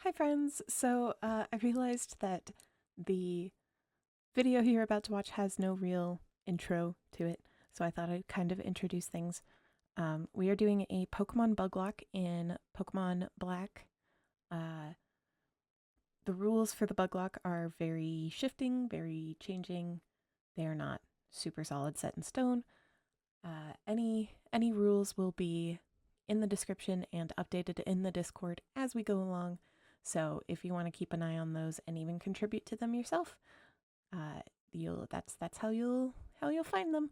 Hi friends! I realized that the video you're about to watch has no real intro to it, so I thought I'd kind of introduce things. We are doing a Pokemon Buglock in Pokemon Black. The rules for the Buglock are very shifting, very changing. They are not super solid set in stone. Any rules will be in the description and updated in the Discord as we go along. So if you want to keep an eye on those and even contribute to them yourself, that's how you'll find them.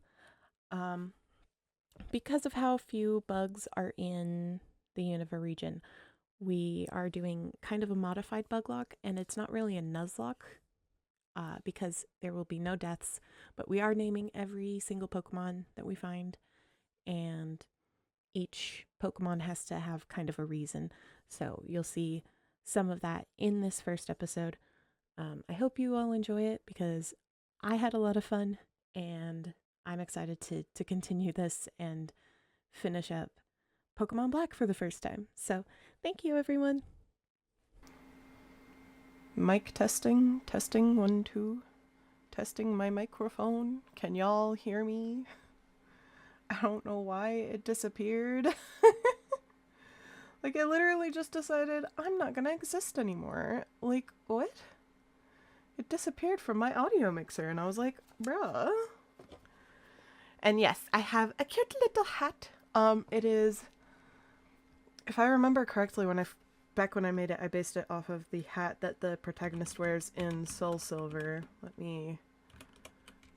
Because of how few bugs are in the Unova region, we are doing kind of a modified Buglock, and it's not really a Nuzlocke because there will be no deaths, but we are naming every single Pokemon that we find, and each Pokemon has to have kind of a reason. So you'll see some of that in this first episode. I hope you all enjoy it because I had a lot of fun, and I'm excited to continue this and finish up Pokemon Black for the first time. So thank you, everyone. Mic testing, 1, 2. Testing my microphone. Can y'all hear me? I don't know why it disappeared. Like, I literally just decided I'm not gonna exist anymore. Like, what? It disappeared from my audio mixer, and I was like, bruh. And yes, I have a cute little hat. It is, if I remember correctly, back when I made it, I based it off of the hat that the protagonist wears in Soul Silver. Let me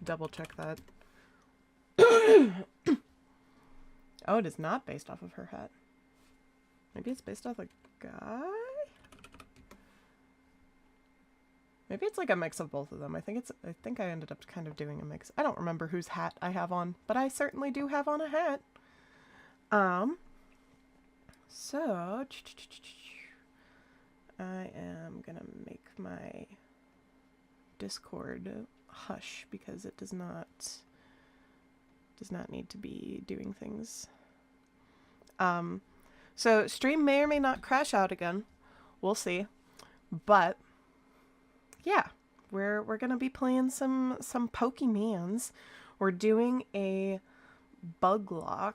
double check that. Oh, it is not based off of her hat. Maybe it's based off a guy? Maybe it's like a mix of both of them. I think I ended up kind of doing a mix. I don't remember whose hat I have on, but I certainly do have on a hat. So I am gonna make my Discord hush because it does not need to be doing things. So stream may or may not crash out again. We'll see. But yeah, we're gonna be playing some Pokemons. We're doing a Buglock.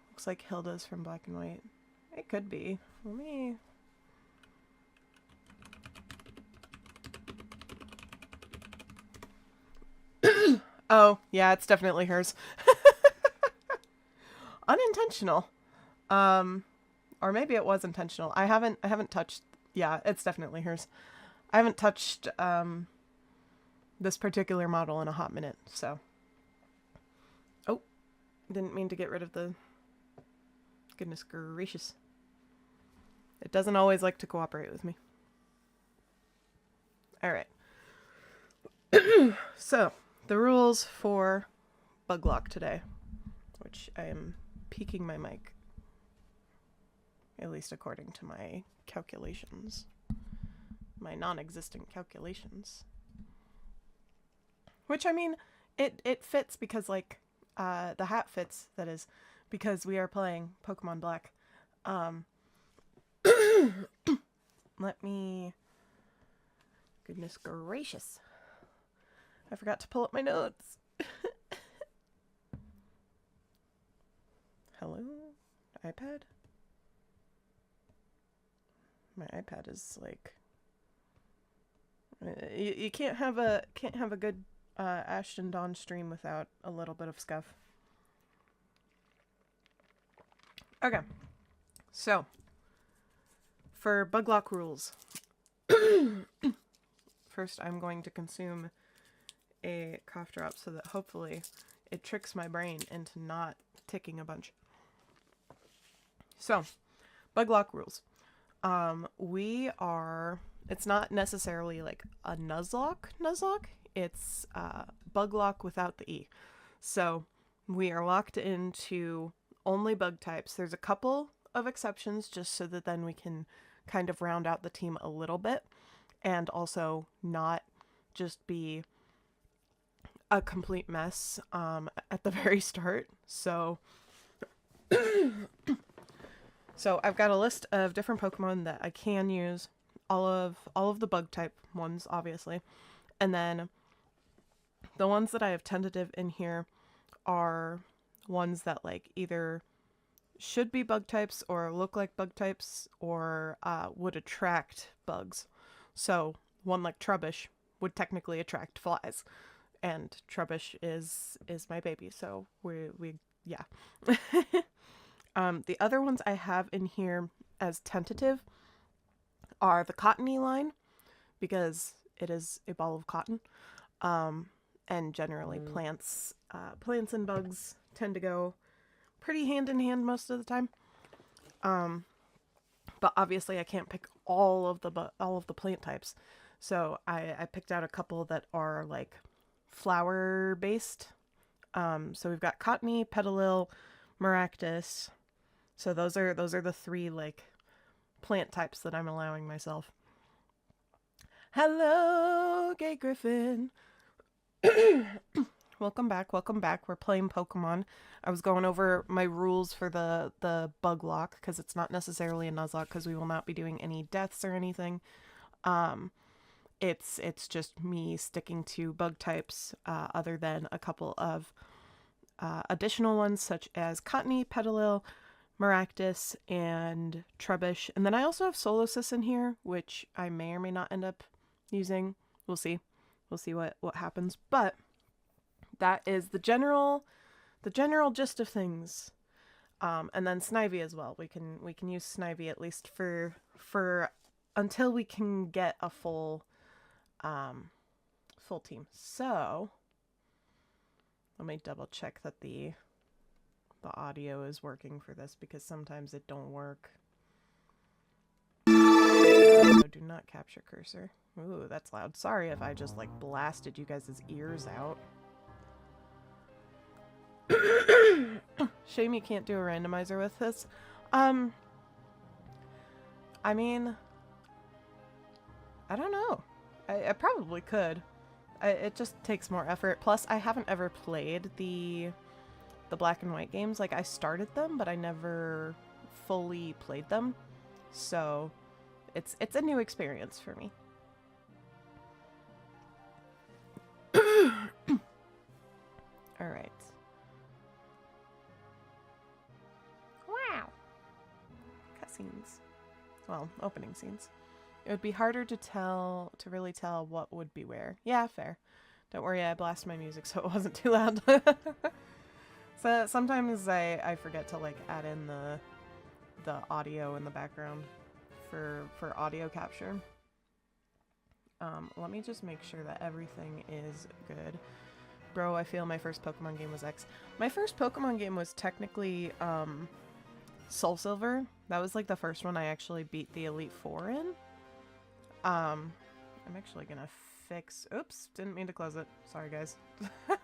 Looks like Hilda's from Black and White. It could be. Let me. Oh, yeah, it's definitely hers. Unintentional. Or maybe it was intentional. I haven't touched. Yeah, it's definitely hers. I haven't touched this particular model in a hot minute, so. Oh, didn't mean to get rid of the. Goodness gracious. It doesn't always like to cooperate with me. Alright. So, the rules for Buglock today, which I am peeking my mic, at least according to my calculations. My non-existent calculations. Which, I mean, it fits because, like, the hat fits, that is, because we are playing Pokemon Black. Let me... Goodness gracious. I forgot to pull up my notes. Hello? iPad? My iPad is like... You can't have a good Ashton Dawn stream without a little bit of scuff. Okay. So, for Buglock rules. First, I'm going to consume a cough drop so that hopefully it tricks my brain into not ticking a bunch. So, Buglock rules. It's not necessarily like a Nuzlocke. It's Buglock without the E. So, we are locked into only bug types. There's a couple of exceptions just so that then we can kind of round out the team a little bit and also not just be a complete mess at the very start. So So I've got a list of different Pokemon that I can use. all of the bug type ones, obviously. And then the ones that I have tentative in here are ones that like either should be bug types or look like bug types or would attract bugs. So one like Trubbish would technically attract flies, and Trubbish is my baby, so we yeah. The other ones I have in here as tentative are the cottony line, because it is a ball of cotton. And generally plants and bugs tend to go pretty hand in hand most of the time. But obviously I can't pick all of the plant types. So I picked out a couple that are like flower based. So we've got cottony, petalil, maractus. So those are the three like plant types that I'm allowing myself. Hello, Gay Griffin. Welcome back. We're playing Pokemon. I was going over my rules for the Buglock, because it's not necessarily a Nuzlocke, because we will not be doing any deaths or anything. It's just me sticking to bug types, other than a couple of additional ones such as cottony, petalil, maractus, and Trubbish. And then I also have Solosis in here, which I may or may not end up using. We'll see what happens. But that is the general gist of things. And then Snivy as well. We can use Snivy at least for until we can get a full team. So let me double check that the audio is working for this, because sometimes it don't work. Oh, do not capture cursor. Ooh, that's loud. Sorry if I just like blasted you guys' ears out. Shame you can't do a randomizer with this. I mean, I don't know. I probably could. It just takes more effort. Plus, I haven't ever played the black and white games. Like, I started them, but I never fully played them. So, it's a new experience for me. All right. Wow. Cutscenes. Well, opening scenes. It would be harder to really tell what would be where. Yeah, fair. Don't worry, I blast my music so it wasn't too loud. So sometimes I forget to like add in the audio in the background for audio capture. Let me just make sure that everything is good. Bro, I feel my first Pokemon game was X. My first Pokemon game was technically Soul Silver. That was like the first one I actually beat the Elite Four in. I'm actually gonna fix... Oops, didn't mean to close it. Sorry, guys. I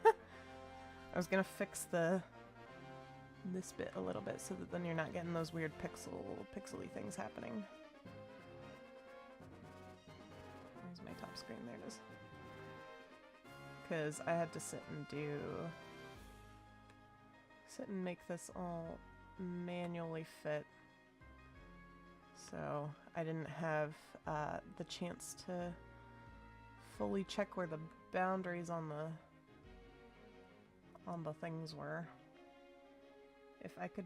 was gonna fix this bit a little bit so that then you're not getting those weird pixely things happening. Where's my top screen? There it is. Because I had to sit and make this all manually fit. So I didn't have the chance to fully check where the boundaries on the things were. If I could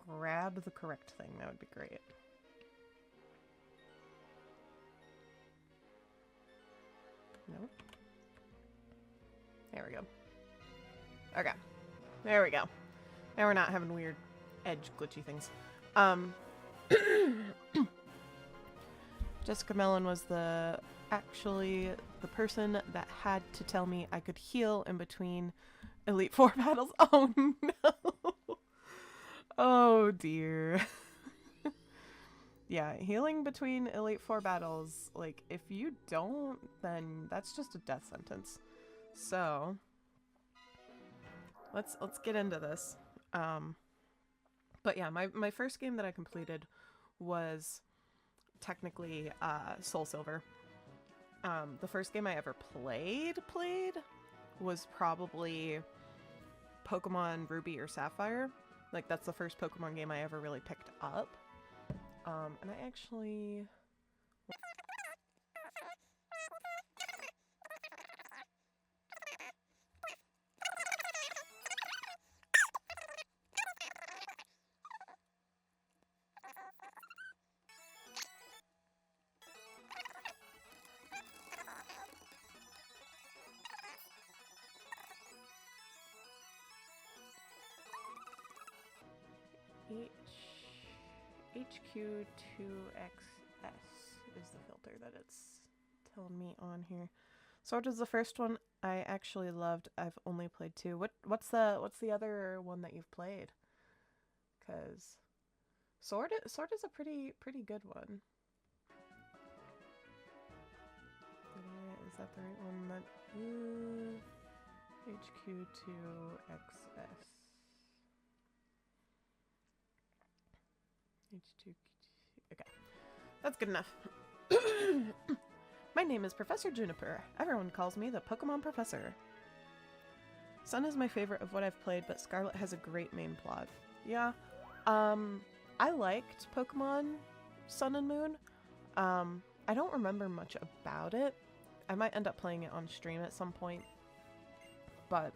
grab the correct thing, that would be great. Nope. There we go. Okay. There we go. Now we're not having weird edge glitchy things. Jessica Mellon was actually the person that had to tell me I could heal in between Elite Four battles. Oh no. Oh dear. Yeah, healing between Elite Four battles, like, if you don't, then that's just a death sentence. So, let's get into this. But yeah, my first game that I completed was technically Soul Silver. The first game I ever played was probably Pokemon Ruby or Sapphire. Like, that's the first Pokemon game I ever really picked up. And I actually... HQ2XS is the filter that it's telling me on here. Sword is the first one I actually loved. I've only played 2. What's the other one that you've played? Cause Sword is a pretty good one. Is that the right one? That HQ2XS. H2. Okay, that's good enough. My name is Professor Juniper. Everyone calls me the Pokemon Professor. Sun is my favorite of what I've played, but Scarlet has a great main plot. Yeah, I liked Pokemon Sun and Moon. I don't remember much about it. I might end up playing it on stream at some point. But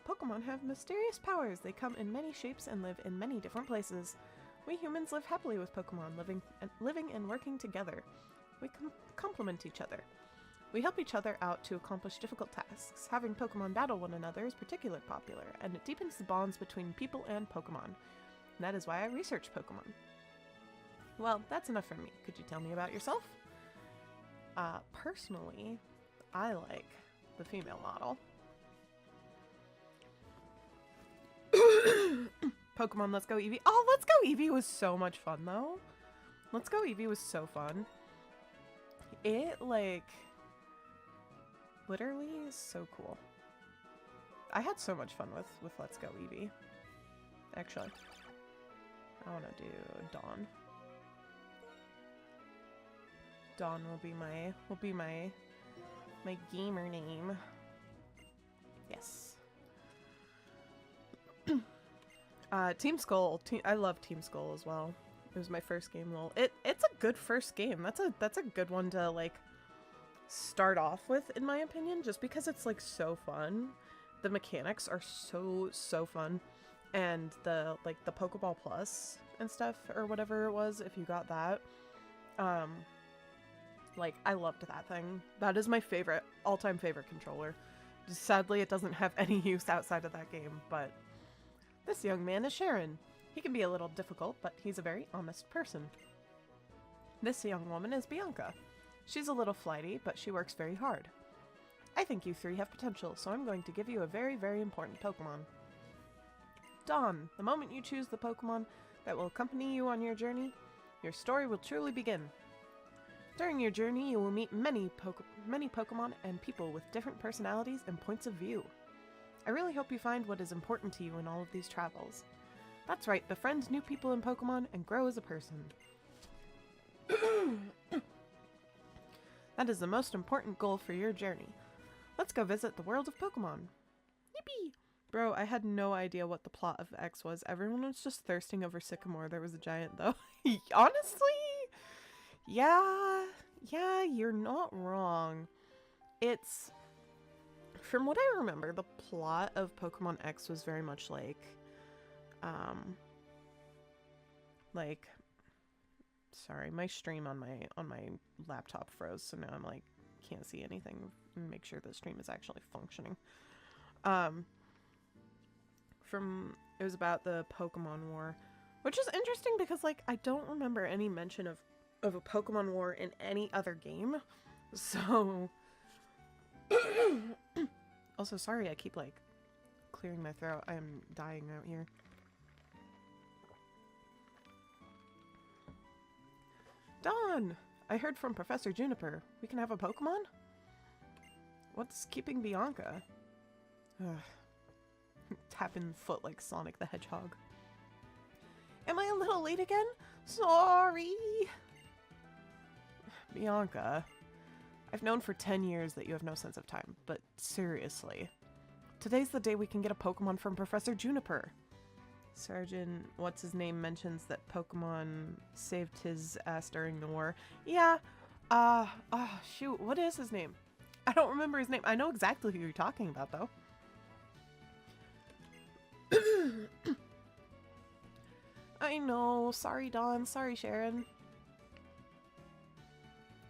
Pokemon have mysterious powers. They come in many shapes and live in many different places. We humans live happily with Pokemon, living and working together. We complement each other. We help each other out to accomplish difficult tasks. Having Pokemon battle one another is particularly popular, and it deepens the bonds between people and Pokemon. And that is why I research Pokemon. Well, that's enough from me. Could you tell me about yourself? Personally, I like the female model. Pokemon Let's Go Eevee. Oh, Let's Go Eevee was so much fun, though. Let's Go Eevee was so fun. It, like, literally is so cool. I had so much fun with Let's Go Eevee. Actually, I want to do Dawn. Dawn will be my gamer name. Yes. Team Skull. I love Team Skull as well. It was my first game. Lol. It's a good first game. That's a good one to like start off with, in my opinion, just because it's like so fun. The mechanics are so fun, and the Pokeball Plus and stuff, or whatever it was, if you got that. Like, I loved that thing. That is my favorite, all-time favorite controller. Just sadly, it doesn't have any use outside of that game, but this young man is Sharon. He can be a little difficult, but he's a very honest person. This young woman is Bianca. She's a little flighty, but she works very hard. I think you three have potential, so I'm going to give you a very, very important Pokemon. Dawn, the moment you choose the Pokemon that will accompany you on your journey, your story will truly begin. During your journey, you will meet many Pokemon and people with different personalities and points of view. I really hope you find what is important to you in all of these travels. That's right, befriend new people in Pokemon and grow as a person. That is the most important goal for your journey. Let's go visit the world of Pokemon. Yippee! Bro, I had no idea what the plot of X was. Everyone was just thirsting over Sycamore. There was a giant, though. Honestly? Yeah, you're not wrong. It's... From what I remember, the plot of Pokemon X was very much like... Sorry, my stream on my laptop froze, so now I'm like, can't see anything and make sure the stream is actually functioning. It was about the Pokemon War, which is interesting because, like, I don't remember any mention of a Pokemon War in any other game, so... Also, sorry I keep, like, clearing my throat. I am dying out here. Dawn! I heard from Professor Juniper. We can have a Pokemon? What's keeping Bianca? Ugh. Tapping foot like Sonic the Hedgehog. Am I a little late again? Sorry! Bianca, I've known for 10 years that you have no sense of time, but seriously. Today's the day we can get a Pokemon from Professor Juniper. Sergeant What's-His-Name mentions that Pokemon saved his ass during the war. Yeah, shoot, what is his name? I don't remember his name. I know exactly who you're talking about, though. I know. Sorry, Dawn. Sorry, Sharon.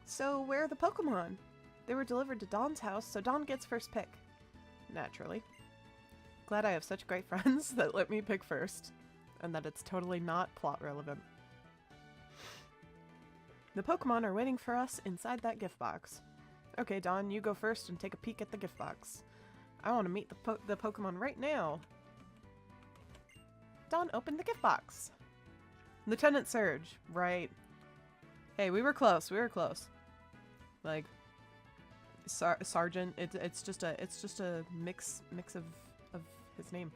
So, where are the Pokemon? They were delivered to Dawn's house, so Dawn gets first pick. Naturally. Glad I have such great friends that let me pick first. And that it's totally not plot relevant. The Pokemon are waiting for us inside that gift box. Okay, Dawn, you go first and take a peek at the gift box. I want to meet the Pokemon right now. Dawn, open the gift box. Lieutenant Surge, right. Hey, we were close, Like, Sergeant, it's just a mix of his name.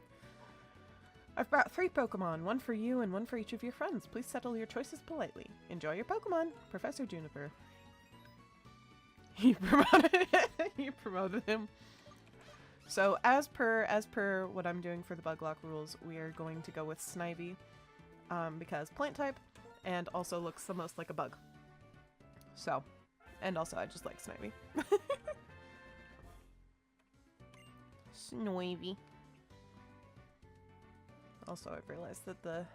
I've brought 3 Pokemon, one for you and one for each of your friends. Please settle your choices politely. Enjoy your Pokemon, Professor Juniper. He promoted him. So as per what I'm doing for the Buglock rules, we are going to go with Snivy, because plant type, and also looks the most like a bug. So, and also I just like Snivy. Snivy. Also, I've realized that the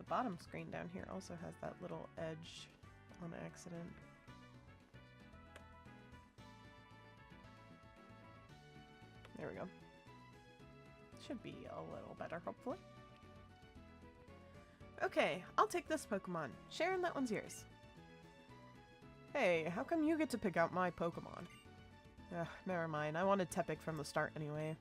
bottom screen down here also has that little edge on accident. There we go. Should be a little better, hopefully. Okay, I'll take this Pokemon. Sharon, that one's yours. Hey, how come you get to pick out my Pokemon? Ugh, never mind. I wanted Tepig from the start anyway.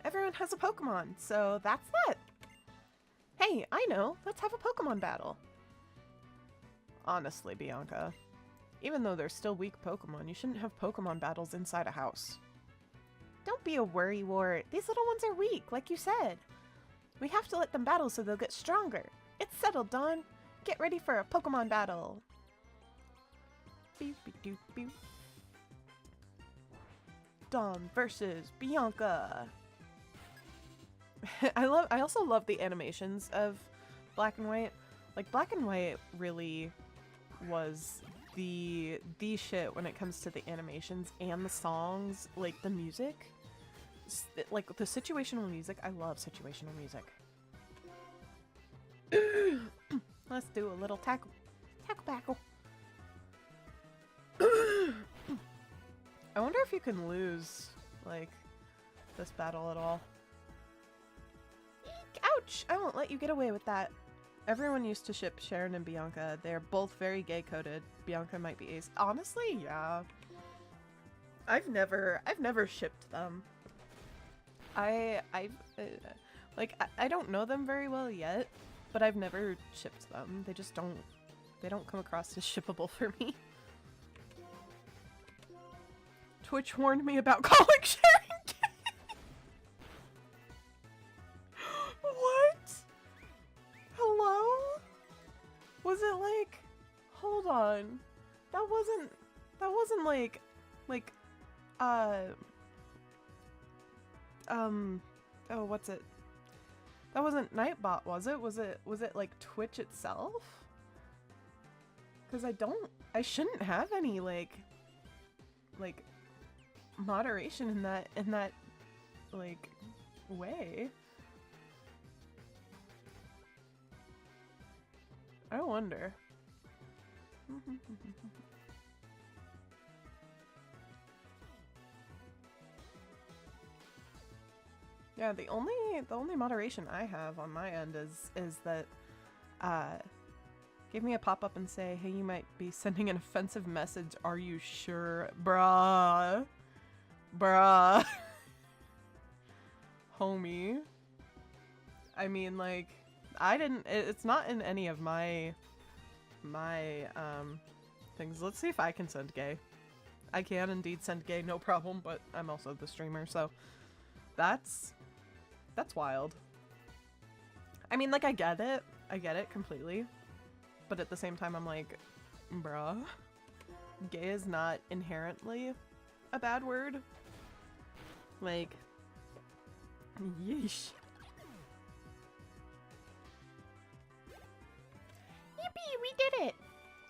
Everyone has a Pokemon, so that's that. Hey, I know. Let's have a Pokemon battle. Honestly, Bianca, even though they're still weak Pokemon, you shouldn't have Pokemon battles inside a house. Don't be a worrywart. These little ones are weak, like you said. We have to let them battle so they'll get stronger. It's settled, Dawn. Get ready for a Pokemon battle. Beep, beep, doop, beep. Dawn versus Bianca. I also love the animations of Black and White. Like, Black and White really was the shit when it comes to the animations and the songs, like the music. Like the situational music, I love situational music. Let's do a little tackle backle. I wonder if you can lose, like, this battle at all. Eek, ouch! I won't let you get away with that. Everyone used to ship Sharon and Bianca. They're both very gay-coded. Bianca might be ace. Honestly, yeah. I've never shipped them. I don't know them very well yet, but I've never shipped them. They just don't come across as shippable for me. Twitch warned me about calling Sharon gay. What? Hello? Was it like, hold on. That wasn't like, oh, what's it? That wasn't Nightbot, was it? Was it like Twitch itself? Cause I shouldn't have any like moderation in that like way. I wonder. Yeah, the only moderation I have on my end is that give me a pop-up and say, hey, you might be sending an offensive message. Are you sure? Bruh. Homie. I mean, like, it's not in any of my things. Let's see if I can send gay. I can indeed send gay, no problem, but I'm also the streamer, so that's wild. I mean, like, I get it completely, but at the same time, I'm like, bruh, gay is not inherently a bad word. Like, yeesh. Yippee, we did it!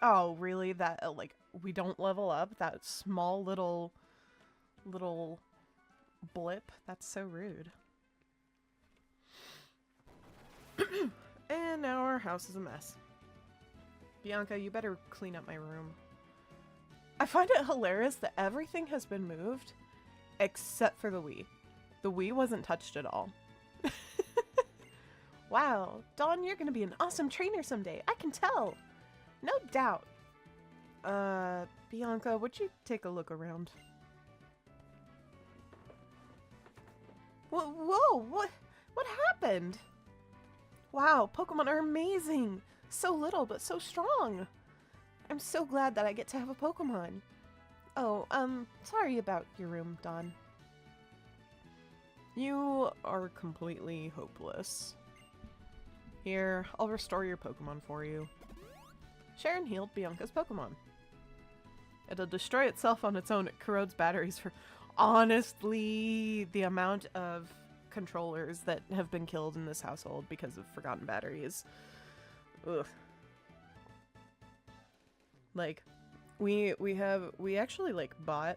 Oh, really? That, like, we don't level up? That small little blip? That's so rude. And now our house is a mess. Bianca, you better clean up my room. I find it hilarious that everything has been moved except for the Wii. The Wii wasn't touched at all. Wow, Dawn, you're gonna be an awesome trainer someday. I can tell. No doubt. Bianca, would you take a look around? Whoa, what happened? Wow, Pokemon are amazing. So little, but so strong. I'm so glad that I get to have a Pokemon. Oh, sorry about your room, Dawn. You are completely hopeless. Here, I'll restore your Pokemon for you. Sharon healed Bianca's Pokemon. It'll destroy itself on its own. It corrodes batteries for... Honestly, the amount of controllers that have been killed in this household because of forgotten batteries. Ugh. Like, we actually, like, bought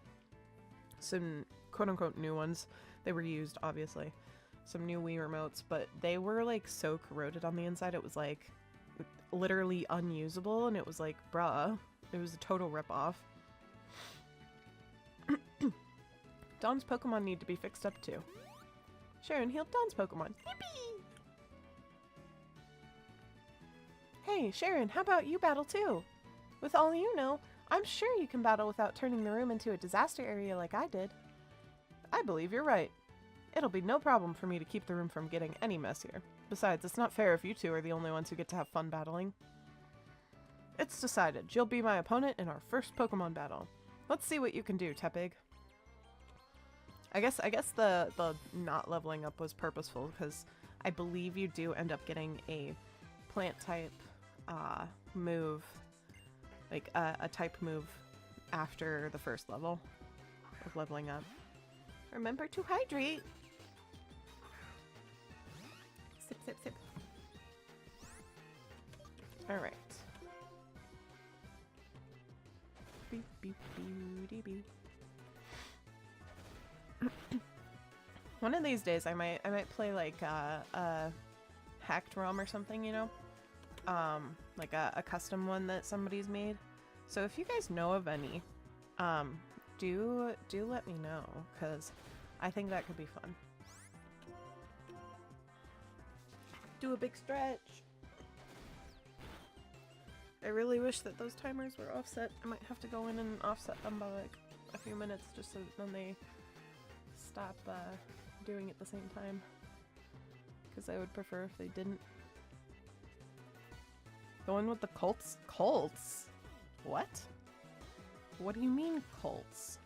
some quote-unquote new ones. They were used, obviously. Some new Wii remotes, but they were, like, so corroded on the inside, it was, like, literally unusable, and it was like, bruh. It was a total ripoff. Dawn's Pokemon need to be fixed up too. Sharon healed Dawn's Pokemon. Yippee! Hey, Sharon, how about you battle too? With all you know, I'm sure you can battle without turning the room into a disaster area like I did. I believe you're right. It'll be no problem for me to keep the room from getting any messier. Besides, it's not fair if you two are the only ones who get to have fun battling. It's decided. You'll be my opponent in our first Pokemon battle. Let's see what you can do, Tepig. I guess the not leveling up was purposeful because I believe you do end up getting a plant type move, like a type move after the first level of leveling up. Remember to hydrate. Sip, sip, sip. All right. Beep, beep, beep, beep. One of these days, I might play like a hacked ROM or something, you know, like a custom one that somebody's made. So if you guys know of any, do let me know, because I think that could be fun. Do a big stretch. I really wish that those timers were offset. I might have to go in and offset them by like a few minutes just so that then they stop doing it at the same time. Because I would prefer if they didn't. Going with the Colts? Colts? What? What do you mean Colts?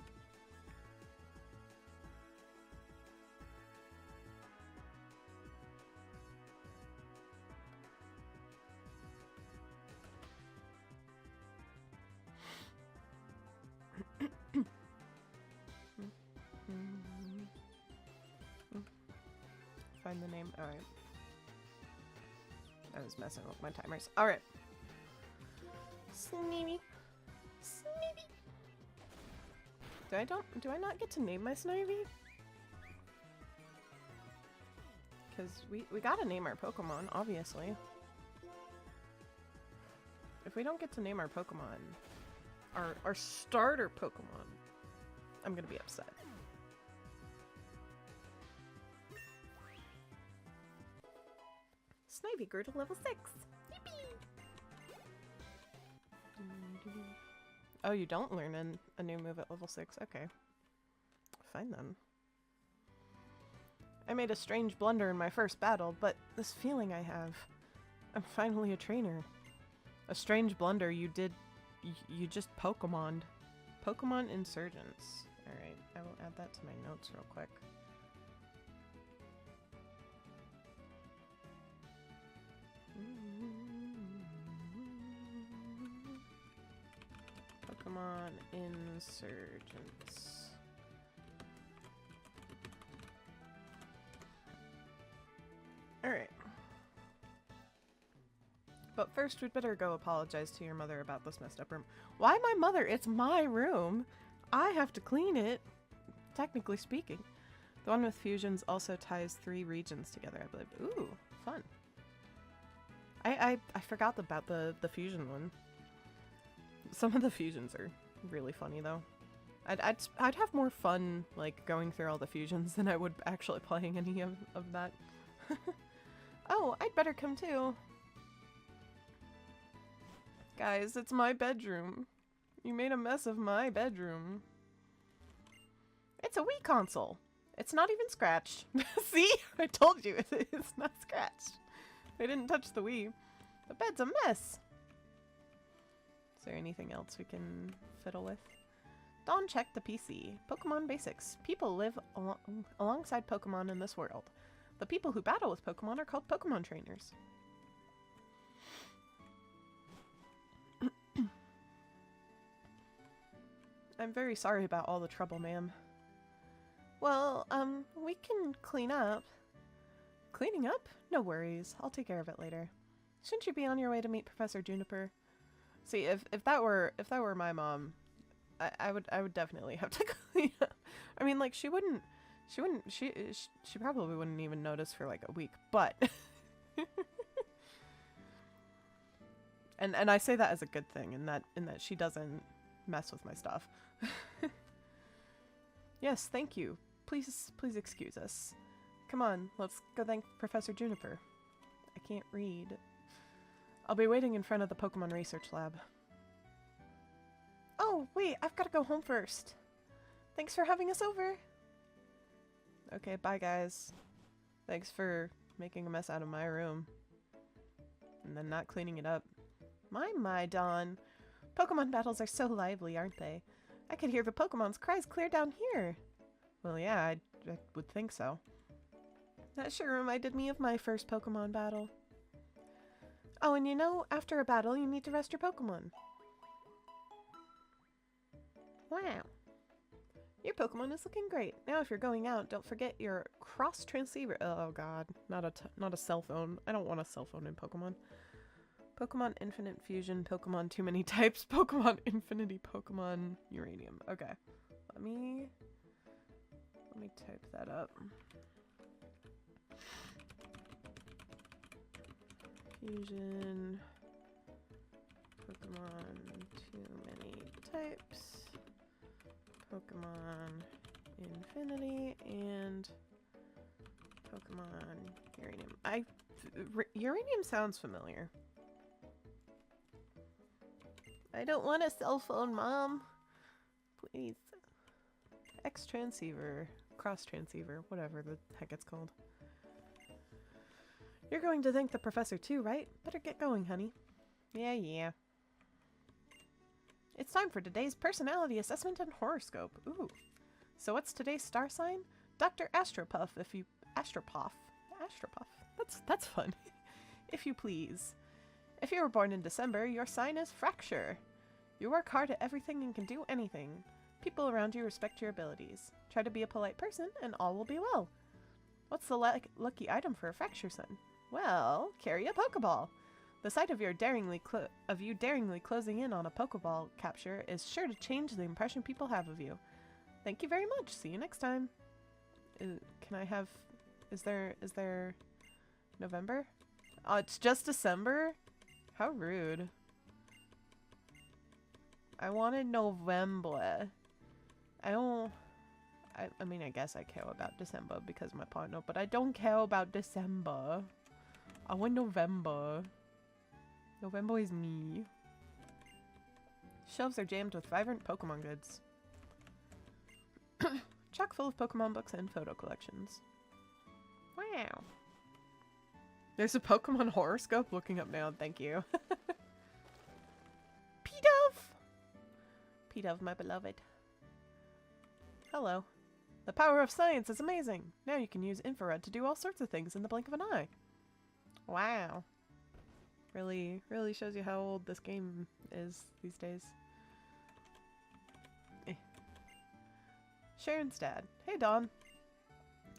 Find the name. Alright. I was messing with my timers. Alright. Snivy. Snivy. Do I not get to name my Snivy? Because we gotta name our Pokemon, obviously. If we don't get to name our Pokemon, our starter Pokemon, I'm gonna be upset. Snivy grew to level 6. Yippee! Oh, you don't learn a new move at level 6. Okay. Fine then. I made a strange blunder in my first battle, but this feeling I have, I'm finally a trainer. A strange blunder you just Pokemoned. Pokemon Insurgents. Alright, I will add that to my notes real quick. Pokemon Insurgents. Alright. But first, we'd better go apologize to your mother about this messed up room. Why my mother? It's my room. I have to clean it, technically speaking. The one with fusions also ties 3 regions together, I believe. Ooh, fun. I forgot about the fusion one. Some of the fusions are really funny though. I'd have more fun like going through all the fusions than I would actually playing any of that. Oh, I'd better come too. Guys, it's my bedroom. You made a mess of my bedroom. It's a Wii console. It's not even scratched. See? I told you, it's not scratched. They didn't touch the Wii. The bed's a mess. Is there anything else we can fiddle with? Dawn checked the PC. Pokemon basics. People live alongside Pokemon in this world. The people who battle with Pokemon are called Pokemon trainers. I'm very sorry about all the trouble, ma'am. Well, we can clean up. Cleaning up? No worries. I'll take care of it later. Shouldn't you be on your way to meet Professor Juniper? See, if that were my mom, I would definitely have to clean up. I mean, like, she probably wouldn't even notice for like a week, but and I say that as a good thing in that she doesn't mess with my stuff. Yes, thank you. Please excuse us. Come on, let's go thank Professor Juniper. I can't read. I'll be waiting in front of the Pokemon Research Lab. Oh, wait, I've got to go home first. Thanks for having us over. Okay, bye guys. Thanks for making a mess out of my room. And then not cleaning it up. My, Dawn. Pokemon battles are so lively, aren't they? I could hear the Pokemon's cries clear down here. Well, yeah, I would think so. That sure reminded me of my first Pokemon battle. Oh, and you know, after a battle, you need to rest your Pokemon. Wow. Your Pokemon is looking great. Now if you're going out, don't forget your cross transceiver. Oh god, not a cell phone. I don't want a cell phone in Pokemon. Pokemon Infinite Fusion, Pokemon Too Many Types, Pokemon Infinity, Pokemon Uranium. Okay. Let me type that up. Fusion, Pokemon Too Many Types, Pokemon Infinity, and Pokemon Uranium. Uranium sounds familiar. I don't want a cell phone, Mom. Please. X-transceiver, cross-transceiver, whatever the heck it's called. You're going to thank the professor too, right? Better get going, honey. Yeah. It's time for today's personality assessment and horoscope. Ooh. So what's today's star sign? Dr. Astropuff, Astropuff. That's fun. If you please. If you were born in December, your sign is Fracture. You work hard at everything and can do anything. People around you respect your abilities. Try to be a polite person and all will be well. What's the lucky item for a Fracture sign? Well, carry a Pokeball. The sight of you daringly closing in on a Pokeball capture is sure to change the impression people have of you. Thank you very much. See you next time. Is there November? Oh, it's just December? How rude. I wanted November. I mean, I guess I care about December because of my partner, but I don't care about December. I want November. November is me. Shelves are jammed with vibrant Pokemon goods. Chock full of Pokemon books and photo collections. Wow. There's a Pokemon horoscope looking up now, thank you. P-Dove, my beloved. Hello. The power of science is amazing. Now you can use infrared to do all sorts of things in the blink of an eye. Wow. Really shows you how old this game is these days. Sharon's dad. Hey, Dawn.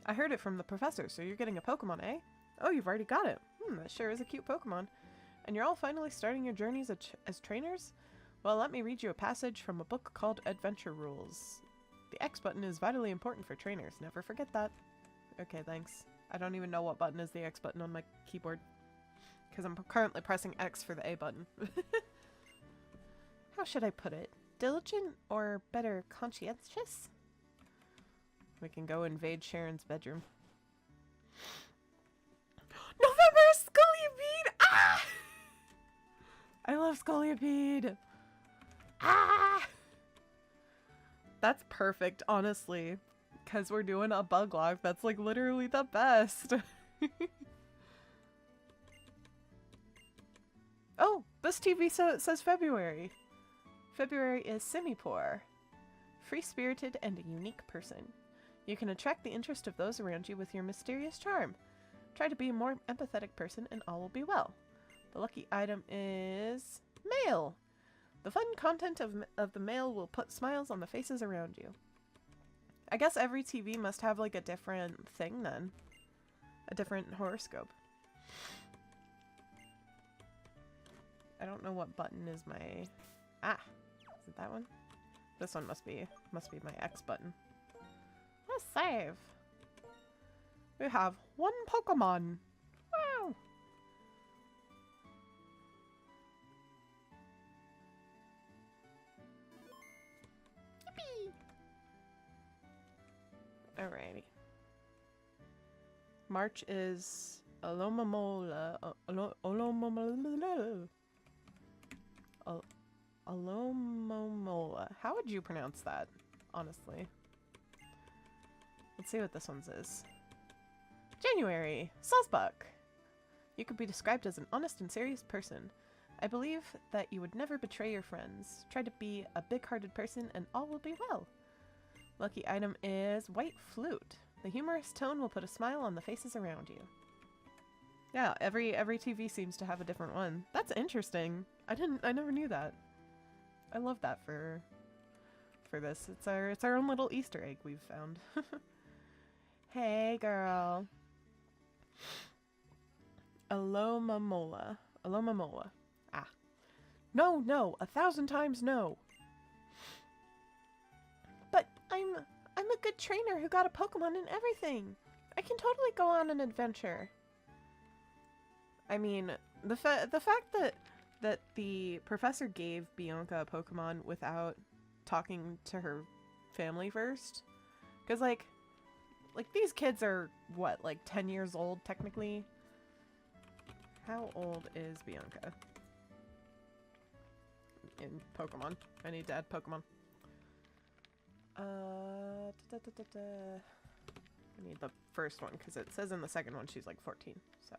I heard it from the professor, so you're getting a Pokemon, eh? Oh, you've already got it. That sure is a cute Pokemon. And you're all finally starting your journeys as trainers? Well, let me read you a passage from a book called Adventure Rules. The X button is vitally important for trainers. Never forget that. Okay, thanks. I don't even know what button is the X button on my keyboard. Because I'm currently pressing X for the A button. How should I put it? Diligent or better conscientious? We can go invade Sharon's bedroom. November love Scolipede! Ah! That's perfect, honestly. Because we're doing a Buglock. That's like literally the best. Oh, this TV says February. February is Semi-Poor. Free-spirited and a unique person. You can attract the interest of those around you with your mysterious charm. Try to be a more empathetic person and all will be well. The lucky item is mail. The fun content of the mail will put smiles on the faces around you. I guess every TV must have like a different thing then. A different horoscope. I don't know what button is my... Ah! Is it that one? This one must be my X button. Let's save! We have one Pokemon! Wow! Yippee! Alrighty. March is Alomomola. Alomomola. How would you pronounce that, honestly? Let's see what this one's is. January. Salzbuck. You could be described as an honest and serious person. I believe that you would never betray your friends. Try to be a big-hearted person and all will be well. Lucky item is White Flute. The humorous tone will put a smile on the faces around you. Yeah, every TV seems to have a different one. That's interesting. I never knew that. I love that for this. It's our own little Easter egg we've found. Hey girl. Alomomola. Alomomola. Ah. No, 1,000 times no. But I'm a good trainer who got a Pokemon and everything. I can totally go on an adventure. I mean, the fact that the professor gave Bianca a Pokemon without talking to her family first, because like these kids are what, like 10 years old technically. How old is Bianca in Pokemon? I need to add Pokemon. I need the first one because it says in the second one she's like 14. So.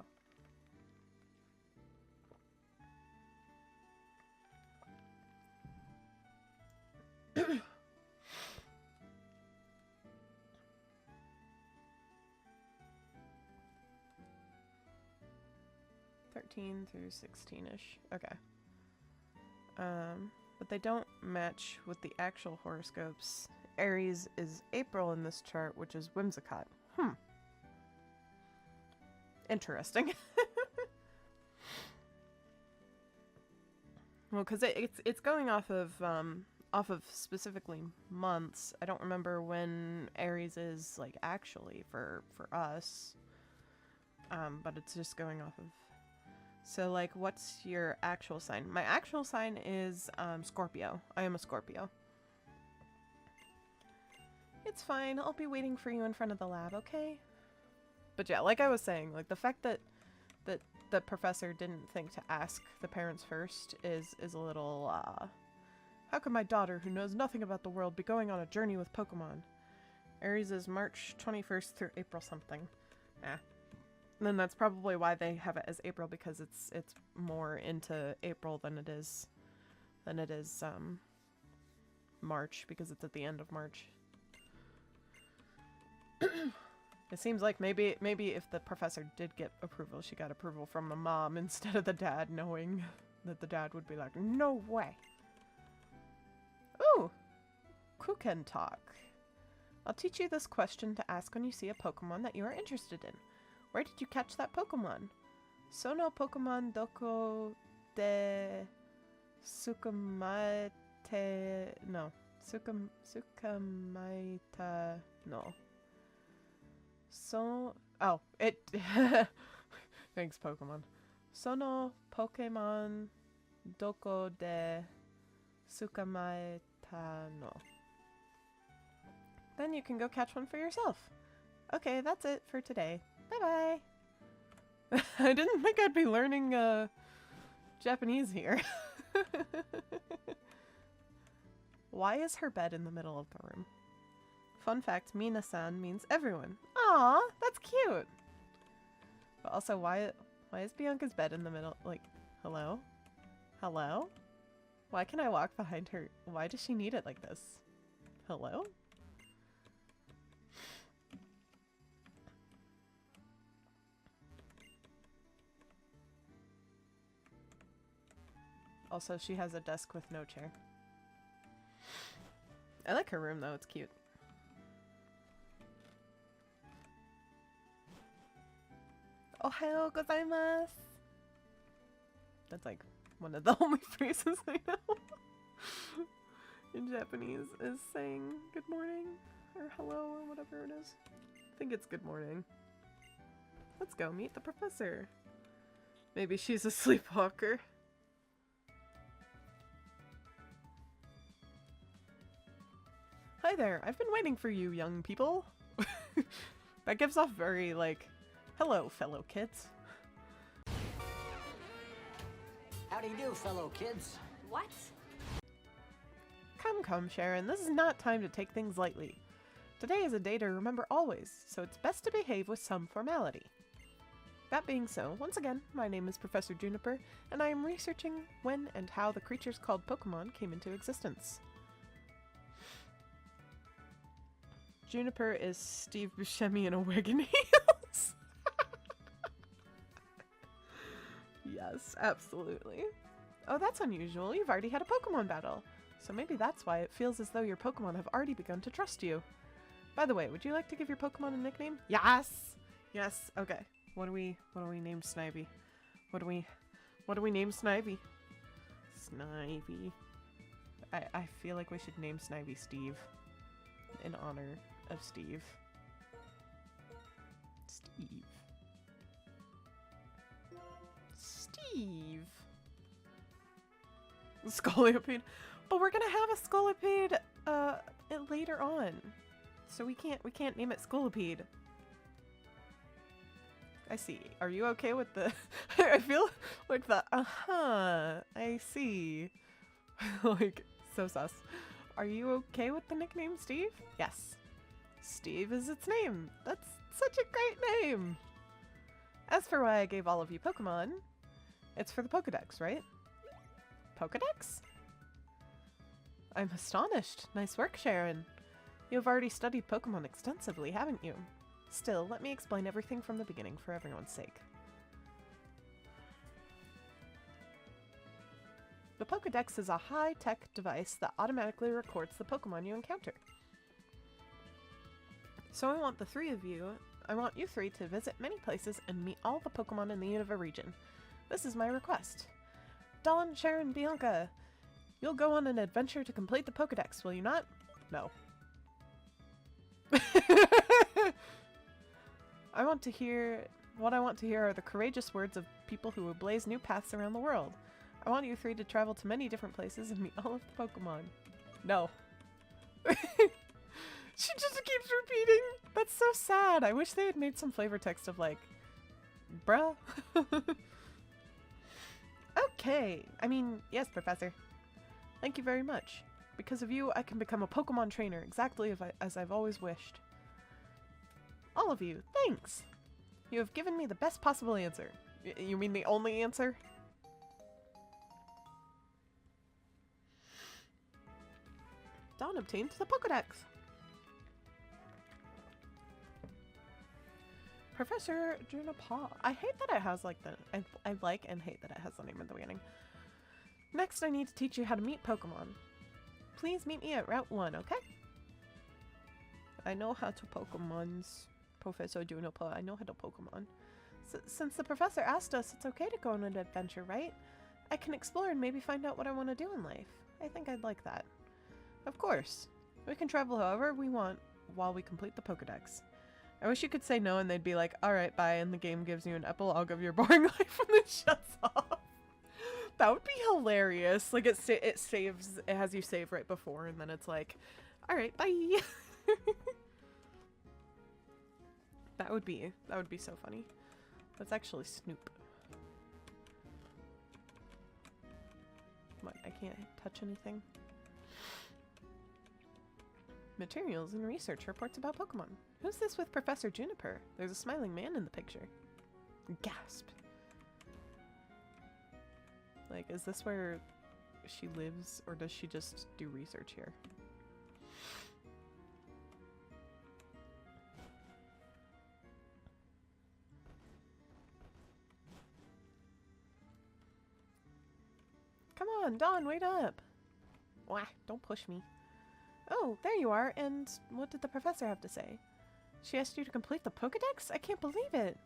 Through 16-ish. Okay. But they don't match with the actual horoscopes. Aries is April in this chart, which is Whimsicott. Interesting. Well, because it's going off of specifically months. I don't remember when Aries is like actually for us. But it's just going off of. So, like, what's your actual sign? My actual sign is Scorpio. I am a Scorpio. It's fine. I'll be waiting for you in front of the lab, okay? But yeah, like I was saying, like, the fact that the professor didn't think to ask the parents first is a little, how could my daughter, who knows nothing about the world, be going on a journey with Pokemon? Aries is March 21st through April something. And then that's probably why they have it as April, because it's more into April than it is March, because it's at the end of March. It seems like maybe if the professor did get approval, she got approval from the mom instead of the dad, knowing that the dad would be like, no way. Ooh, Kuken Talk. I'll teach you this question to ask when you see a Pokemon that you are interested in. Where did you catch that Pokemon? Sono Pokemon doko de Sukamaite no. Sukamaita no. Oh, it thanks Pokemon. Sono Pokemon doko de Sukamaita no. Then you can go catch one for yourself. Okay, that's it for today. Bye-bye. I didn't think I'd be learning Japanese here. Why is her bed in the middle of the room? Fun fact, Mina-san means everyone. Aw, that's cute. But also, why is Bianca's bed in the middle? Like, hello? Hello? Why can I walk behind her? Why does she need it like this? Hello? Also, she has a desk with no chair. I like her room though, it's cute. Ohayo gozaimasu! That's like one of the only phrases I know in Japanese is saying good morning or hello or whatever it is. I think it's good morning. Let's go meet the professor. Maybe she's a sleepwalker. Hi there, I've been waiting for you, young people. That gives off very, like, hello, fellow kids. How do you do, fellow kids? What? Come, Sharon, this is not time to take things lightly. Today is a day to remember always, so it's best to behave with some formality. That being so, once again, my name is Professor Juniper, and I am researching when and how the creatures called Pokemon came into existence. Juniper is Steve Buscemi in a wig and heels. Yes, absolutely. Oh, that's unusual. You've already had a Pokemon battle. So maybe that's why it feels as though your Pokemon have already begun to trust you. By the way, would you like to give your Pokemon a nickname? Yes! Yes, okay. What do we name Snivy? What do we name Snivy? Snivy. I feel like we should name Snivy Steve. In honor of Steve. Steve. Scolipede. But we're gonna have a Scolipede later on. So we can't name it Scolipede. I see. Are you okay with the I feel like the I see. Like so sus. Are you okay with the nickname Steve? Yes. Steve is its name. That's such a great name. As for why I gave all of you Pokemon, it's for the Pokedex, right? Pokedex? I'm astonished. Nice work, Sharon. You have already studied Pokemon extensively, haven't you? Still, let me explain everything from the beginning for everyone's sake. The Pokedex is a high-tech device that automatically records the Pokemon you encounter. So I want you three to visit many places and meet all the Pokemon in the Unova region. This is my request. Dawn, Sharon, Bianca, you'll go on an adventure to complete the Pokedex, will you not? No. What I want to hear are the courageous words of people who will blaze new paths around the world. I want you three to travel to many different places and meet all of the Pokemon. No. She just keeps repeating. That's so sad. I wish they had made some flavor text of like, bruh. Okay. I mean, yes, Professor. Thank you very much. Because of you, I can become a Pokemon trainer exactly as I've always wished. All of you, thanks. You have given me the best possible answer. You mean the only answer? Dawn obtained the Pokedex. Professor Juniper. I hate that it has like the... I like and hate that it has the name at the beginning. Next, I need to teach you how to meet Pokemon. Please meet me at Route 1, okay? I know how to Pokemons, Professor Juniper. I know how to Pokemon. Since the professor asked us, it's okay to go on an adventure, right? I can explore and maybe find out what I want to do in life. I think I'd like that. Of course. We can travel however we want while we complete the Pokedex. I wish you could say no and they'd be like, alright, bye, and the game gives you an epilogue of your boring life and then shuts off. That would be hilarious. Like, it saves, it has you save right before, and then it's like, alright, bye. That would be so funny. That's actually Snoop. I can't touch anything. Materials and research reports about Pokemon. Who's this with Professor Juniper? There's a smiling man in the picture. Gasp. Like, is this where she lives, or does she just do research here? Come on, Dawn, wait up! Wah, don't push me. Oh, there you are, and what did the professor have to say? She asked you to complete the Pokedex? I can't believe it!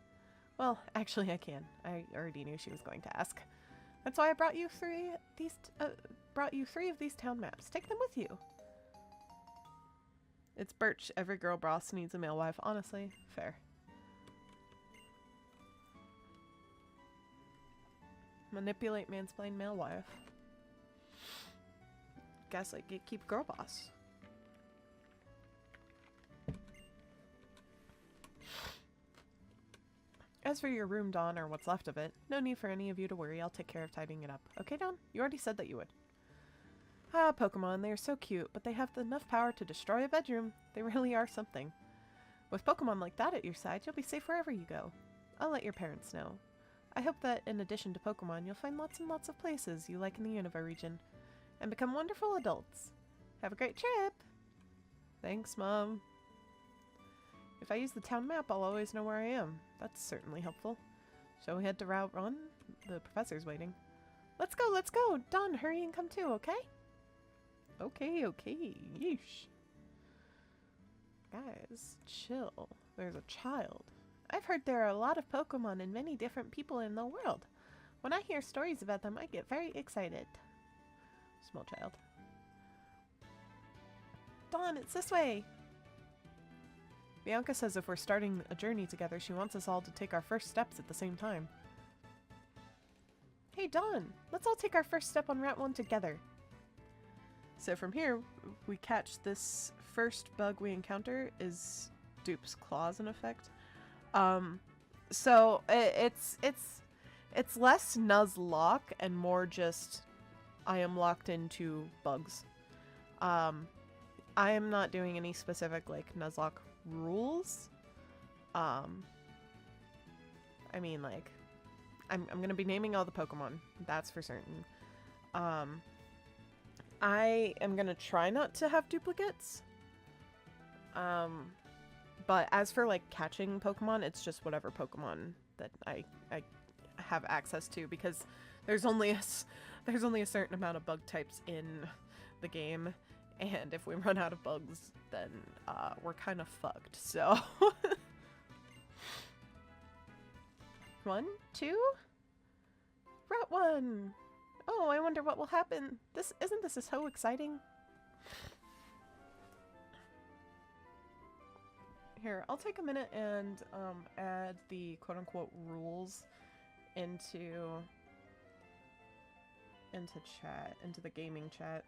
Well, actually I can. I already knew she was going to ask. That's why I brought you three of these town maps. Take them with you. It's Birch. Every girl boss needs a male wife. Honestly, fair. Manipulate, mansplain, male wife. Gaslight, gatekeep, girl boss. As for your room, Dawn, or what's left of it, no need for any of you to worry. I'll take care of tidying it up. Okay, Dawn? You already said that you would. Ah, Pokemon, they are so cute, but they have enough power to destroy a bedroom. They really are something. With Pokemon like that at your side, you'll be safe wherever you go. I'll let your parents know. I hope that, in addition to Pokemon, you'll find lots and lots of places you like in the Unova region, and become wonderful adults. Have a great trip! Thanks, Mom. If I use the town map, I'll always know where I am. That's certainly helpful. Shall we head to Route 1? The professor's waiting. Let's go, let's go! Dawn, hurry and come too, okay? Okay, okay. Yeesh. Guys, chill. There's a child. I've heard there are a lot of Pokemon and many different people in the world. When I hear stories about them, I get very excited. Small child. Dawn, it's this way! Bianca says if we're starting a journey together, she wants us all to take our first steps at the same time. Hey, Dawn! Let's all take our first step on Route 1 together. So from here, we catch this first bug we encounter is Dupe's Claws in effect. So it's less Nuzlocke and more just I am locked into bugs. I am not doing any specific like Nuzlocke rules. I mean, like, I'm gonna be naming all the Pokemon, that's for certain. I am gonna try not to have duplicates. But as for like catching Pokemon, it's just whatever Pokemon that I have access to, because there's only a certain amount of bug types in the game, and if we run out of bugs, then we're kind of fucked. So 1, 2, Route 1. Oh, I wonder what will happen. Isn't this so exciting? Here, I'll take a minute and add the quote-unquote rules into chat, into the gaming chat.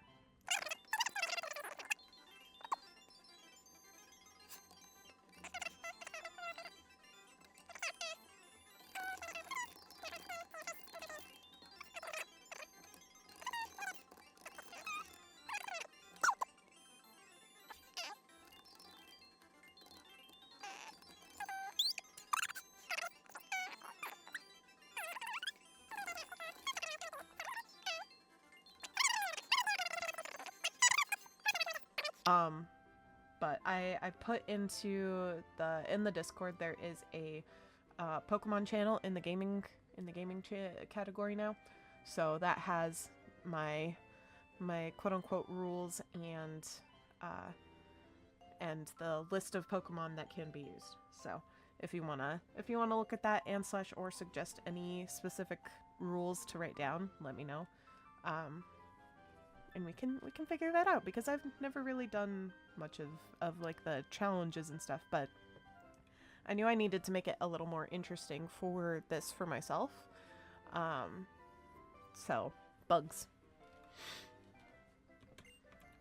But I put into in the Discord, there is a Pokemon channel in the gaming category now, so that has my quote unquote rules and the list of Pokemon that can be used. So if you wanna look at that and / or suggest any specific rules to write down, let me know. And we can figure that out, because I've never really done much of like the challenges and stuff, but I knew I needed to make it a little more interesting for this for myself. So bugs.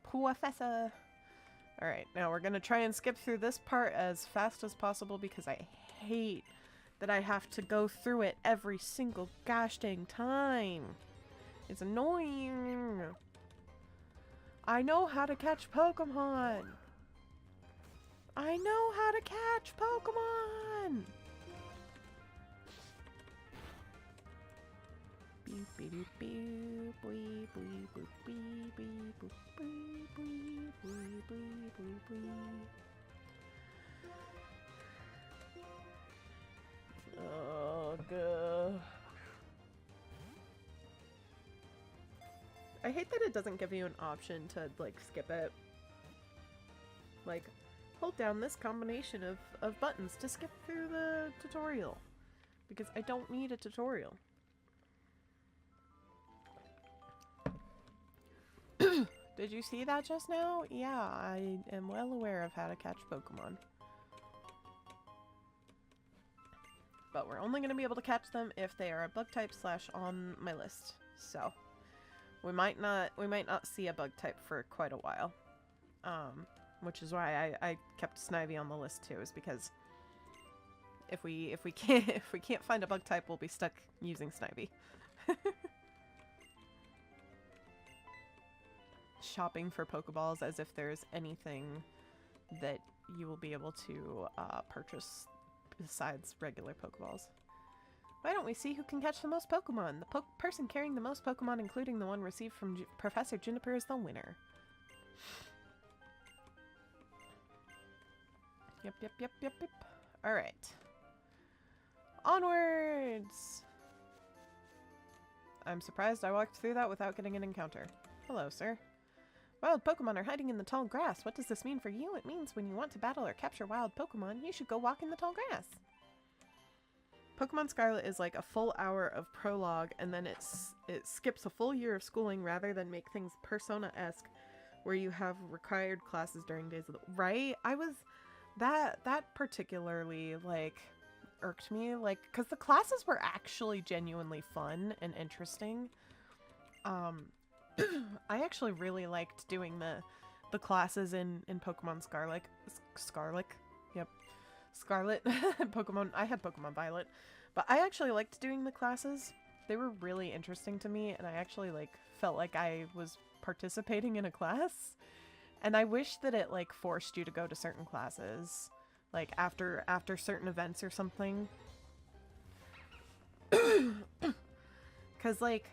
Professor. Alright, now we're gonna try and skip through this part as fast as possible, because I hate that I have to go through it every single gosh dang time. It's annoying. I know how to catch Pokemon. I know how to catch Pokemon. Beep beep beep beep beep beep beep beep beep beep beep beep beep. Oh god. I hate that it doesn't give you an option to like skip it. Like, hold down this combination of buttons to skip through the tutorial. Because I don't need a tutorial. Did you see that just now? Yeah, I am well aware of how to catch Pokemon. But we're only going to be able to catch them if they are a bug type / on my list. So, we might not see a bug type for quite a while. Which is why I kept Snivy on the list too, is because if we can't find a bug type, we'll be stuck using Snivy. Shopping for Pokeballs as if there's anything that you will be able to purchase besides regular Pokeballs. Why don't we see who can catch the most Pokemon? The person carrying the most Pokemon, including the one received from Professor Juniper, is the winner. Yep. Alright. Onwards! I'm surprised I walked through that without getting an encounter. Hello, sir. Wild Pokemon are hiding in the tall grass. What does this mean for you? It means when you want to battle or capture wild Pokemon, you should go walk in the tall grass. Pokemon Scarlet is like a full hour of prologue, and then it skips a full year of schooling rather than make things Persona-esque, where you have required classes during days of the... Right? That particularly, like, irked me, like, because the classes were actually genuinely fun and interesting. I actually really liked doing the classes in Pokemon Scarlet. Yep. Scarlet. Pokemon. I had Pokemon Violet. But I actually liked doing the classes. They were really interesting to me, and I actually, like, felt like I was participating in a class. And I wish that it, like, forced you to go to certain classes. Like, after certain events or something. 'Cause, like...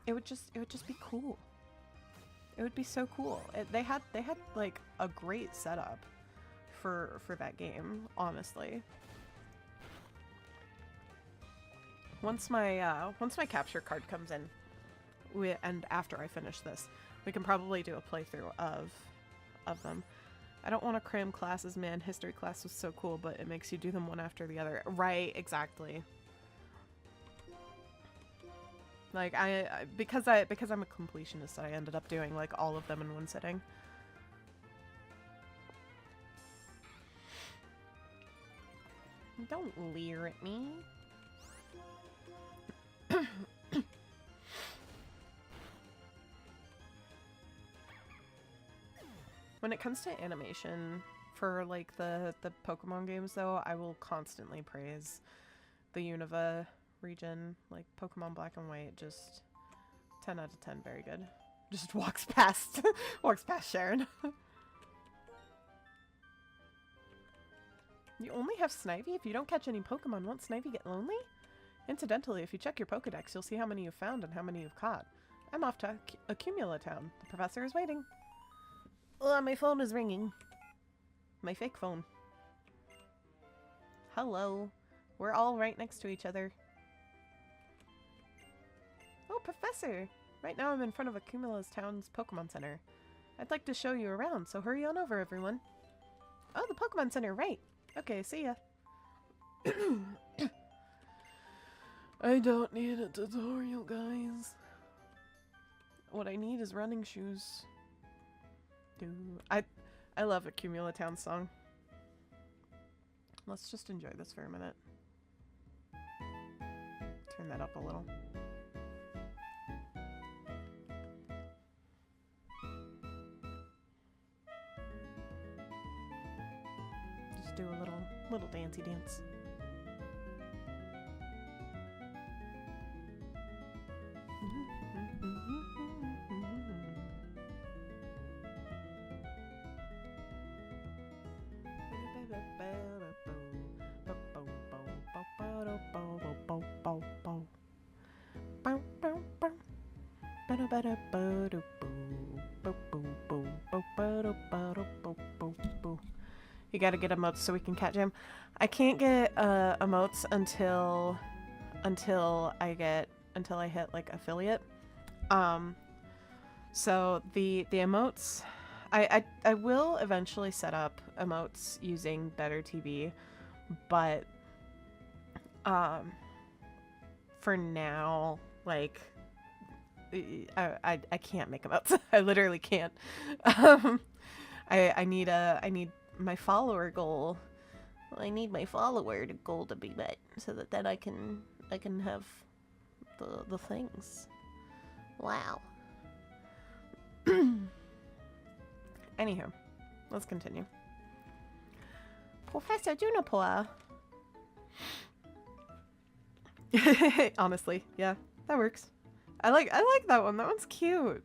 It would just be cool. It would be so cool. They had like a great setup for that game, honestly. Once my capture card comes in, and after I finish this, we can probably do a playthrough of them. I don't want to cram classes, man. History class was so cool, but it makes you do them one after the other. Right, exactly. Like, because I'm a completionist, I ended up doing, like, all of them in one sitting. Don't leer at me. When it comes to animation for, like, the Pokemon games, though, I will constantly praise the Unova region. Like, Pokemon Black and White, just 10 out of 10, very good. Just walks past Sharon. You only have Snivy? If you don't catch any Pokemon, won't Snivy get lonely? Incidentally, if you check your Pokedex, you'll see how many you've found and how many you've caught. I'm off to Accumula Town. The professor is waiting. My phone is ringing. My fake phone. Hello. We're all right next to each other. Oh, Professor! Right now I'm in front of Accumula's Town's Pokemon Center. I'd like to show you around, so hurry on over, everyone. Oh, the Pokemon Center, right. Okay, see ya. I don't need a tutorial, guys. What I need is running shoes. I love Accumula Town's song. Let's just enjoy this for a minute. Turn that up a little. Just do a little dancey dance. You gotta get emotes so we can catch him. I can't get emotes until I hit like affiliate. So the emotes, I will eventually set up emotes using Better TV, but for now, like I can't make emotes. I literally can't. I need my follower goal. Well, I need my follower goal to be met so that then I can have the things. Wow. Anywho, let's continue. Professor Juniper. Honestly, yeah, that works. I like that one. That one's cute.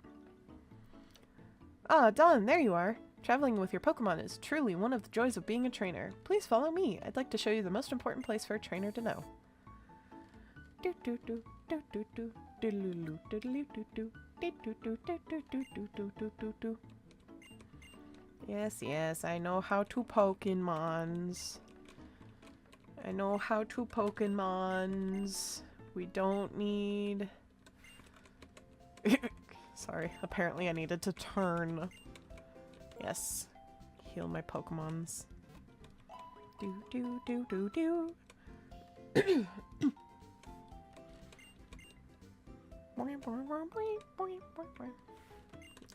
Ah, Dawn, there you are. Traveling with your Pokemon is truly one of the joys of being a trainer. Please follow me. I'd like to show you the most important place for a trainer to know. Yes, I know how to Pokemons. I know how to Pokemons. We don't need... Sorry, apparently I needed to turn. Yes. Heal my Pokemons. Do.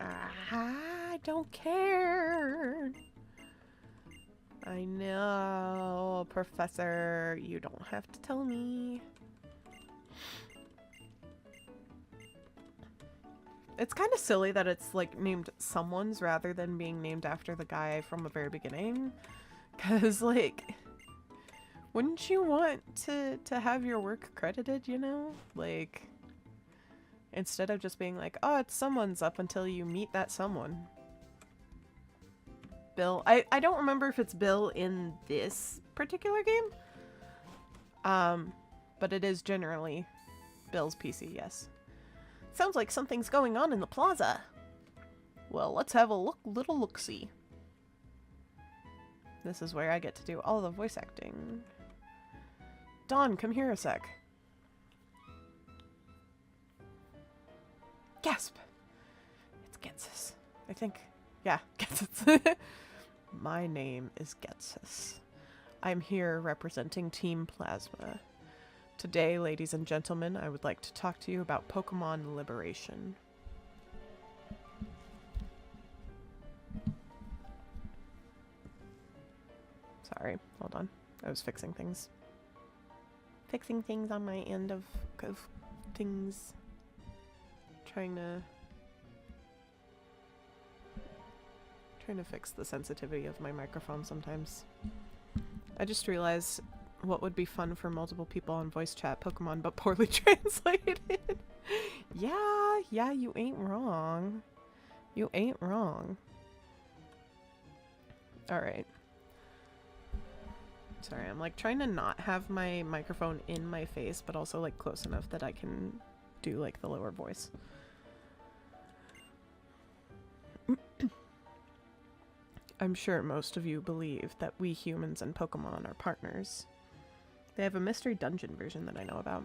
I don't care. I know, Professor. You don't have to tell me. It's kind of silly that it's like named someone's rather than being named after the guy from the very beginning. Cause like, wouldn't you want to have your work credited, you know? Like, instead of just being like, oh, it's someone's up until you meet that someone. Bill. I don't remember if it's Bill in this particular game. But it is generally Bill's PC, yes. Sounds like something's going on in the plaza. Well, let's have a little look-see. This is where I get to do all the voice acting. Dawn, come here a sec. Gasp! It's Getsus. I think. Yeah, Getsus. My name is Getsus. I'm here representing Team Plasma. Today, ladies and gentlemen, I would like to talk to you about Pokemon Liberation. Sorry, hold on. I was fixing things. Fixing things on my end of things. Trying to fix the sensitivity of my microphone sometimes. I just realized what would be fun for multiple people on voice chat Pokemon but poorly translated. Yeah, you ain't wrong. You ain't wrong. Alright. Sorry, I'm like trying to not have my microphone in my face but also like close enough that I can do like the lower voice. I'm sure most of you believe that we humans and Pokemon are partners. They have a mystery dungeon version that I know about.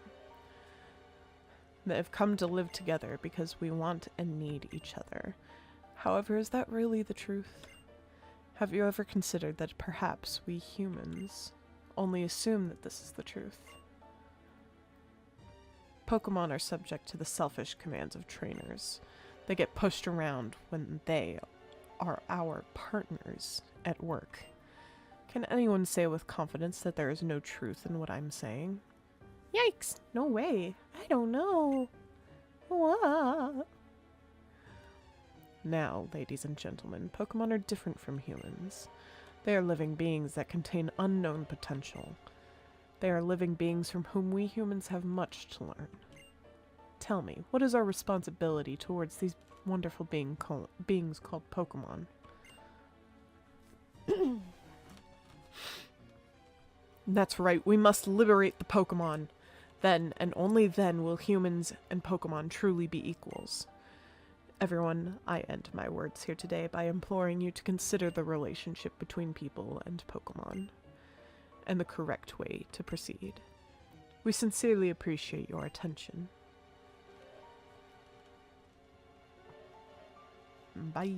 They have come to live together because we want and need each other. However, is that really the truth? Have you ever considered that perhaps we humans only assume that this is the truth? Pokemon are subject to the selfish commands of trainers. They get pushed around when they are our partners at work. Can anyone say with confidence that there is no truth in what I'm saying? Yikes! No way! I don't know! What? Now, ladies and gentlemen, Pokemon are different from humans. They are living beings that contain unknown potential. They are living beings from whom we humans have much to learn. Tell me, what is our responsibility towards these wonderful beings called Pokemon? That's right, we must liberate the Pokemon. Then, and only then, will humans and Pokemon truly be equals. Everyone, I end my words here today by imploring you to consider the relationship between people and Pokemon, and the correct way to proceed. We sincerely appreciate your attention. Bye.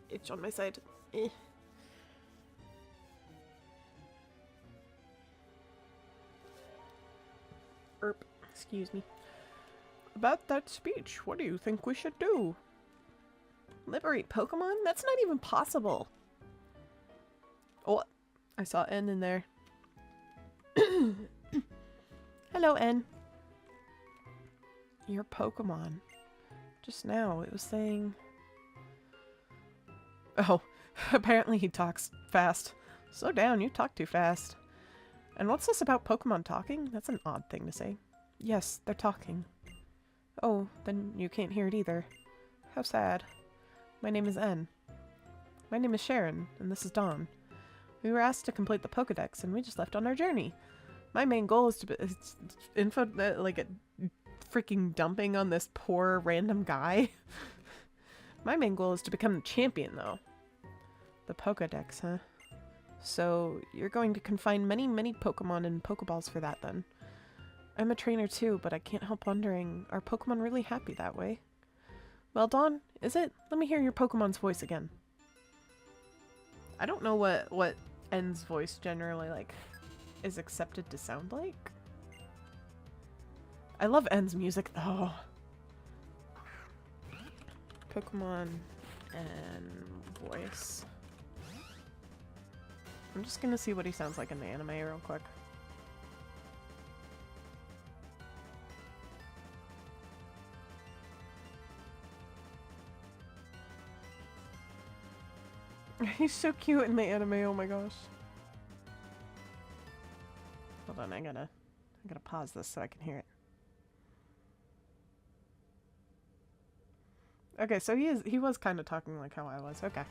It's on my side. Excuse me. About that speech, what do you think we should do? Liberate Pokemon? That's not even possible. Oh, I saw N in there. Hello, N. Your Pokemon. Just now, it was saying... Oh, apparently he talks fast. Slow down, you talk too fast. And what's this about Pokemon talking? That's an odd thing to say. Yes, they're talking. Oh, then you can't hear it either. How sad. My name is N. My name is Sharon, and this is Dawn. We were asked to complete the Pokedex, and we just left on our journey. My main goal is to be... like a freaking dumping on this poor random guy. My main goal is to become the champion, though. The Pokedex, huh? So, you're going to confine many, many Pokemon and Pokeballs for that, then. I'm a trainer, too, but I can't help wondering, are Pokemon really happy that way? Well, Dawn, is it? Let me hear your Pokemon's voice again. I don't know what N's voice generally, like, is accepted to sound like. I love N's music, though. Pokemon and voice. I'm just gonna see what he sounds like in the anime real quick. He's so cute in the anime, oh my gosh. Hold on, I gotta pause this so I can hear it. Okay, so he was kind of talking like how I was. Okay.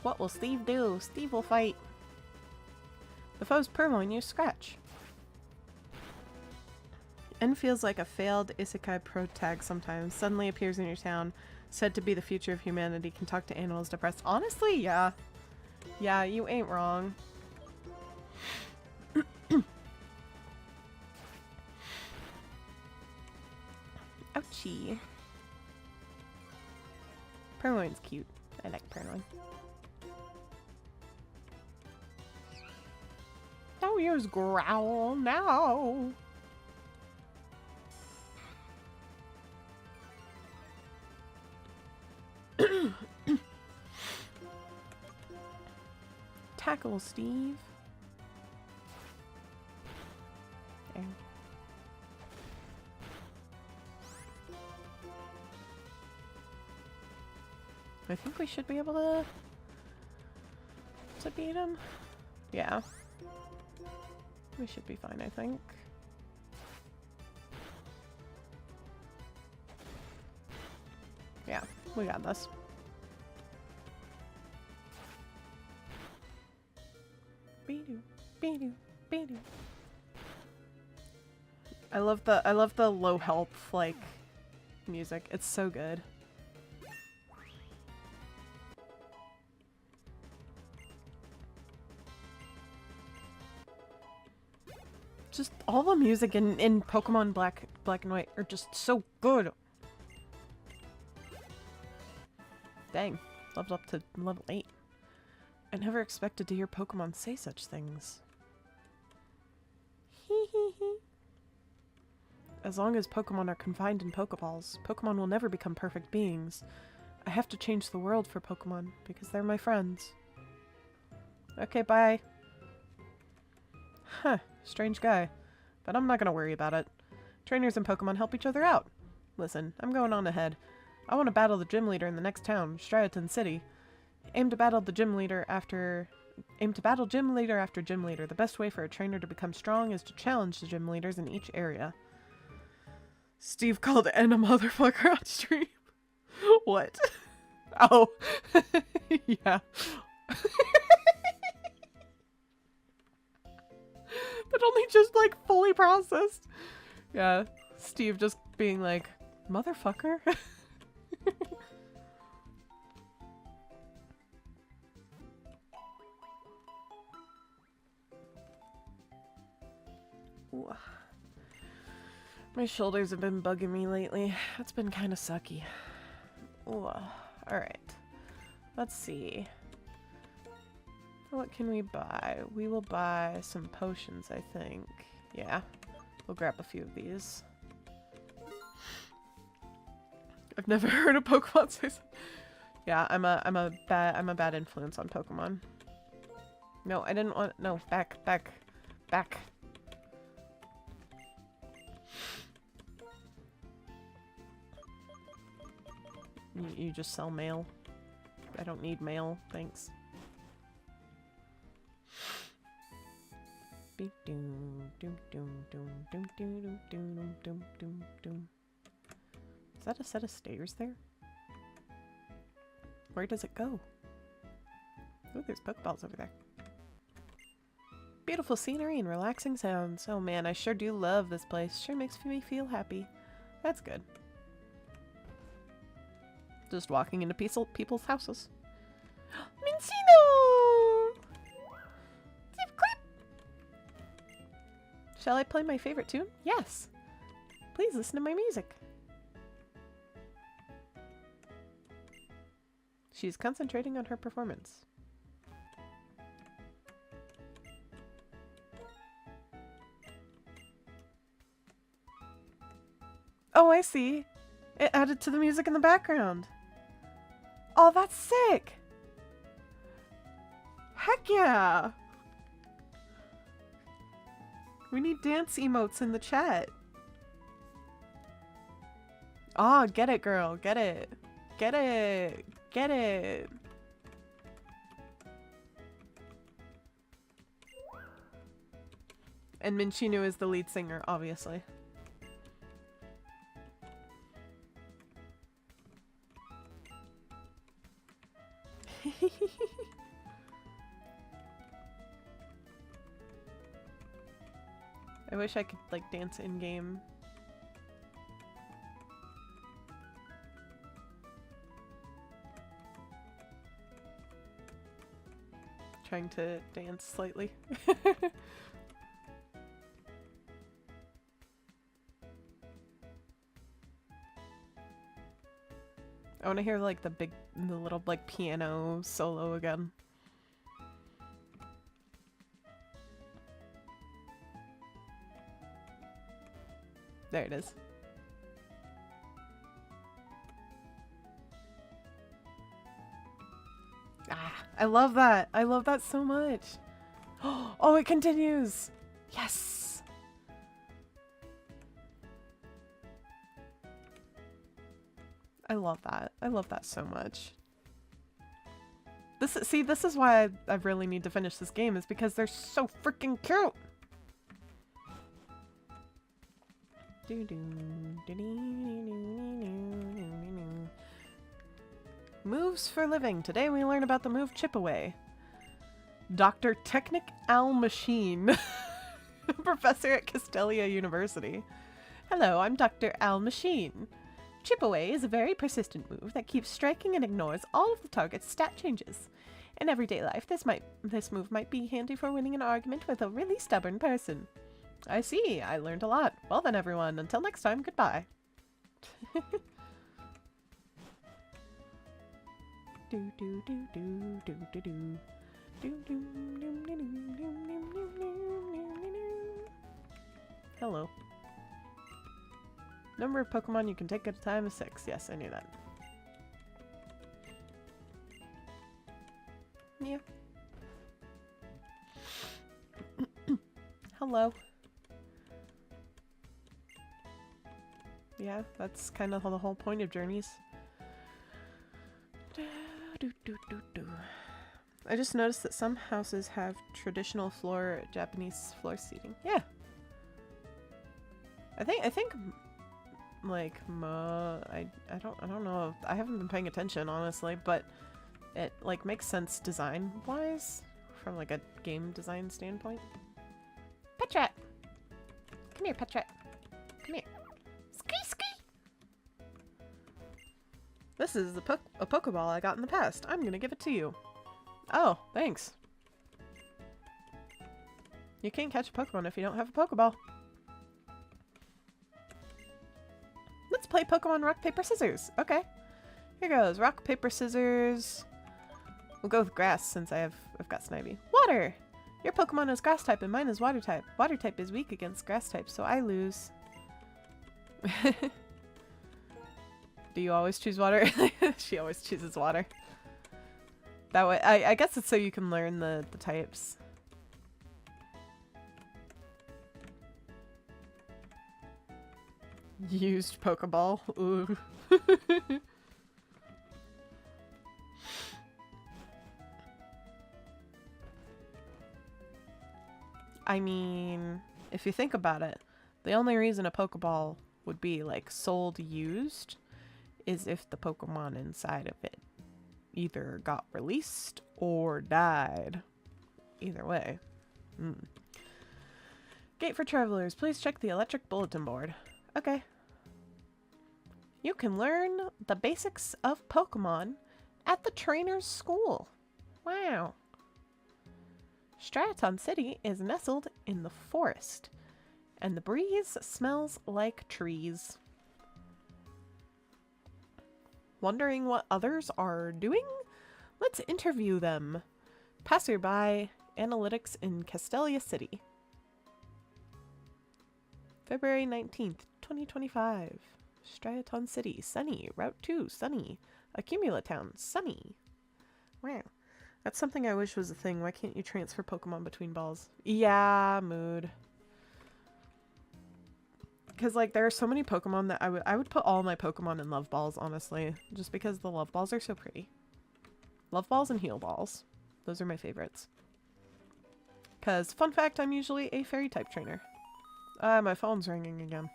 What will Steve do? Steve will fight. The foe's Purloin used Scratch. N feels like a failed isekai protag sometimes. Suddenly appears in your town, said to be the future of humanity, can talk to animals depressed. Honestly, yeah. Yeah, you ain't wrong. Ouchie. Purloin's cute. I like Purloin. Don't use growl now. Tackle, Steve. There. I think we should be able to beat him. Yeah. We should be fine, I think. Yeah, we got this. Be-doo, be-doo, be-doo. I love the low health like music. It's so good. Just all the music in Pokemon Black and White are just so good. Dang, leveled up to level 8. I never expected to hear Pokemon say such things. Hee hee hee. As long as Pokemon are confined in Pokeballs, Pokemon will never become perfect beings. I have to change the world for Pokemon, because they're my friends. Okay, bye. Huh, strange guy. But I'm not gonna worry about it. Trainers and Pokemon help each other out. Listen, I'm going on ahead. I want to battle the gym leader in the next town, Striaton City. Aim to battle gym leader after gym leader. The best way for a trainer to become strong is to challenge the gym leaders in each area. Steve called N a motherfucker on stream. What? Oh. Yeah. But only just like fully processed. Yeah. Steve just being like, motherfucker. Ooh. My shoulders have been bugging me lately. It's been kind of sucky. Ooh. Alright. Let's see. What can we buy? We will buy some potions, I think. Yeah. We'll grab a few of these. I've never heard of Pokemon say so. Yeah, I'm a bad influence on Pokemon. No, I didn't want no, back. You just sell mail. I don't need mail, thanks. Is that a set of stairs there? Where does it go? Oh, there's Pokeballs over there. Beautiful scenery and relaxing sounds. Oh man, I sure do love this place. Sure makes me feel happy. That's good. Just walking into people's houses. Mincino! Zip clip! Shall I play my favorite tune? Yes! Please listen to my music. She's concentrating on her performance. Oh, I see. It added to the music in the background. Oh, that's sick! Heck yeah! We need dance emotes in the chat. Oh, get it, girl. Get it. Get it. Get it. And Minchino is the lead singer, obviously. I wish I could, like, dance in-game. Trying to dance slightly. I want to hear, like, the little, like, piano solo again. There it is. Ah, I love that. I love that so much. Oh, it continues. Yes. I love that. I love that so much. This is why I really need to finish this game, is because they're so freaking cute. Moves for living. Today we learn about the move Chip Away. Dr. Technic Al Machine, professor at Castelia University. Hello, I'm Dr. Al Machine. Chip Away is a very persistent move that keeps striking and ignores all of the target's stat changes. In everyday life, this move might be handy for winning an argument with a really stubborn person. I see. I learned a lot. Well then, everyone. Until next time, goodbye. Hello. Number of Pokemon you can take at a time is 6. Yes, I knew that. Yeah. Hello. Yeah, that's kind of the whole point of journeys. I just noticed that some houses have traditional Japanese floor seating. Yeah. I think like I don't know. I haven't been paying attention honestly, but it like makes sense design wise from like a game design standpoint. Pet rat. Come here, pet rat. Come here. Squee squee. This is a Pokeball I got in the past. I'm gonna give it to you. Oh, thanks. You can't catch a Pokemon if you don't have a Pokeball. Let's play Pokemon Rock, Paper, Scissors. Okay. Here goes. Rock, paper, scissors. We'll go with grass since I've got Snivy. Water! Your Pokemon is grass type and mine is water type. Water type is weak against grass type, so I lose. Do you always choose water? She always chooses water. That way, I guess it's so you can learn the types. Used Pokeball. Ooh. I mean, if you think about it, the only reason a Pokeball would be like sold used is if the Pokemon inside of it either got released or died. Either way. Gate for travelers. Please check the electric bulletin board. Okay. You can learn the basics of Pokemon at the trainer's school. Wow. Straton City is nestled in the forest, and the breeze smells like trees. Wondering what others are doing? Let's interview them. Passerby Analytics in Castelia City. February 19th, 2025. Straton City, sunny. Route 2, sunny. Accumula Town, sunny. Wow. That's something I wish was a thing. Why can't you transfer Pokemon between balls? Yeah, mood. Because, like, there are so many Pokemon that I would put all my Pokemon in Love Balls, honestly. Just because the Love Balls are so pretty. Love Balls and Heal Balls. Those are my favorites. Because, fun fact, I'm usually a Fairy-type trainer. My phone's ringing again.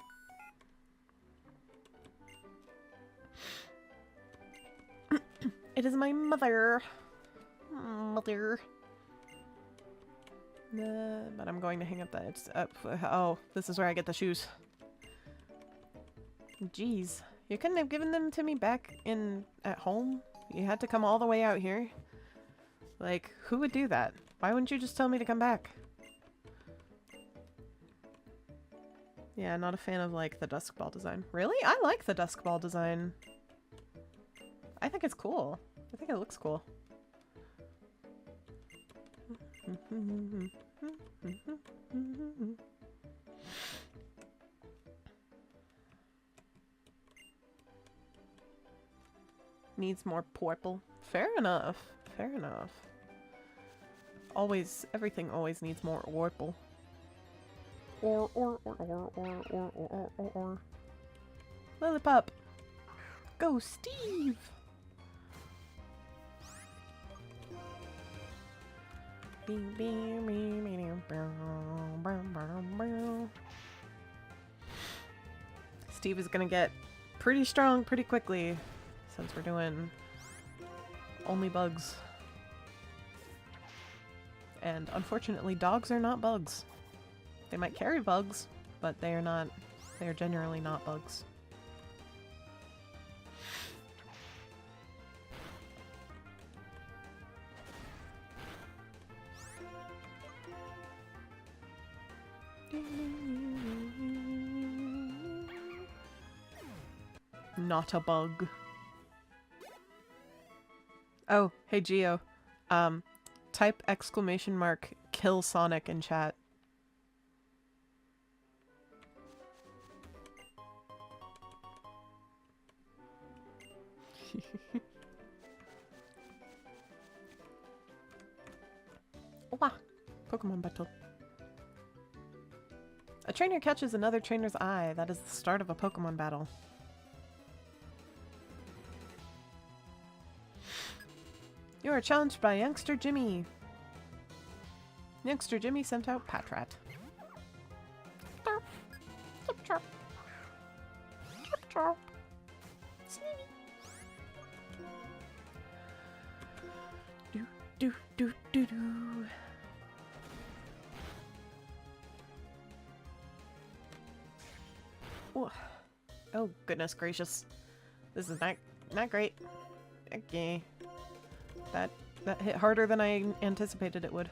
It is my mother. Mother. But I'm going to hang up that. Oh, this is where I get the shoes. Jeez. You couldn't have given them to me back at home? You had to come all the way out here? Like, who would do that? Why wouldn't you just tell me to come back? Yeah, not a fan of, like, the Dusk Ball design. Really? I like the Dusk Ball design. I think it's cool. I think it looks cool. Needs more purple. Fair enough. Fair enough. Always, everything always needs more Orple. Or. Lillipup. Go, Steve! Steve is gonna get pretty strong pretty quickly since we're doing only bugs. And unfortunately, dogs are not bugs. They might carry bugs, but they are generally not bugs. Not a bug. Oh, hey Geo. Type exclamation mark kill Sonic in chat. Wah! Pokemon battle. A trainer catches another trainer's eye. That is the start of a Pokemon battle. You are challenged by Youngster Jimmy. Youngster Jimmy sent out Patrat. Chirp, chirp. Chirp, chirp. Snivy. Do, do, do, do, do. Oh. Oh, goodness gracious. This is not great. Okay. That hit harder than I anticipated it would.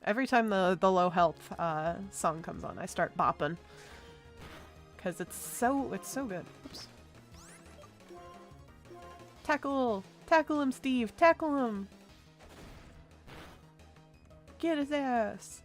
Every time the low health song comes on, I start bopping. Cause it's so good. Oops. Tackle him, Steve. Tackle him. Get his ass.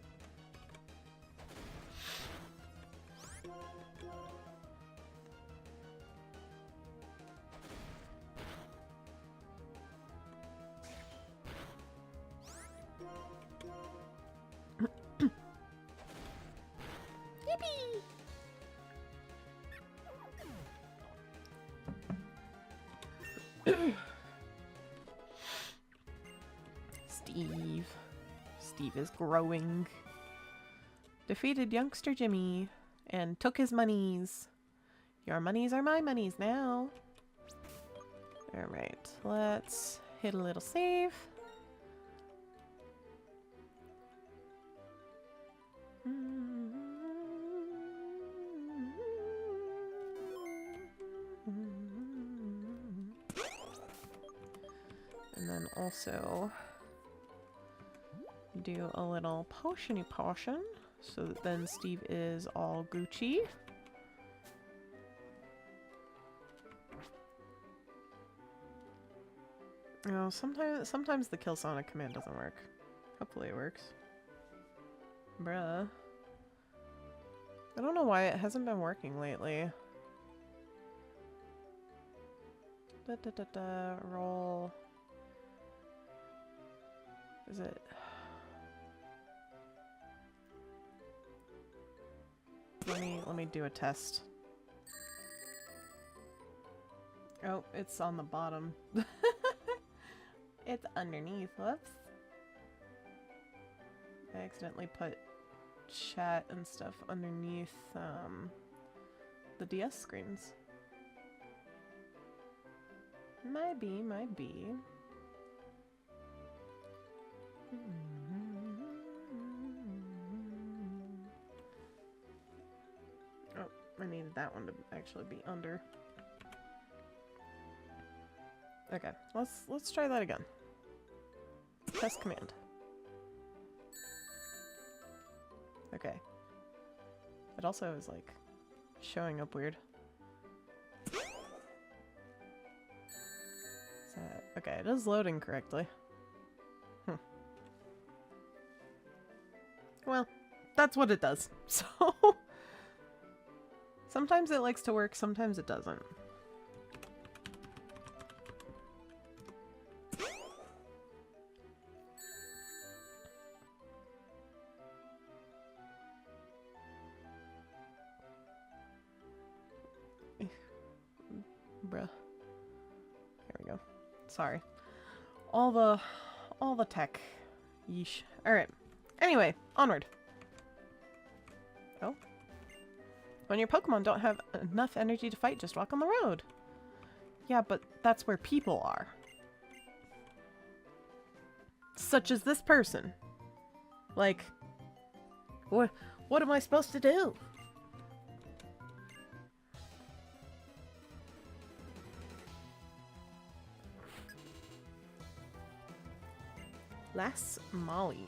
Steve is growing. Defeated Youngster Jimmy and took his monies. Your monies are my monies now. Alright, let's hit a little save. And then also do a little potion-y potion, so that then Steve is all Gucci. Oh, sometimes the Kill Sonic command doesn't work. Hopefully it works. Bruh. I don't know why it hasn't been working lately. Roll. Is it? Let me do a test. Oh, it's on the bottom. It's underneath. Whoops. I accidentally put chat and stuff underneath the DS screens. Might be. Oh, I needed that one to actually be under. Okay, let's try that again. Test command. Okay. It also is like showing up weird. Okay, it is loading correctly. Well, that's what it does. So sometimes it likes to work, sometimes it doesn't. Bruh. There we go. Sorry. All the tech. Yeesh. Alright. Anyway, onward. Oh. When your Pokemon don't have enough energy to fight, just walk on the road. Yeah, but that's where people are. Such as this person. Like, what am I supposed to do? Last Molly.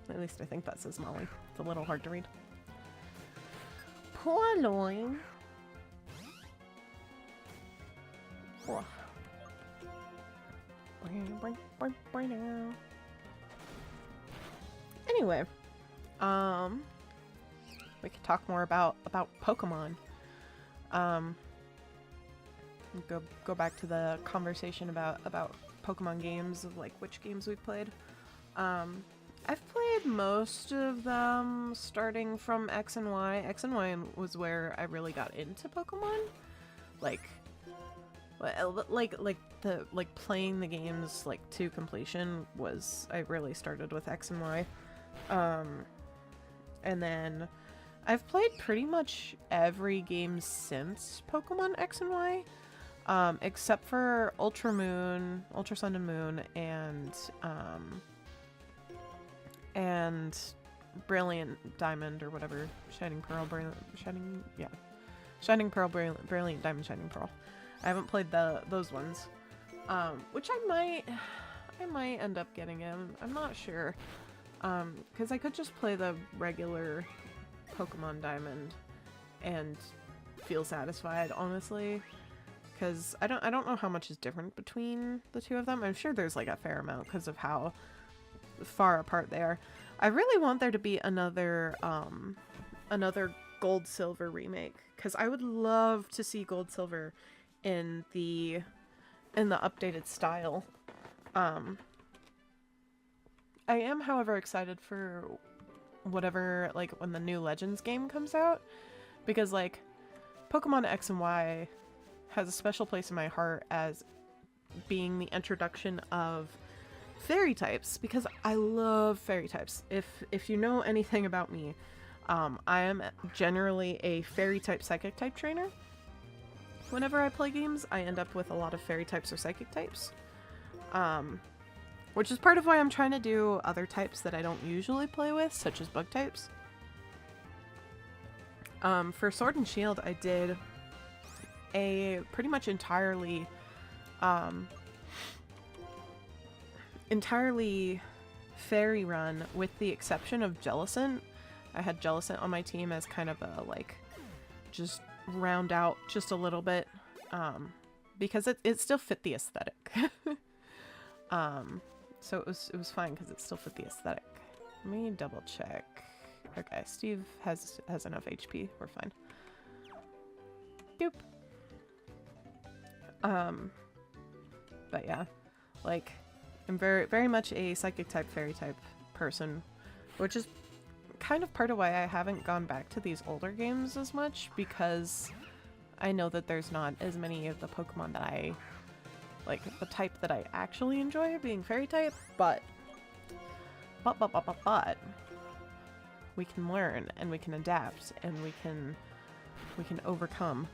At least I think that says Molly. It's a little hard to read. Purloin. Oh. Anyway, we could talk more about Pokemon. Go back to the conversation about Pokemon games, of like which games we've played. I've played most of them starting from X and Y. X and Y was where I really got into Pokemon. like playing the games like to completion was, I really started with X and Y. And then I've played pretty much every game since Pokemon X and Y, except for Ultra Moon, Ultra Sun and Moon, and Brilliant Diamond or whatever, Shining Pearl, Shining Pearl, Brilliant Diamond, Shining Pearl. I haven't played those ones, which I might end up getting in. I'm not sure, because I could just play the regular Pokemon Diamond and feel satisfied, honestly. Because I don't know how much is different between the two of them. I'm sure there's like a fair amount because of how far apart they are. I really want there to be another Gold Silver remake, because I would love to see Gold Silver in the updated style. I am, however, excited for whatever, like, when the new Legends game comes out, because like Pokemon X and Y has a special place in my heart as being the introduction of fairy types, because I love fairy types. If you know anything about me, I am generally a fairy type psychic type trainer. Whenever I play games, I end up with a lot of fairy types or psychic types, which is part of why I'm trying to do other types that I don't usually play with, such as bug types. For Sword and Shield, I did a pretty much entirely fairy run, with the exception of Jellicent. I had Jellicent on my team as kind of a, like, just round out just a little bit, because it still fit the aesthetic. So it was fine because it still fit the aesthetic. Let me double check. Okay, Steve has enough HP. We're fine. Doop. But yeah, like, I'm very much a psychic type, fairy type person, which is kind of part of why I haven't gone back to these older games as much, because I know that there's not as many of the Pokemon that I like, the type that I actually enjoy being fairy type, but we can learn and we can adapt and we can overcome.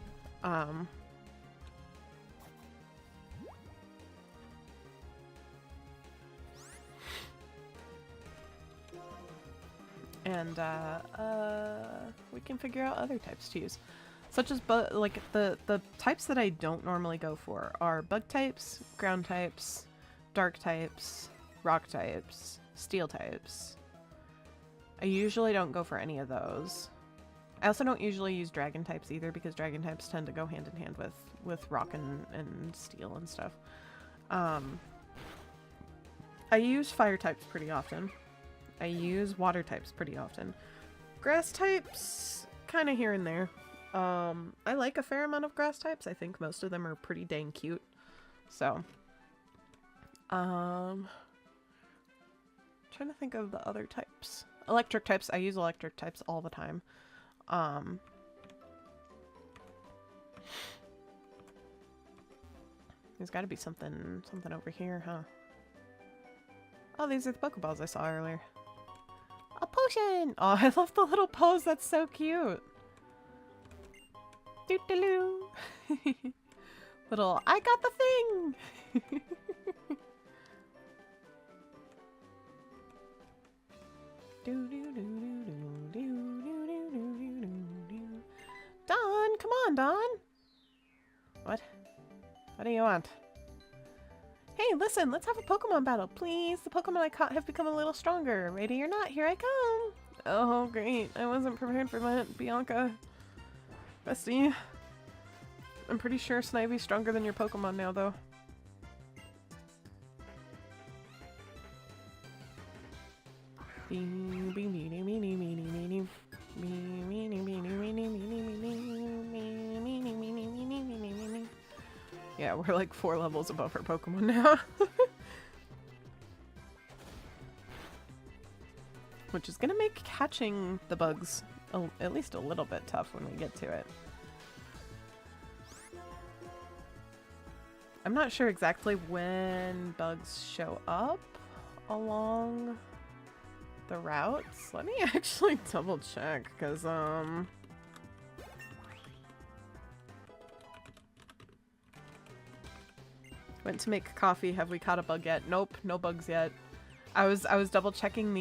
And we can figure out other types to use, such as like the types that I don't normally go for are bug types, ground types, dark types, rock types, steel types. I usually don't go for any of those. I also don't usually use dragon types either, because dragon types tend to go hand in hand with rock and steel and stuff. I use fire types pretty often. I use water types pretty often. Grass types, kind of here and there. I like a fair amount of grass types. I think most of them are pretty dang cute. So, trying to think of the other types. Electric types, I use electric types all the time. There's got to be something over here, huh? Oh, these are the Pokeballs I saw earlier. A potion! Oh, I love the little pose. That's so cute. Doo-doo-doo. Little, I got the thing! Dawn, come on, Dawn. What? What do you want? Hey, listen, let's have a Pokemon battle, please. The Pokemon I caught have become a little stronger. Ready or not, here I come. Oh, great. I wasn't prepared for that, Bianca. Bestie. I'm pretty sure Snivy's stronger than your Pokemon now, though. Yeah, we're like 4 levels above our Pokemon now. Which is gonna make catching the bugs at least a little bit tough when we get to it. I'm not sure exactly when bugs show up along the routes. Let me actually double check, because, went to make coffee. Have we caught a bug yet? Nope, no bugs yet. I was double checking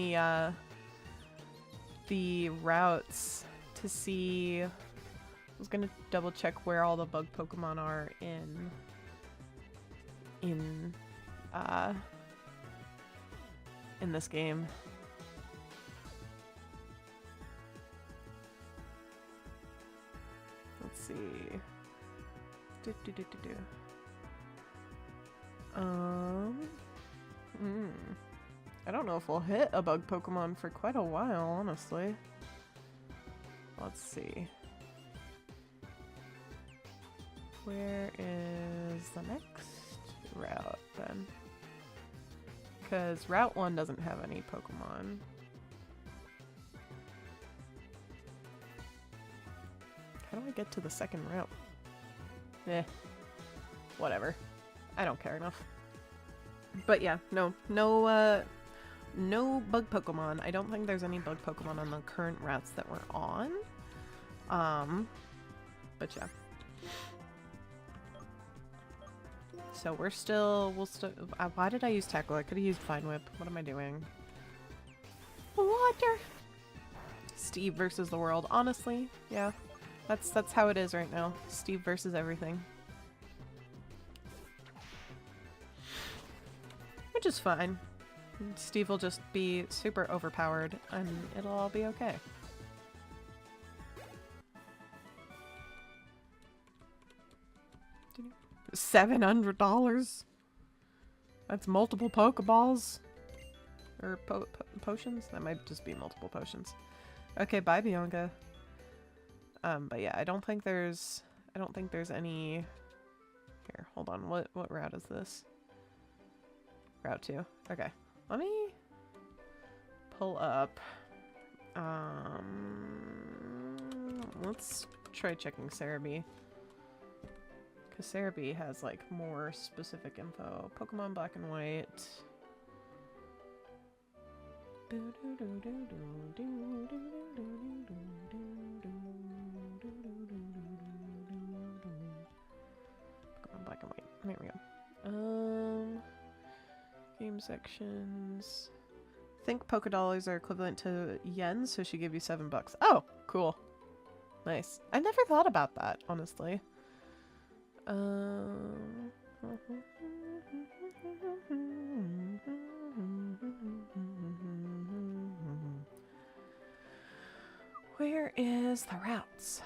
the routes to see. I was gonna double check where all the bug Pokemon are in this game. Let's see. I don't know if we'll hit a bug Pokemon for quite a while, honestly. Let's see. Where is the next route, then? Because Route 1 doesn't have any Pokemon. How do I get to the second route? Whatever. I don't care enough. But yeah, no bug Pokemon. I don't think there's any bug Pokemon on the current routes that we're on. But yeah. So we'll still, why did I use Tackle? I could have used Vine Whip. What am I doing? Water! Steve versus the world. Honestly, yeah. That's how it is right now. Steve versus everything. Which is fine. Steve will just be super overpowered and it'll all be okay. $700? That's multiple Pokeballs? Or potions? That might just be multiple potions. Okay, bye Bianca. But yeah, I don't think there's any... Here, hold on. What route is this? Route 2. Okay. Let me pull up. Let's try checking Cerebi. Because Cerebi has like more specific info. Pokemon Black and White. Pokemon Black and White. There we go. Game sections. I think Pokedollars are equivalent to yen, so she gave you $7. Oh, cool. Nice. I never thought about that, honestly. Where is the routes?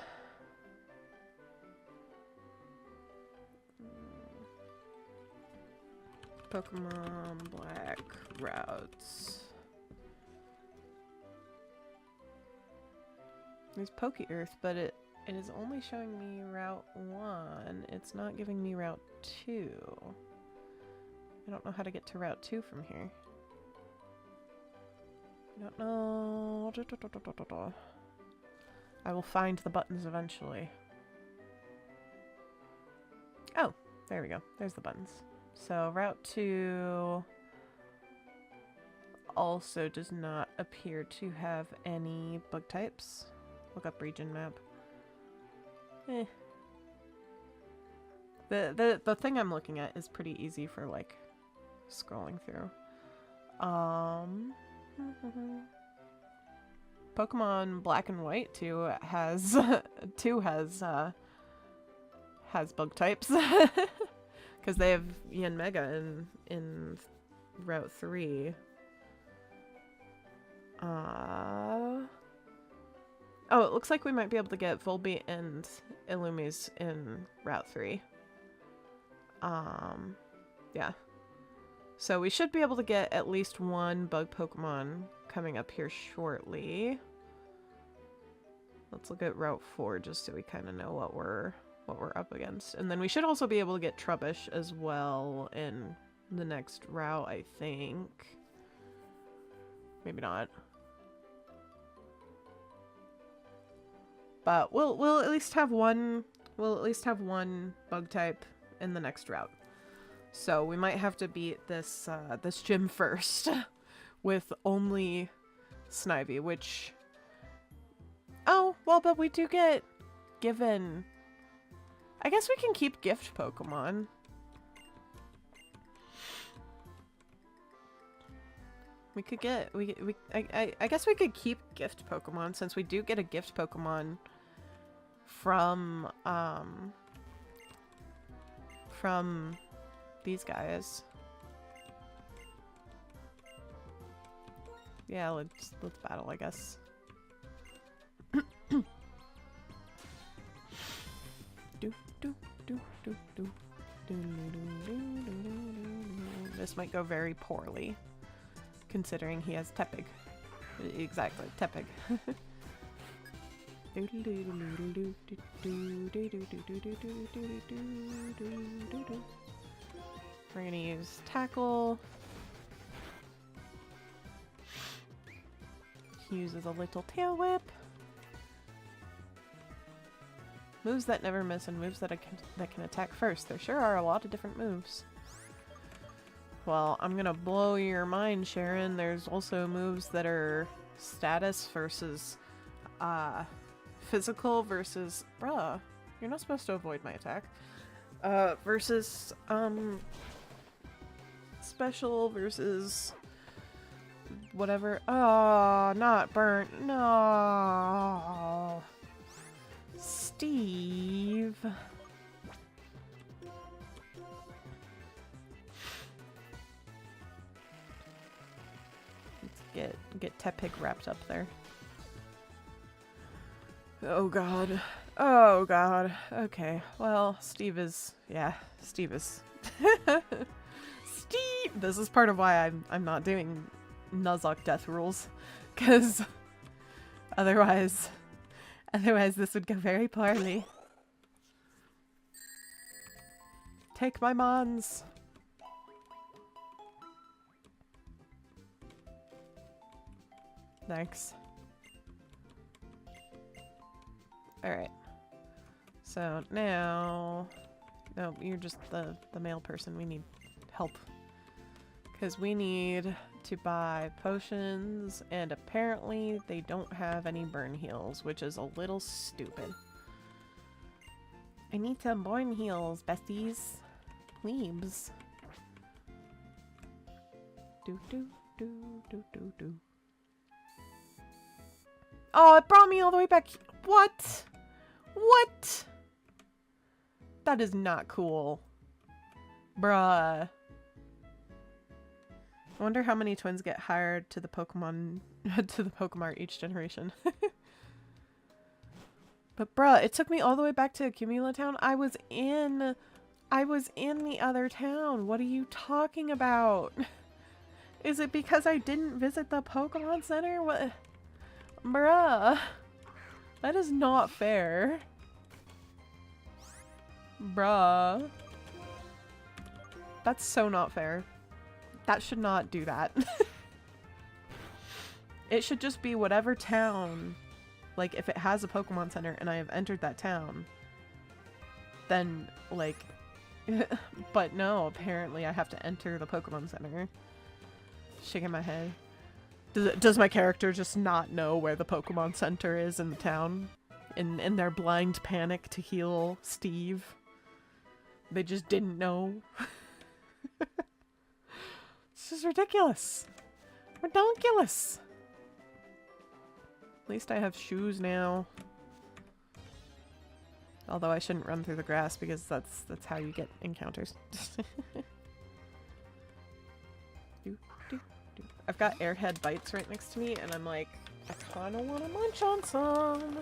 Pokemon Black routes. There's Poke Earth, but it is only showing me Route 1. It's not giving me Route 2. I don't know how to get to Route 2 from here. I don't know. I will find the buttons eventually. Oh, there we go. There's the buttons. So Route 2 also does not appear to have any bug types. Look up region map. The thing I'm looking at is pretty easy for like scrolling through. Pokemon Black and White too has has bug types because they have Yanmega in Route 3. Oh, it looks like we might be able to get Volbeat and Illumis in Route 3. Yeah. So we should be able to get at least one bug Pokemon coming up here shortly. Let's look at Route 4 just so we kind of know what we're up against. And then we should also be able to get Trubbish as well in the next route, I think. Maybe not. But we'll at least have one bug type in the next route. So we might have to beat this this gym first with only Snivy, which... Oh, well, but we do get given... I guess we can keep gift Pokemon. We could get... I guess we could keep gift Pokemon since we do get a gift Pokemon from these guys. Yeah, let's battle, I guess. This might go very poorly, considering he has Tepig. Exactly, Tepig. We're gonna use Tackle. He uses a little Tail Whip. Moves that never miss and moves that can attack first. There sure are a lot of different moves. Well, I'm gonna blow your mind, Sharon. There's also moves that are status versus physical versus... Bruh, you're not supposed to avoid my attack. Versus special versus whatever. Oh, not burnt. No. Steve. Let's get Tepig wrapped up there. Oh god. Oh god. Okay. Well, Steve is... Yeah, Steve is... Steve! This is part of why I'm not doing Nuzlocke death rules. Because otherwise this would go very poorly. Take my mons! Thanks. Alright. So now... No, you're just the male person. We need help. Because we need to buy potions, and apparently they don't have any burn heals, which is a little stupid. I need some burn heals, besties. Plebes. Do do do do do do. Oh, it brought me all the way back. What? What? That is not cool. Bruh. I wonder how many twins get hired to the Pokemon to the Pokemart each generation. But bruh, it took me all the way back to Cumula Town. I was in the other town. What are you talking about? Is it because I didn't visit the Pokemon Center? What? Bruh. That is not fair. Bruh. That's so not fair. That should not do that. It should just be whatever town, like if it has a Pokemon Center and I have entered that town, then like, but no, apparently I have to enter the Pokemon Center. Shaking my head. Does my character just not know where the Pokemon Center is in the town? In their blind panic to heal Steve? They just didn't know? This is ridiculous. Redonkulous. At least I have shoes now. Although I shouldn't run through the grass because that's how you get encounters. I've got airhead bites right next to me and I'm like, I kinda wanna munch on some.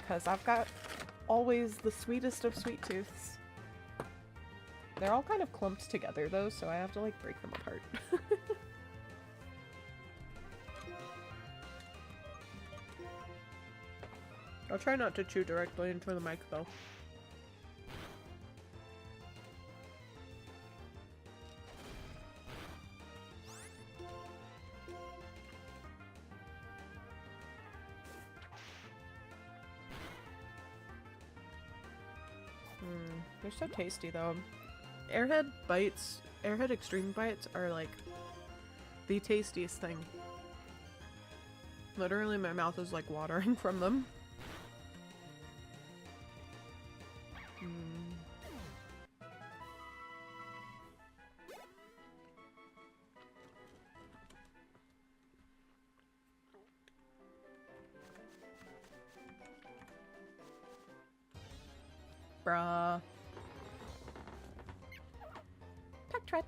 Cause I've got always the sweetest of sweet tooths. They're all kind of clumped together though, so I have to like break them apart. I'll try not to chew directly into the mic though. They're so tasty though. Airhead bites, Airhead extreme bites are like the tastiest thing. Literally my mouth is like watering from them. Bruh. Tret.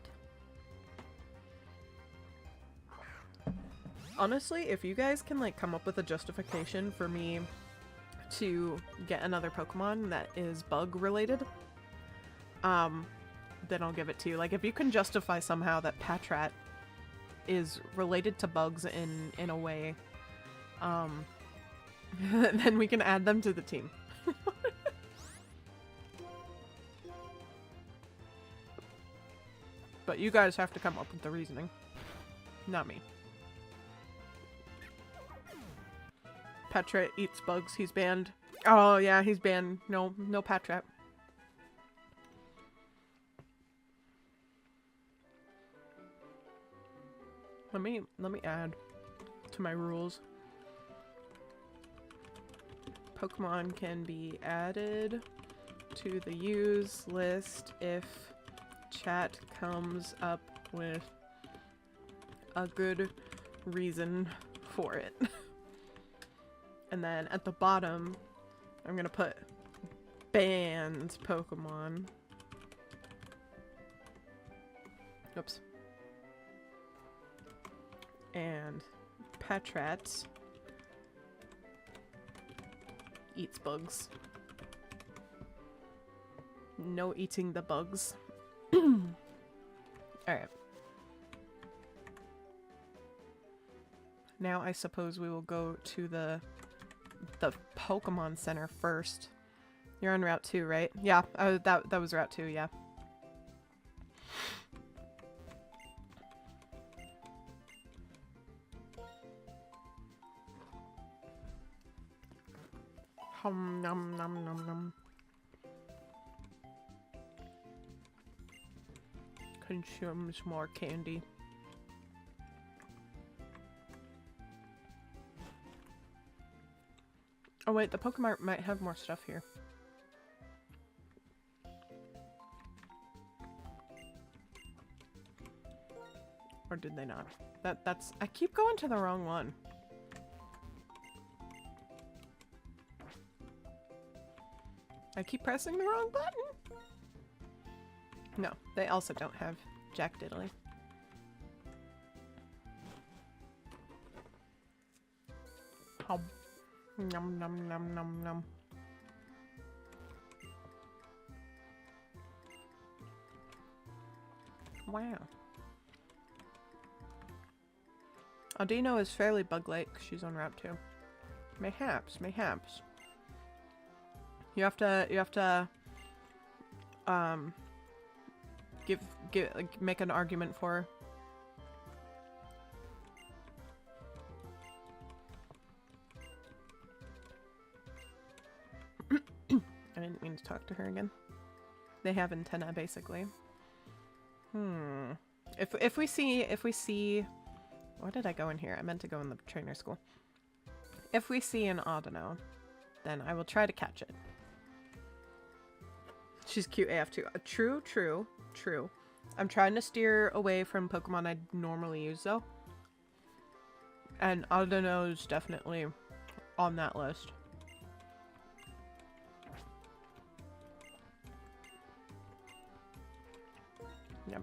Honestly, if you guys can like come up with a justification for me to get another Pokemon that is bug related, then I'll give it to you. Like if you can justify somehow that Patrat is related to bugs in a way, then we can add them to the team. But you guys have to come up with the reasoning. Not me. Patrat eats bugs. He's banned. Oh yeah, he's banned. No Patrat. Let me add to my rules. Pokemon can be added to the use list if chat comes up with a good reason for it. And then at the bottom, I'm gonna put banned Pokemon. Oops. And Patrat eats bugs. No eating the bugs. Alright. Now I suppose we will go to the Pokemon Center first. You're on Route 2, right? Yeah, that was Route 2, yeah. Hum nom nom nom nom. Consumes more candy. Oh wait, the Pokemon might have more stuff here. Or did they not? That's I keep going to the wrong one. I keep pressing the wrong button. No, they also don't have Jack Diddley. Hum. Nom nom nom nom nom. Wow. Audino is fairly bug-like. She's on Route 2. Mayhaps, mayhaps. You have to make an argument for her. I didn't mean to talk to her again. They have antenna basically. If we see where did I go in here? I meant to go in the trainer school. If we see an Audino, then I will try to catch it. She's cute AF too. True, true, true. I'm trying to steer away from Pokemon I normally use though. And Audino is definitely on that list. Yep.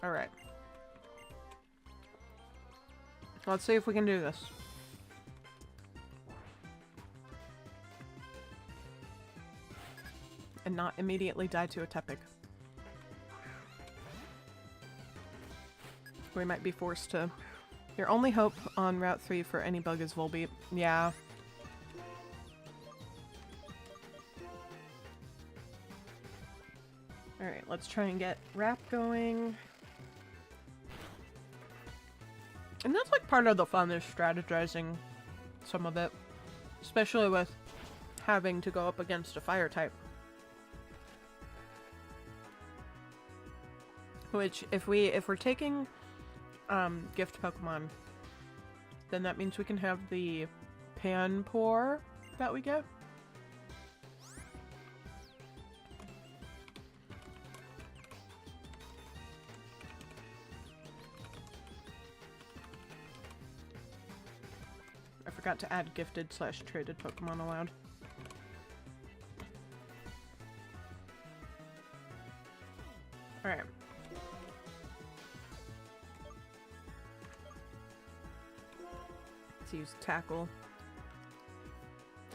Alright. Let's see if we can do this. And not immediately die to a Tepig. We might be forced to... Your only hope on Route 3 for any bug is Volbeat. Yeah. Alright, let's try and get Wrap going. And that's like part of the fun is strategizing some of it. Especially with having to go up against a fire type. Which, if we're taking gift Pokemon, then that means we can have the Panpour that we get. I forgot to add gifted/traded Pokemon allowed. Alright. Let's use Tackle.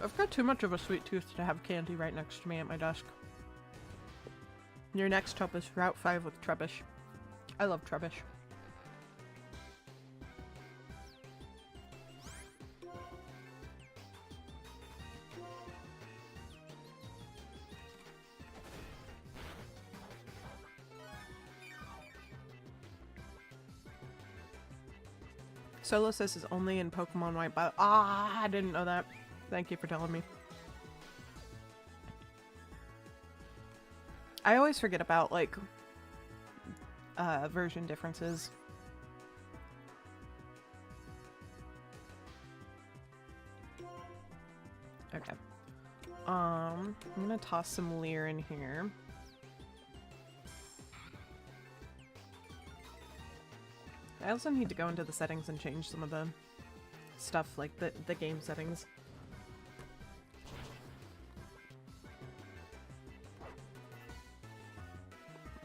I've got too much of a sweet tooth to have candy right next to me at my desk. Your next stop is Route 5 with Trubbish. I love Trubbish. Solosis is only in Pokemon White, but I didn't know that. Thank you for telling me. I always forget about, like, version differences. Okay. I'm gonna toss some Leer in here. I also need to go into the settings and change some of the stuff, like the game settings.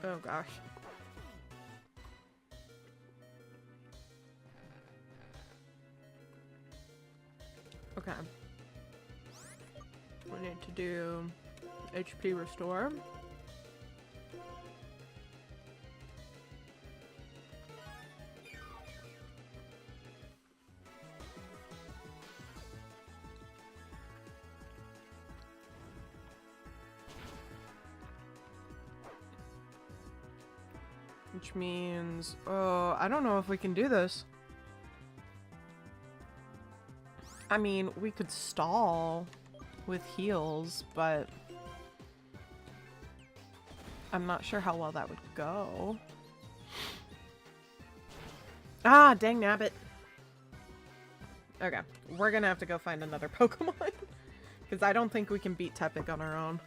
Oh gosh. Okay. We need to do HP restore. Which means, oh, I don't know if we can do this. I mean, we could stall with heals, but I'm not sure how well that would go. Ah, dang nabbit. Okay, we're gonna have to go find another Pokemon. Because I don't think we can beat Tepig on our own.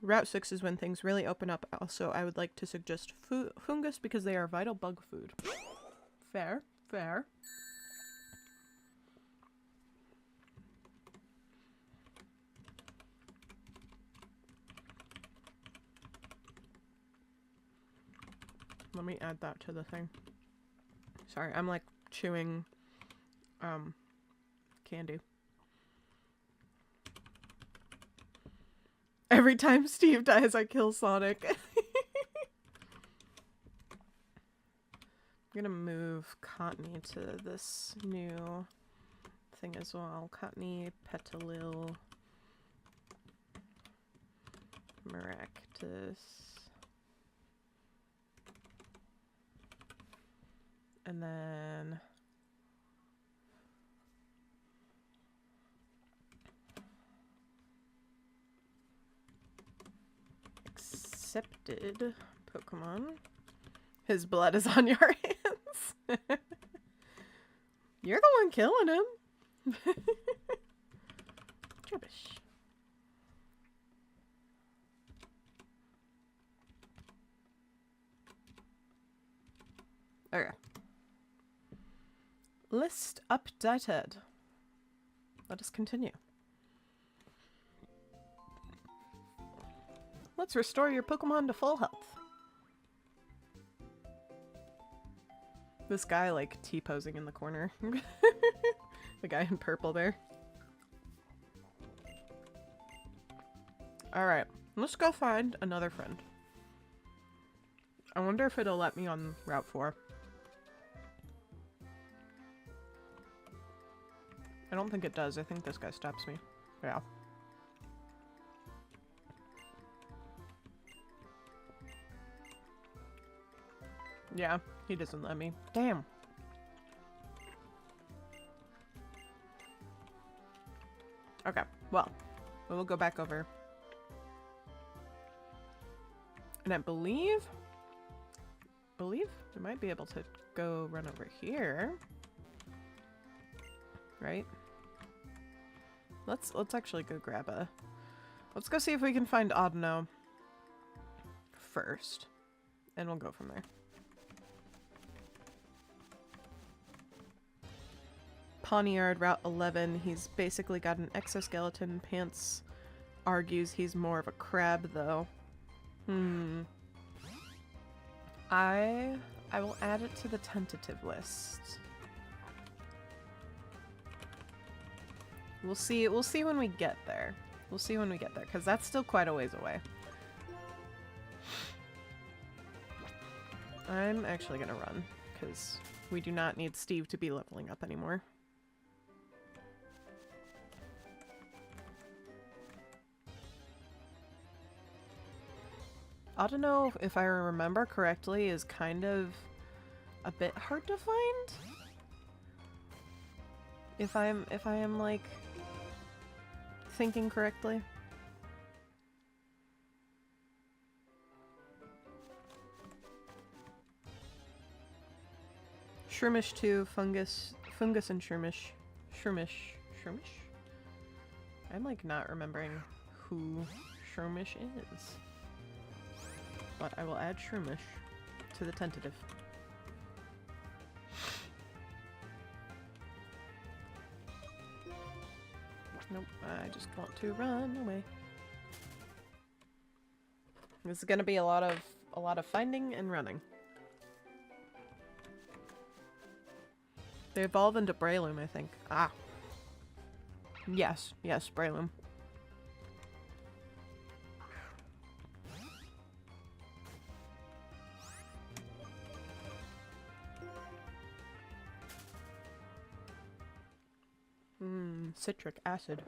Route 6 is when things really open up. Also, I would like to suggest Fungus because they are vital bug food. Fair, fair. Let me add that to the thing. Sorry, I'm like chewing candy. Every time Steve dies, I kill Sonic. I'm gonna move Cottony to this new thing as well. Cottony, Petalil, Maractus, and then accepted Pokemon. His blood is on your hands. You're the one killing him. Trubbish. Okay. List updated. Let us continue. Let's restore your Pokemon to full health. This guy, like, T-posing in the corner. The guy in purple there. Alright, let's go find another friend. I wonder if it'll let me on Route 4. I don't think it does. I think this guy stops me. Yeah. Yeah, he doesn't let me. Damn. Okay, well, we'll go back over And I believe we might be able to go run over here. Right? Let's actually go grab a... Let's go see if we can find Audino first. And we'll go from there. Pawniard, Route 11. He's basically got an exoskeleton. Pants argues he's more of a crab, though. I will add it to the tentative list. We'll see when we get there. We'll see when we get there, because that's still quite a ways away. I'm actually gonna run, because we do not need Steve to be leveling up anymore. Audino, if I remember correctly, is kind of a bit hard to find. If I am like thinking correctly. Shroomish too, fungus and Shroomish. Shroomish. I'm like not remembering who Shroomish is. But I will add Shroomish to the tentative. Nope, I just want to run away. This is gonna be a lot of finding and running. They evolve into Breloom, I think. Ah. Yes, Breloom. Citric acid.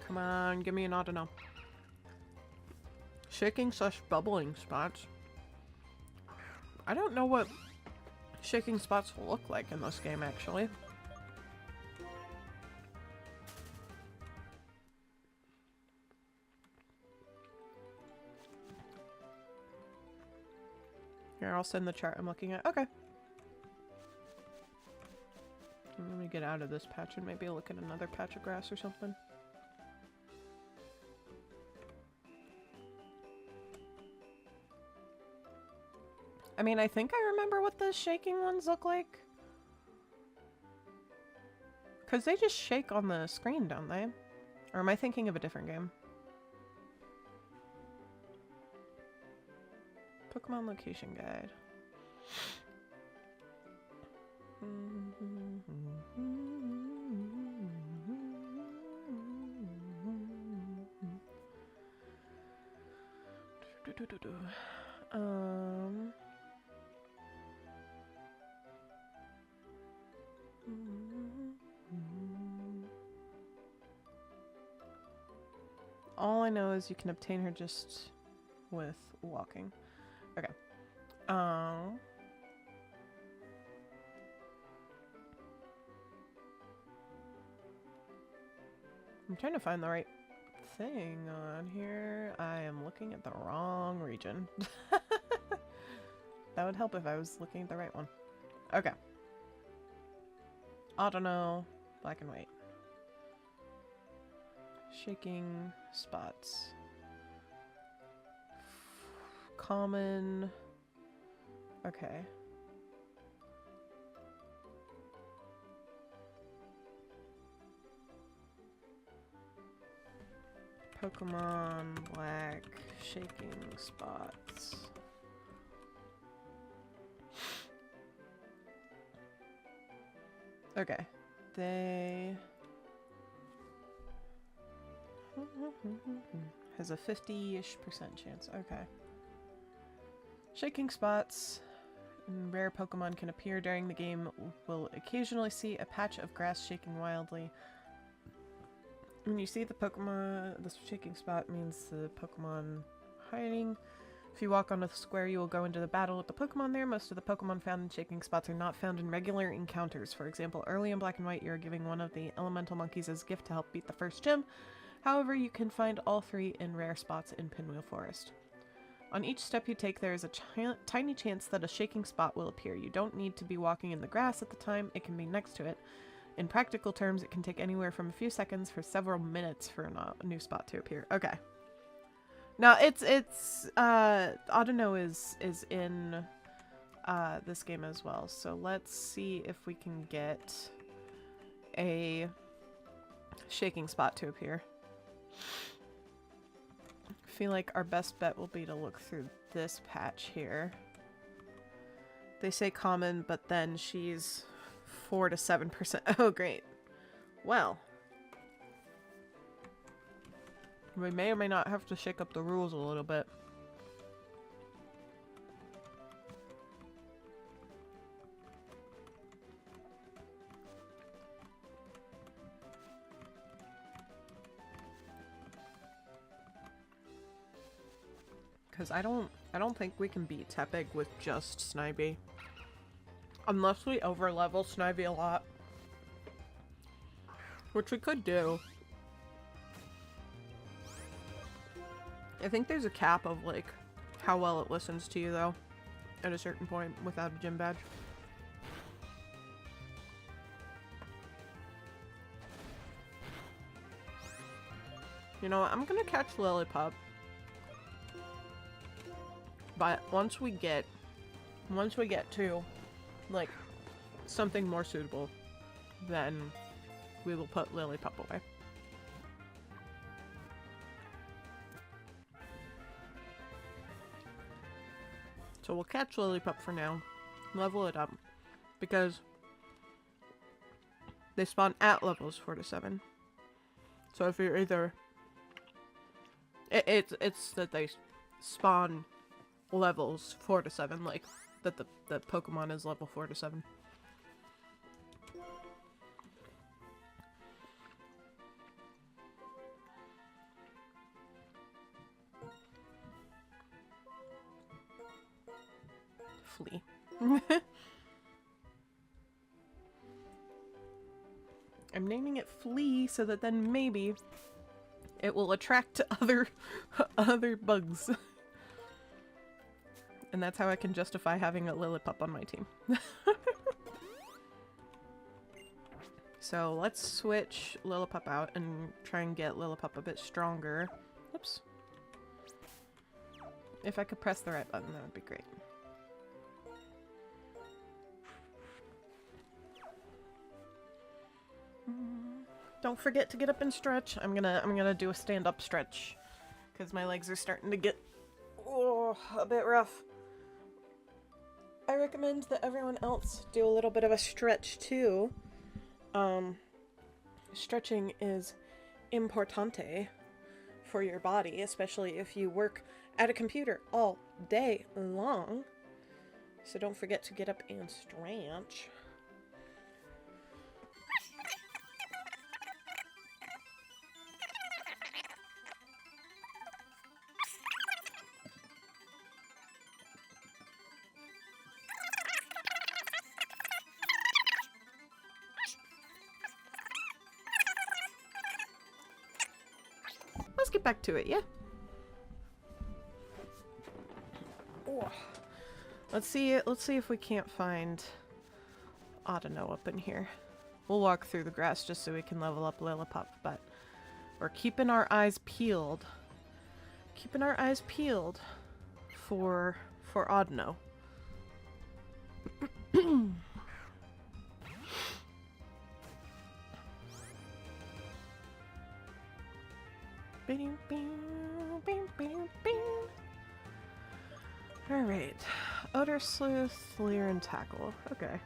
Come on, give me an Audino. Shaking/bubbling spots. I don't know what shaking spots will look like in this game, actually. Here, I'll send the chart I'm looking at. Okay. Let me get out of this patch and maybe look at another patch of grass or something. I mean, I think I remember what the shaking ones look like. Because they just shake on the screen, don't they? Or am I thinking of a different game? Pokemon Location Guide. All I know is you can obtain her just with walking. Okay. I'm trying to find the right thing on here. I am looking at the wrong region. That would help if I was looking at the right one. Okay. Audino, black and white. Shaking spots. Common. Okay. Pokemon Black shaking spots. Okay. They has a 50-ish% chance. Okay. Shaking spots. Rare Pokemon can appear during the game. Will occasionally see a patch of grass shaking wildly. When you see the Pokemon, the shaking spot means the Pokemon hiding. If you walk on a square, you will go into the battle with the Pokemon there. Most of the Pokemon found in shaking spots are not found in regular encounters. For example, early in Black and White, you are giving one of the elemental monkeys as a gift to help beat the first gym. However, you can find all 3 in rare spots in Pinwheel Forest. On each step you take, there is a tiny chance that a shaking spot will appear. You don't need to be walking in the grass at the time, it can be next to it. In practical terms, it can take anywhere from a few seconds for several minutes for a new spot to appear. Okay. Now, Audino is in this game as well, so let's see if we can get a shaking spot to appear. I feel like our best bet will be to look through this patch here. They say common, but then she's 4 to 7%. Oh, great. Well, we may or may not have to shake up the rules a little bit. Because I don't think we can beat Tepig with just Snivy. Unless we overlevel Snivy a lot. Which we could do. I think there's a cap of, like, how well it listens to you, though. At a certain point, without a gym badge. You know what? I'm gonna catch Lillipup. But once we get to, like, something more suitable, then we will put Lillipup away. So we'll catch Lillipup for now, level it up, because they spawn at levels 4 to 7. So if you're either, it's that they spawn levels 4 to 7, like that the Pokemon is level 4 to 7. Flea. I'm naming it Flea so that then maybe it will attract other bugs. And that's how I can justify having a Lillipup on my team. So let's switch Lillipup out and try and get Lillipup a bit stronger. Oops. If I could press the right button, that would be great. Don't forget to get up and stretch. I'm gonna do a stand-up stretch because my legs are starting to get a bit rough. I recommend that everyone else do a little bit of a stretch too. Stretching is importante for your body, especially if you work at a computer all day long. So don't forget to get up and stretch. Let's get back to it, yeah? Oh. Let's see if we can't find Audino up in here. We'll walk through the grass just so we can level up Lillipup, but we're keeping our eyes peeled. Keeping our eyes peeled for Audino. Alright. Odor Sleuth, Leer, and Tackle. Okay.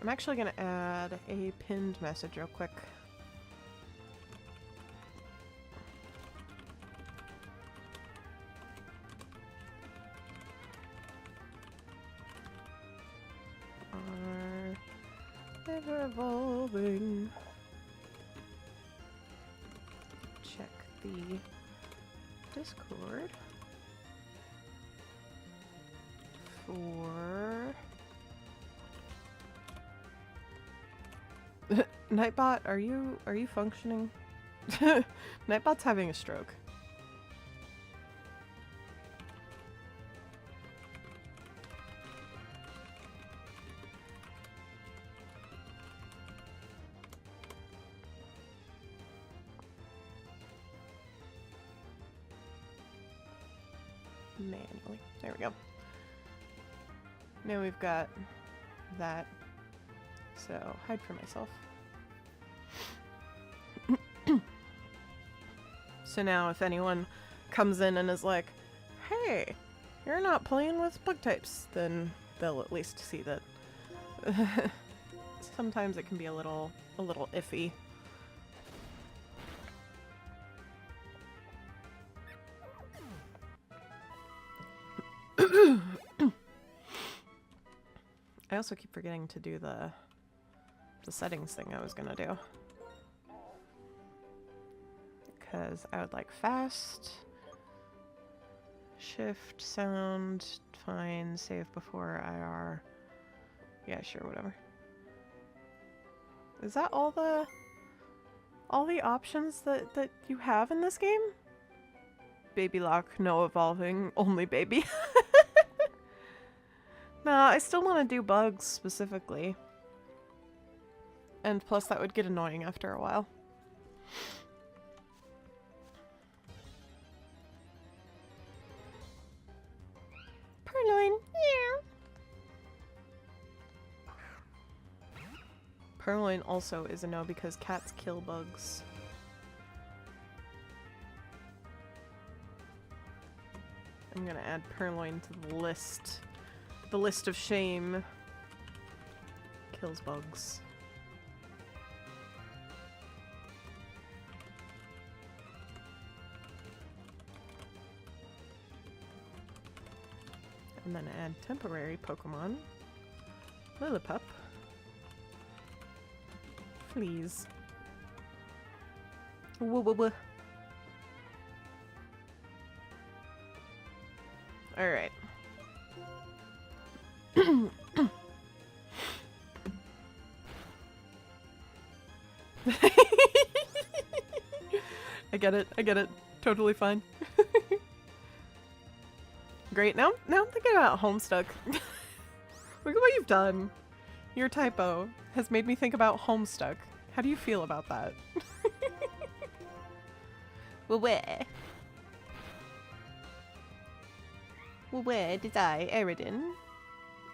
I'm actually gonna add a pinned message real quick. Ever evolving. Check the Discord. for... Nightbot, are you functioning? Nightbot's having a stroke. Manually. There we go. Now we've got that. So, hide for myself. So now if anyone comes in and is like, hey, you're not playing with bug types, then they'll at least see that sometimes it can be a little iffy. I also keep forgetting to do the settings thing I was gonna do. Because I would like fast, shift, sound, fine, save before IR. Yeah, sure, whatever. Is that all the options that you have in this game? Baby lock, no evolving, only baby. Nah, I still want to do bugs specifically. And plus that would get annoying after a while. Purloin, yeah. Purloin also is a no because cats kill bugs. I'm gonna add Purloin to the list. The list of shame. Kills bugs. And then add temporary Pokemon. Lillipup. Please. Woo woo woo. Alright. I get it. Totally fine. Great. Now I'm thinking about Homestuck. Look at what you've done. Your typo has made me think about Homestuck. How do you feel about that? Well, where did I, Eridan?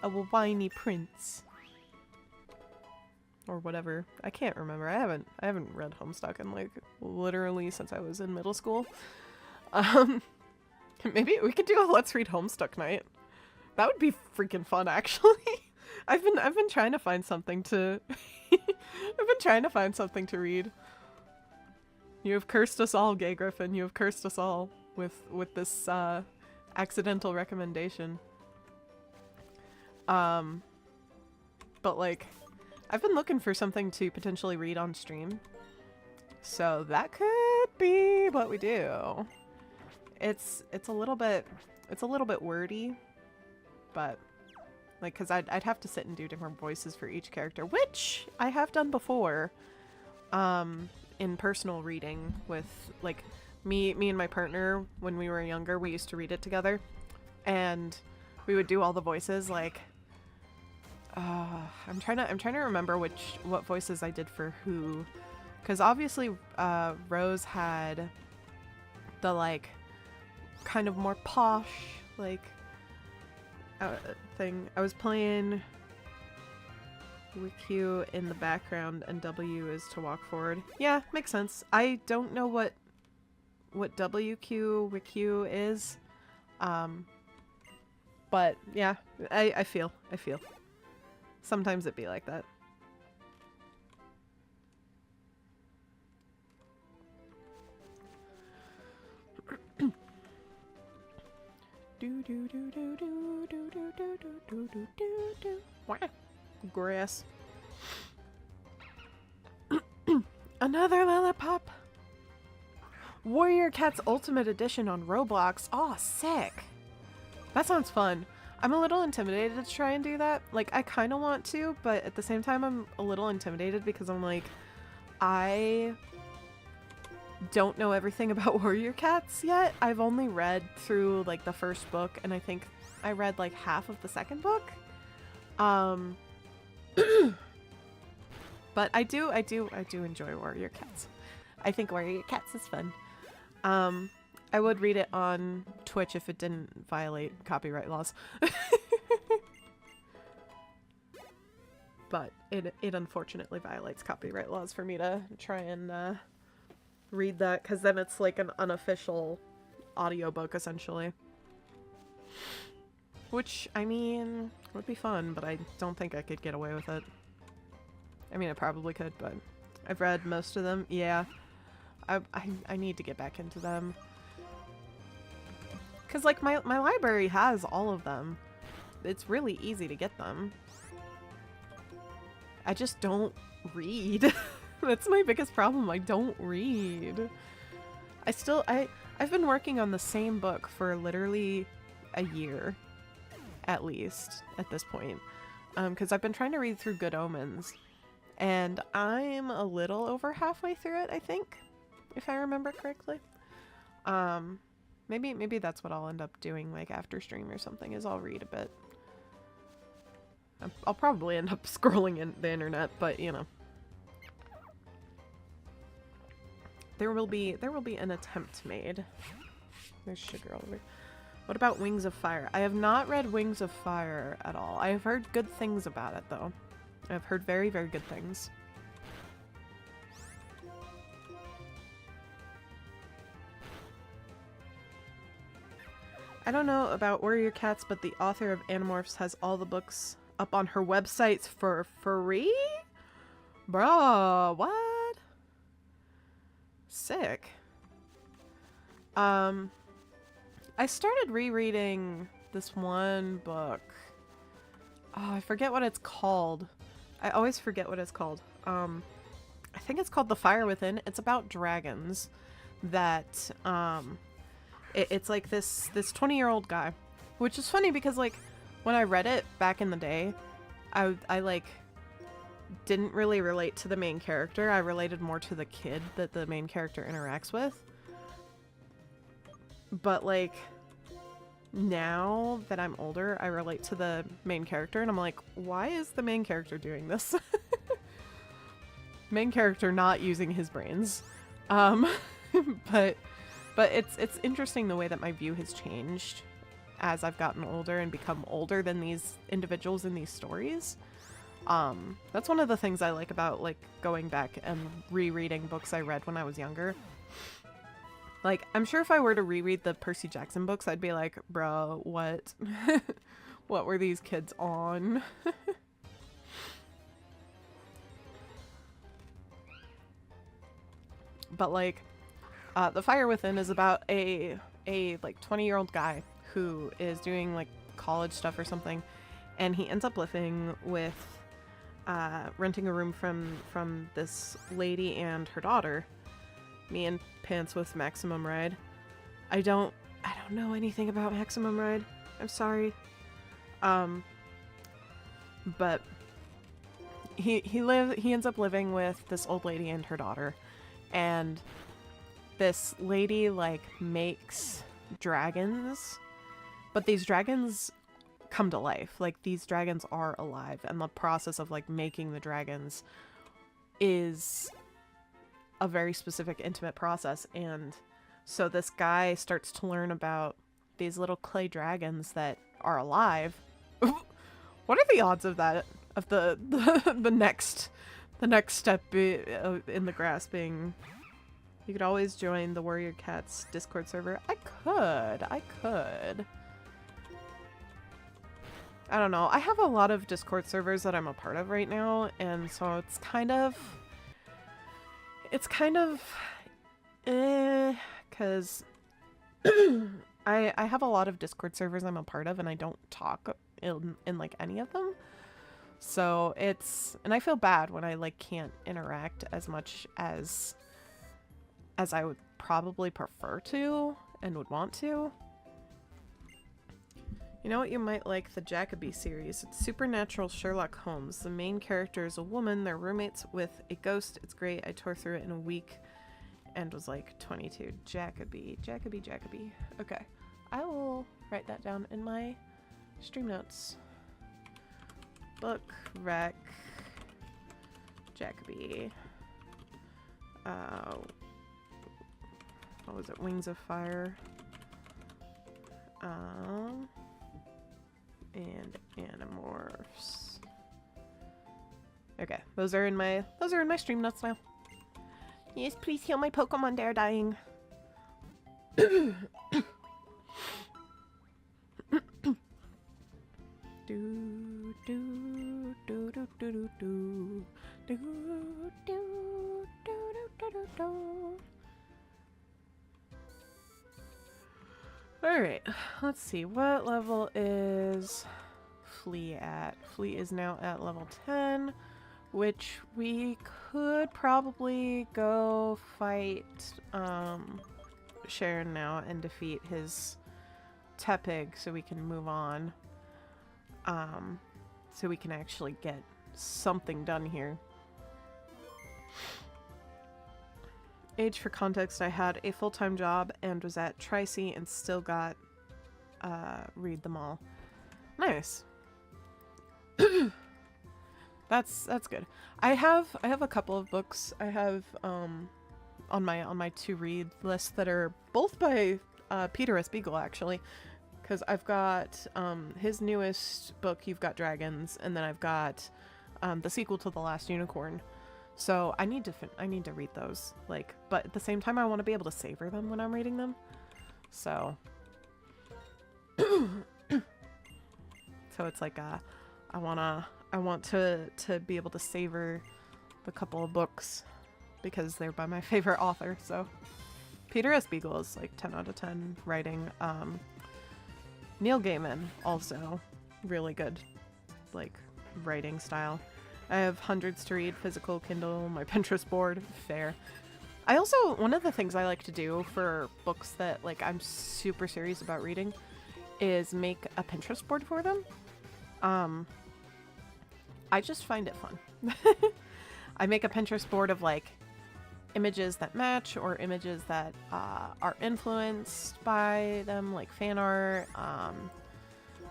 A whiny prince. Or whatever. I can't remember. I haven't read Homestuck in like literally since I was in middle school. Maybe we could do a Let's Read Homestuck night. That would be freaking fun, actually. I've been trying to find something to I've been trying to find something to read. You have cursed us all, Gay Griffin. You have cursed us all with this accidental recommendation. But like I've been looking for something to potentially read on stream. So that could be what we do. It's a little bit wordy, but like cuz I'd have to sit and do different voices for each character, which I have done before in personal reading with like me and my partner when we were younger. We used to read it together and we would do all the voices like I'm trying to remember what voices I did for who, because obviously Rose had the like kind of more posh like thing. I was playing with Q in the background and W is to walk forward. Yeah, makes sense. I don't know what WQ with Q is, but yeah, I feel. Sometimes it be like that. Grass. Another Lillipup. Warrior Cats Ultimate Edition on Roblox. Aw, sick. That sounds fun. I'm a little intimidated to try and do that. Like, I kind of want to, but at the same time, I'm a little intimidated because I'm like, I don't know everything about warrior cats yet. I've only read through like the first book, and I think I read like half of the second book. But I do enjoy warrior cats. I think warrior cats is fun. I would read it on Twitch if it didn't violate copyright laws. But it unfortunately violates copyright laws for me to try and read that, because then it's like an unofficial audiobook essentially. Which, I mean, would be fun, but I don't think I could get away with it. I mean, I probably could, but I've read most of them. Yeah. I need to get back into them. Because, like, my library has all of them. It's really easy to get them. I just don't read. That's my biggest problem. I don't read. I've been working on the same book for literally a year, at least, at this point. Because I've been trying to read through Good Omens, and I'm a little over halfway through it, I think, if I remember correctly. Maybe that's what I'll end up doing, like, after stream or something, is I'll read a bit. I'll probably end up scrolling in the internet, but, you know. There will be an attempt made. There's sugar all over. What about Wings of Fire? I have not read Wings of Fire at all. I have heard good things about it, though. I've heard very, very good things. I don't know about Warrior Cats, but the author of Animorphs has all the books up on her websites for free? Bruh, what? Sick. I started rereading this one book. Oh, I forget what it's called. I always forget what it's called. I think it's called The Fire Within. It's about dragons that, it's like this 20-year-old guy, which is funny because, like, when I read it back in the day, I like didn't really relate to the main character. I related more to the kid that the main character interacts with. But, like, now that I'm older, I relate to the main character, and I'm like, why is the main character doing this? Main character not using his brains. But it's interesting the way that my view has changed as I've gotten older and become older than these individuals in these stories. That's one of the things I like about, like, going back and rereading books I read when I was younger. Like, I'm sure if I were to reread the Percy Jackson books, I'd be like, bro, what? What were these kids on? But, like, The Fire Within is about a like 20-year-old guy who is doing, like, college stuff or something, and he ends up living with renting a room from this lady and her daughter. Me and Pants with Maximum Ride. I don't know anything about Maximum Ride. I'm sorry. But he ends up living with this old lady and her daughter, and this lady, like, makes dragons, but these dragons come to life. Like, these dragons are alive, and the process of, like, making the dragons is a very specific, intimate process. And so this guy starts to learn about these little clay dragons that are alive. What are the odds of that, of the next step in the grass being, you could always join the Warrior Cats Discord server? I could. I don't know. I have a lot of Discord servers that I'm a part of right now, and so it's kind of because I have a lot of Discord servers I'm a part of, and I don't talk in like any of them. So it's, and I feel bad when I, like, can't interact as much as I would probably prefer to and would want to. You know what, you might like the Jacoby series. It's supernatural Sherlock Holmes. The main character is a woman. They're roommates with a ghost. It's great. I tore through it in a week and was like 22. Jacoby. Okay. I will write that down in my stream notes. Book, rec, Jacoby. What was it? Wings of Fire. And Animorphs. Okay, those are in my stream notes now. Yes, please heal my Pokemon. They're dying. Do do do do do do do do do do do. Alright, let's see. What level is Flea at? Flea is now at level 10, which we could probably go fight Sharon now and defeat his Tepig so we can move on. So we can actually get something done here. Age for context, I had a full-time job and was at Tri-C and still got read them all. Nice. That's good. I have a couple of books I have on my to read list that are both by Peter S. Beagle, actually, because I've got his newest book, You've Got Dragons, and then I've got the sequel to The Last Unicorn. So I need to read those, like, but at the same time I want to be able to savor them when I'm reading them. So so it's like I want to be able to savor the couple of books because they're by my favorite author. So Peter S. Beagle is like 10 out of 10 writing. Neil Gaiman also really good, like, writing style. I have hundreds to read, physical, Kindle, my Pinterest board, fair. I also, one of the things I like to do for books that, like, I'm super serious about reading is make a Pinterest board for them. I just find it fun. I make a Pinterest board of, like, images that match or images that are influenced by them, like fan art,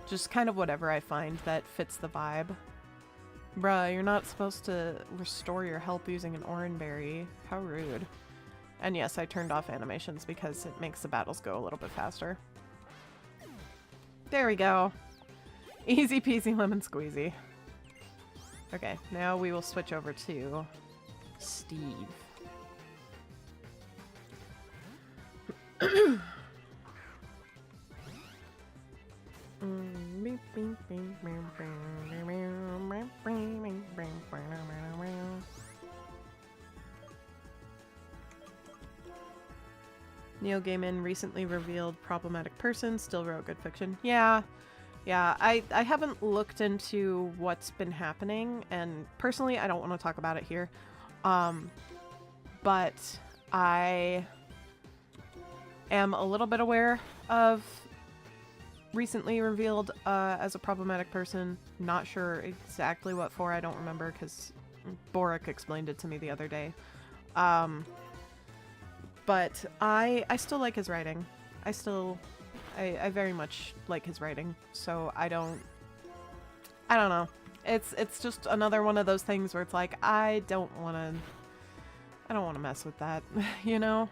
just kind of whatever I find that fits the vibe. Bruh, you're not supposed to restore your health using an Oranberry. How rude. And yes, I turned off animations because it makes the battles go a little bit faster. There we go. Easy peasy lemon squeezy. Okay, now we will switch over to Steve. Neil Gaiman recently revealed problematic person, still wrote good fiction. Yeah, I haven't looked into what's been happening, and personally I don't want to talk about it here. But I am a little bit aware of recently revealed as a problematic person. Not sure exactly what for, I don't remember because Boric explained it to me the other day. But I still like his writing. I very much like his writing, so I don't know. It's just another one of those things where it's like I don't want to mess with that, you know?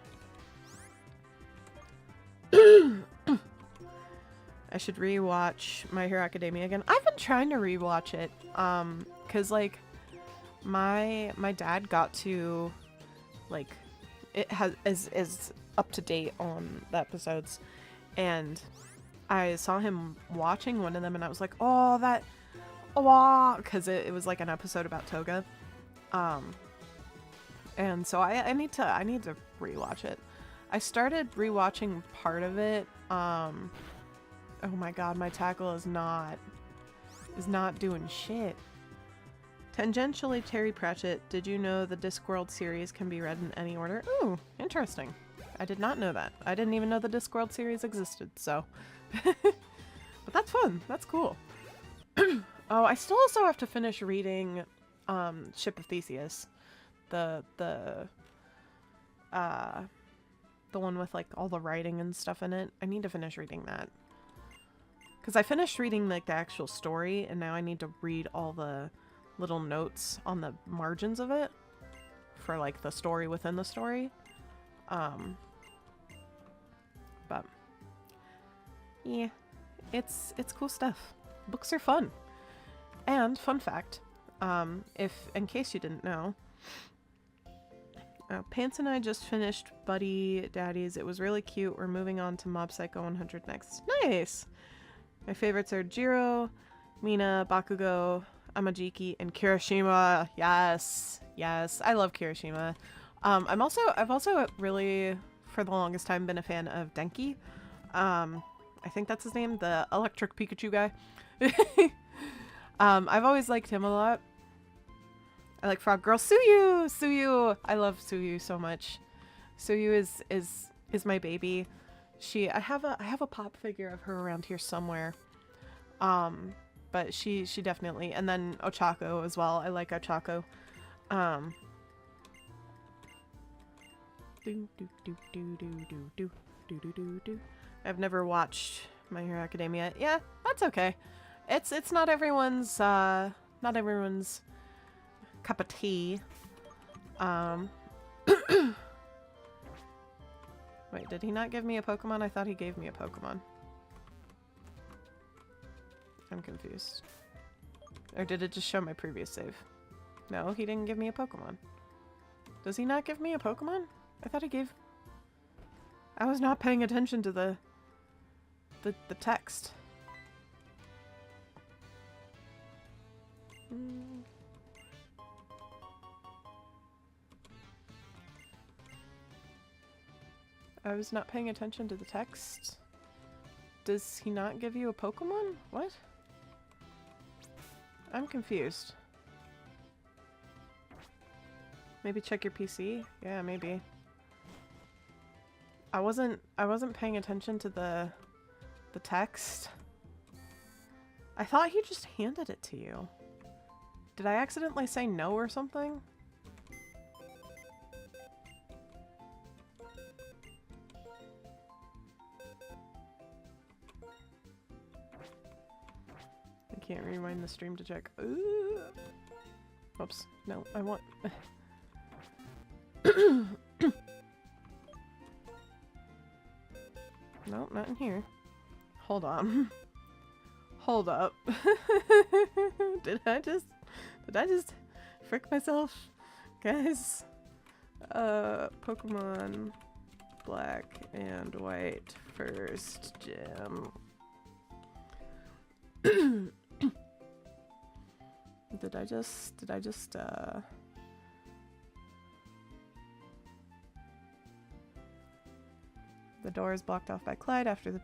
I should rewatch My Hero Academia again. I've been trying to rewatch it, cause like my dad got to, like, it is up to date on the episodes, and I saw him watching one of them, and I was like, oh, that, cause it was like an episode about Toga, and so I need to rewatch it. I started rewatching part of it. Oh my god, my tackle is not doing shit. Tangentially, Terry Pratchett, did you know the Discworld series can be read in any order? Ooh, interesting. I did not know that. I didn't even know the Discworld series existed, so. But that's fun. That's cool. Oh, I still also have to finish reading Ship of Theseus. The one with like all the writing and stuff in it. I need to finish reading that. Because I finished reading like the actual story, and now I need to read all the little notes on the margins of it for like the story within the story. But yeah, it's cool stuff. Books are fun. And fun fact, if in case you didn't know, Pants and I just finished Buddy Daddies. It was really cute. We're moving on to Mob Psycho 100 next. Nice. My favorites are Jiro, Mina, Bakugo, Amajiki, and Kirishima. Yes, yes, I love Kirishima. I've also really, for the longest time, been a fan of Denki. I think that's his name, the electric Pikachu guy. I've always liked him a lot. I like Frog Girl Suyu. Suyu, I love Suyu so much. Suyu is my baby. I have a pop figure of her around here somewhere. But she definitely, and then Ochako as well. I like Ochako. I've never watched My Hero Academia. Yeah, that's okay. It's not everyone's cup of tea. Wait, did he not give me a Pokemon? I thought he gave me a Pokemon. I'm confused. Or did it just show my previous save? No, he didn't give me a Pokemon. Does he not give me a Pokemon? I thought he gave... I was not paying attention to the text. I was not paying attention to the text. Does he not give you a Pokemon? What? I'm confused. Maybe check your PC? Yeah, maybe. I wasn't paying attention to the text. I thought he just handed it to you. Did I accidentally say no or something? I can't rewind the stream to check. Ooh. Oops. No, I want... No, not in here. Hold on. Hold up. Did I just frick myself? Guys. Pokemon Black and White first gym. Did I just The door is blocked off by Clyde after the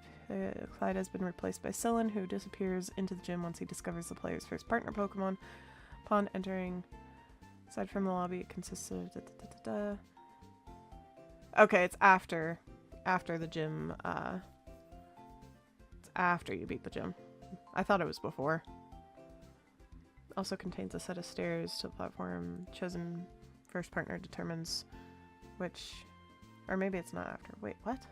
Clyde has been replaced by Sillin, who disappears into the gym once he discovers the player's first partner Pokemon. Upon entering, aside from the lobby, it consists of Okay, it's after the gym. It's after you beat the gym. I thought it was before. Also contains a set of stairs to the platform. Chosen first partner determines which, or maybe it's not after. Wait, what?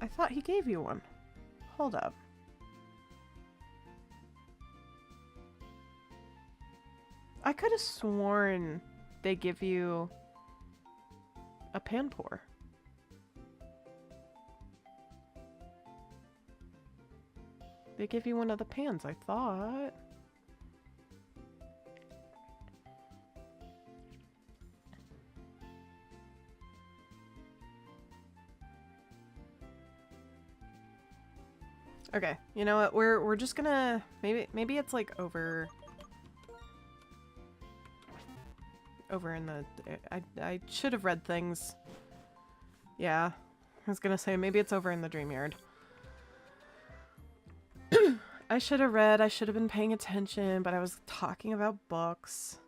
I thought he gave you one. Hold up. I could have sworn they give you a Panpour. They give you one of the pans, I thought. Okay, you know what? We're just gonna maybe it's like over in the I should have read things. Yeah, I was gonna say maybe it's over in the Dream Yard. I should have read. I should have been paying attention, but I was talking about books.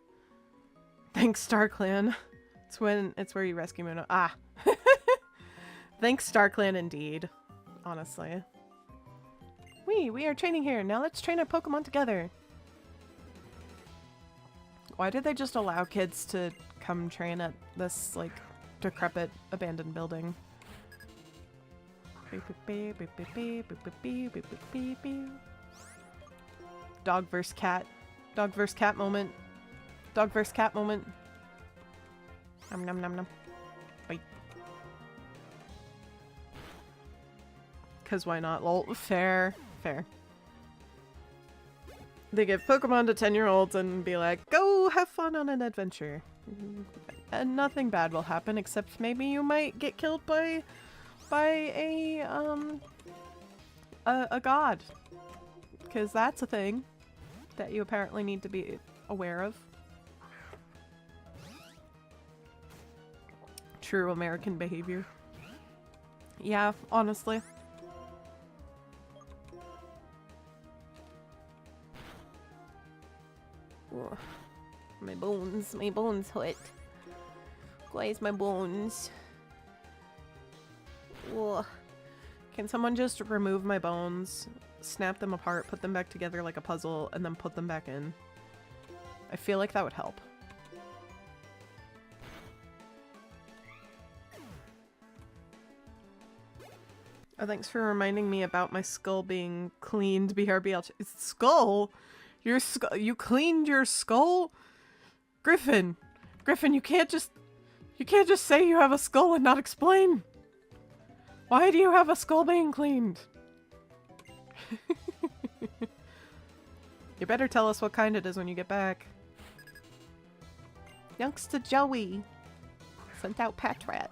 Thanks, StarClan. It's where you rescue Muno. Ah, thanks, StarClan. Indeed. honestly. We are training here. Now let's train our Pokemon together. Why did they just allow kids to come train at this, like, decrepit, abandoned building? Dog vs. cat. Dog vs. cat moment. Dog vs. cat moment. Nom nom nom nom. Wait. Cause why not? Lol. Fair. Fair. They give Pokemon to 10-year-olds and be like, go have fun on an adventure. And nothing bad will happen except maybe you might get killed by a god. Because that's a thing that you apparently need to be aware of. True American behavior. Yeah, honestly. Ugh. My bones hurt. Why is my bones? Ugh. Can someone just remove my bones, snap them apart, put them back together like a puzzle, and then put them back in? I feel like that would help. Oh, thanks for reminding me about my skull being cleaned. BRBL. Skull? Your skull? You cleaned your skull? Griffin, you can't just say you have a skull and not explain. Why do you have a skull being cleaned? You better tell us what kind it is when you get back. Youngster Joey sent out Patrat.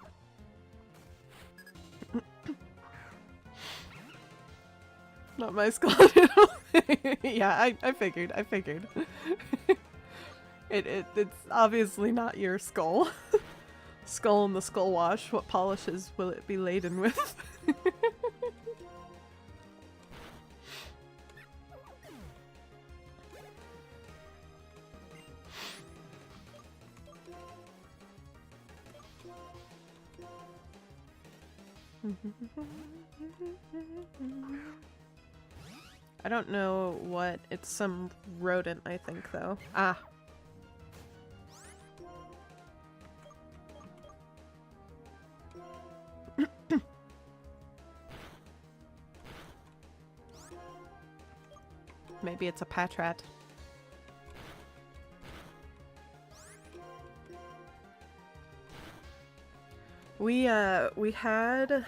Not my skull. Yeah, I figured. It's obviously not your skull. Skull in the skull wash. What polishes will it be laden with? I don't know what. It's some rodent, I think, though. Ah. Maybe it's a Patrat. We had...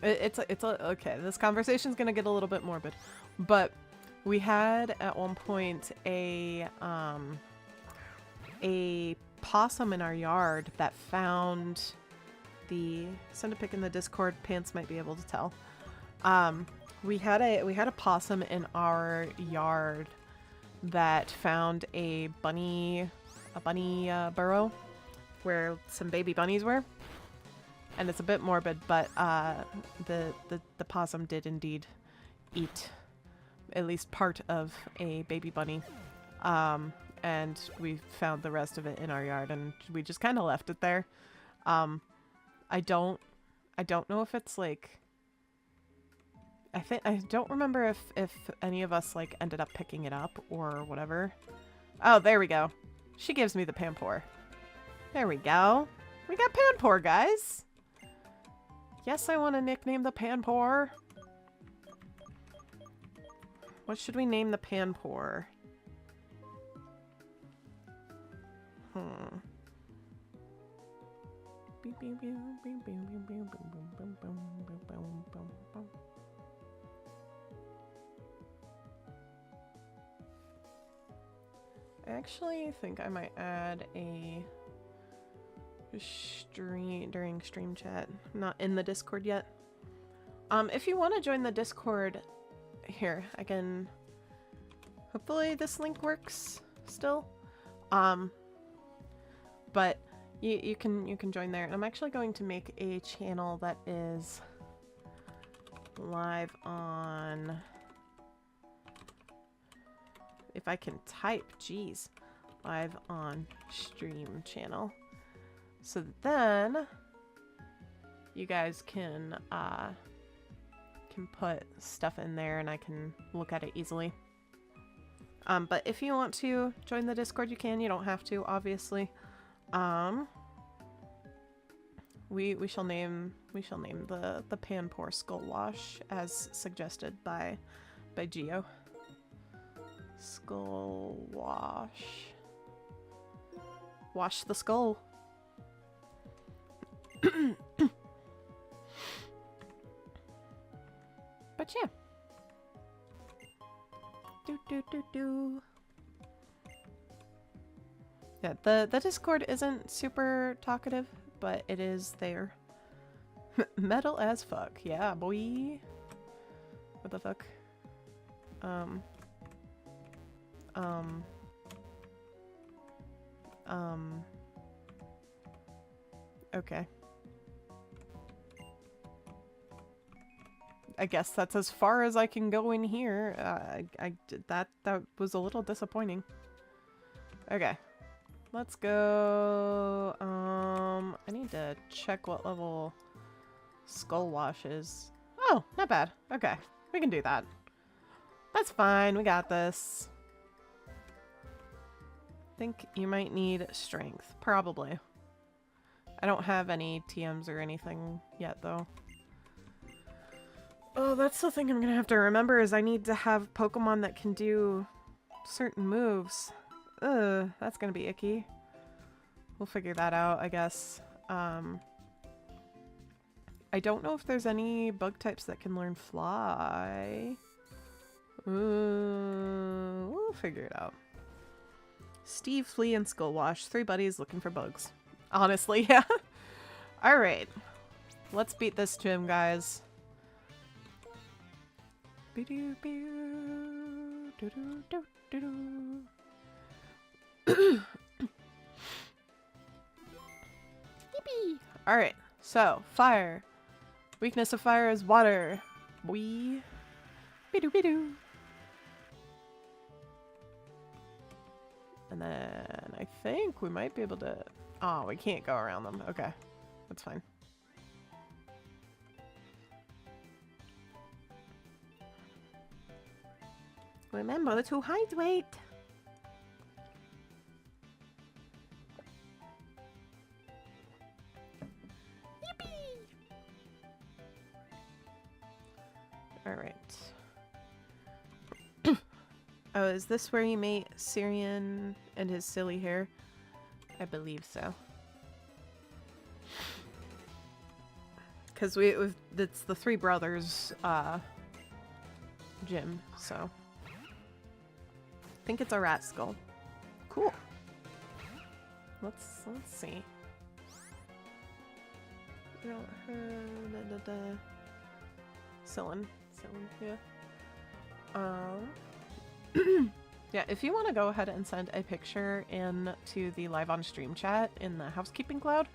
okay, this conversation's gonna get a little bit morbid, but we had at one point a possum in our yard that found the... Send a pic in the Discord, Pants might be able to tell. We had a possum in our yard that found a bunny burrow where some baby bunnies were. And it's a bit morbid, but the possum did indeed eat at least part of a baby bunny. And we found the rest of it in our yard, and we just kind of left it there. I don't know if it's like... I don't remember if any of us like ended up picking it up or whatever. Oh, there we go. She gives me the Panpour. There we go. We got Panpour, guys. Yes, I want to nickname the Panpour. What should we name the Panpour? I actually think I might add a stream during stream chat. I'm not in the Discord yet. If you want to join the Discord, here I can. Hopefully this link works still. But you can join there. And I'm actually going to make a channel that is live on. If I can type, geez, live on stream channel. So then you guys can put stuff in there and I can look at it easily. But if you want to join the Discord, you can. You don't have to, obviously. We shall name the Panpour Skull Wash as suggested by Geo. Skull wash. Wash the skull. But yeah. Yeah, the Discord isn't super talkative, but it is there. Metal as fuck. Yeah, boy. What the fuck? Okay. I guess that's as far as I can go in here. I did that was a little disappointing. Okay. Let's go. I need to check what level Skull Wash is. Oh, not bad. Okay. We can do that. That's fine. We got this. Think you might need strength. Probably. I don't have any TMs or anything yet, though. Oh, that's the thing I'm gonna have to remember is I need to have Pokemon that can do certain moves. Ugh, that's gonna be icky. We'll figure that out, I guess. I don't know if there's any bug types that can learn Fly. We'll figure it out. Steve, Flea, and Skullwash. 3 buddies looking for bugs. Honestly, yeah. Alright. Let's beat this gym, guys. Alright, so fire. Weakness of fire is water. Boy. Bidoo. And then I think we might be able to... Oh, we can't go around them. Okay, that's fine. Remember to hydrate. Yippee! All right. Oh, is this where you mate Syrian and his silly hair? I believe so. Because it's the 3 brothers gym, so. I think it's a rat skull. Cool. Let's see. We don't have Sillin, yeah. Yeah, if you want to go ahead and send a picture in to the live on stream chat in the housekeeping cloud,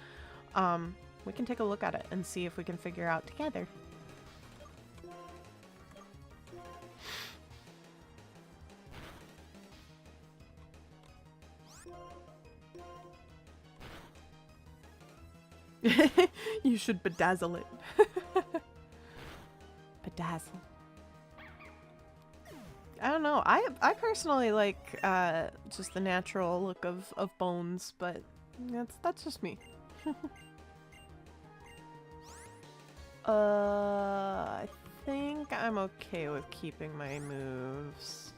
we can take a look at it and see if we can figure out together. You should bedazzle it. Bedazzle. I don't know. I personally like just the natural look of bones, but that's just me. I think I'm okay with keeping my moves.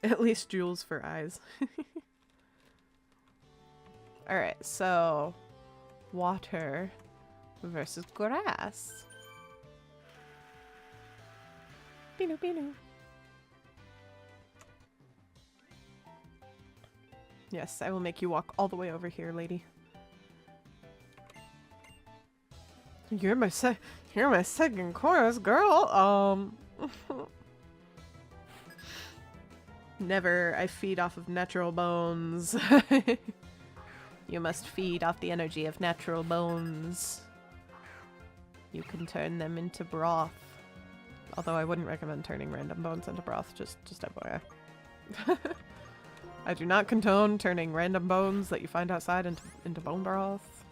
At least jewels for eyes. Alright, so water versus grass. Binu binu. Yes, I will make you walk all the way over here, lady. You're my second chorus, girl. Never. I feed off of natural bones. You must feed off the energy of natural bones. You can turn them into broth. Although I wouldn't recommend turning random bones into broth, just FYI. I do not condone turning random bones that you find outside into bone broth.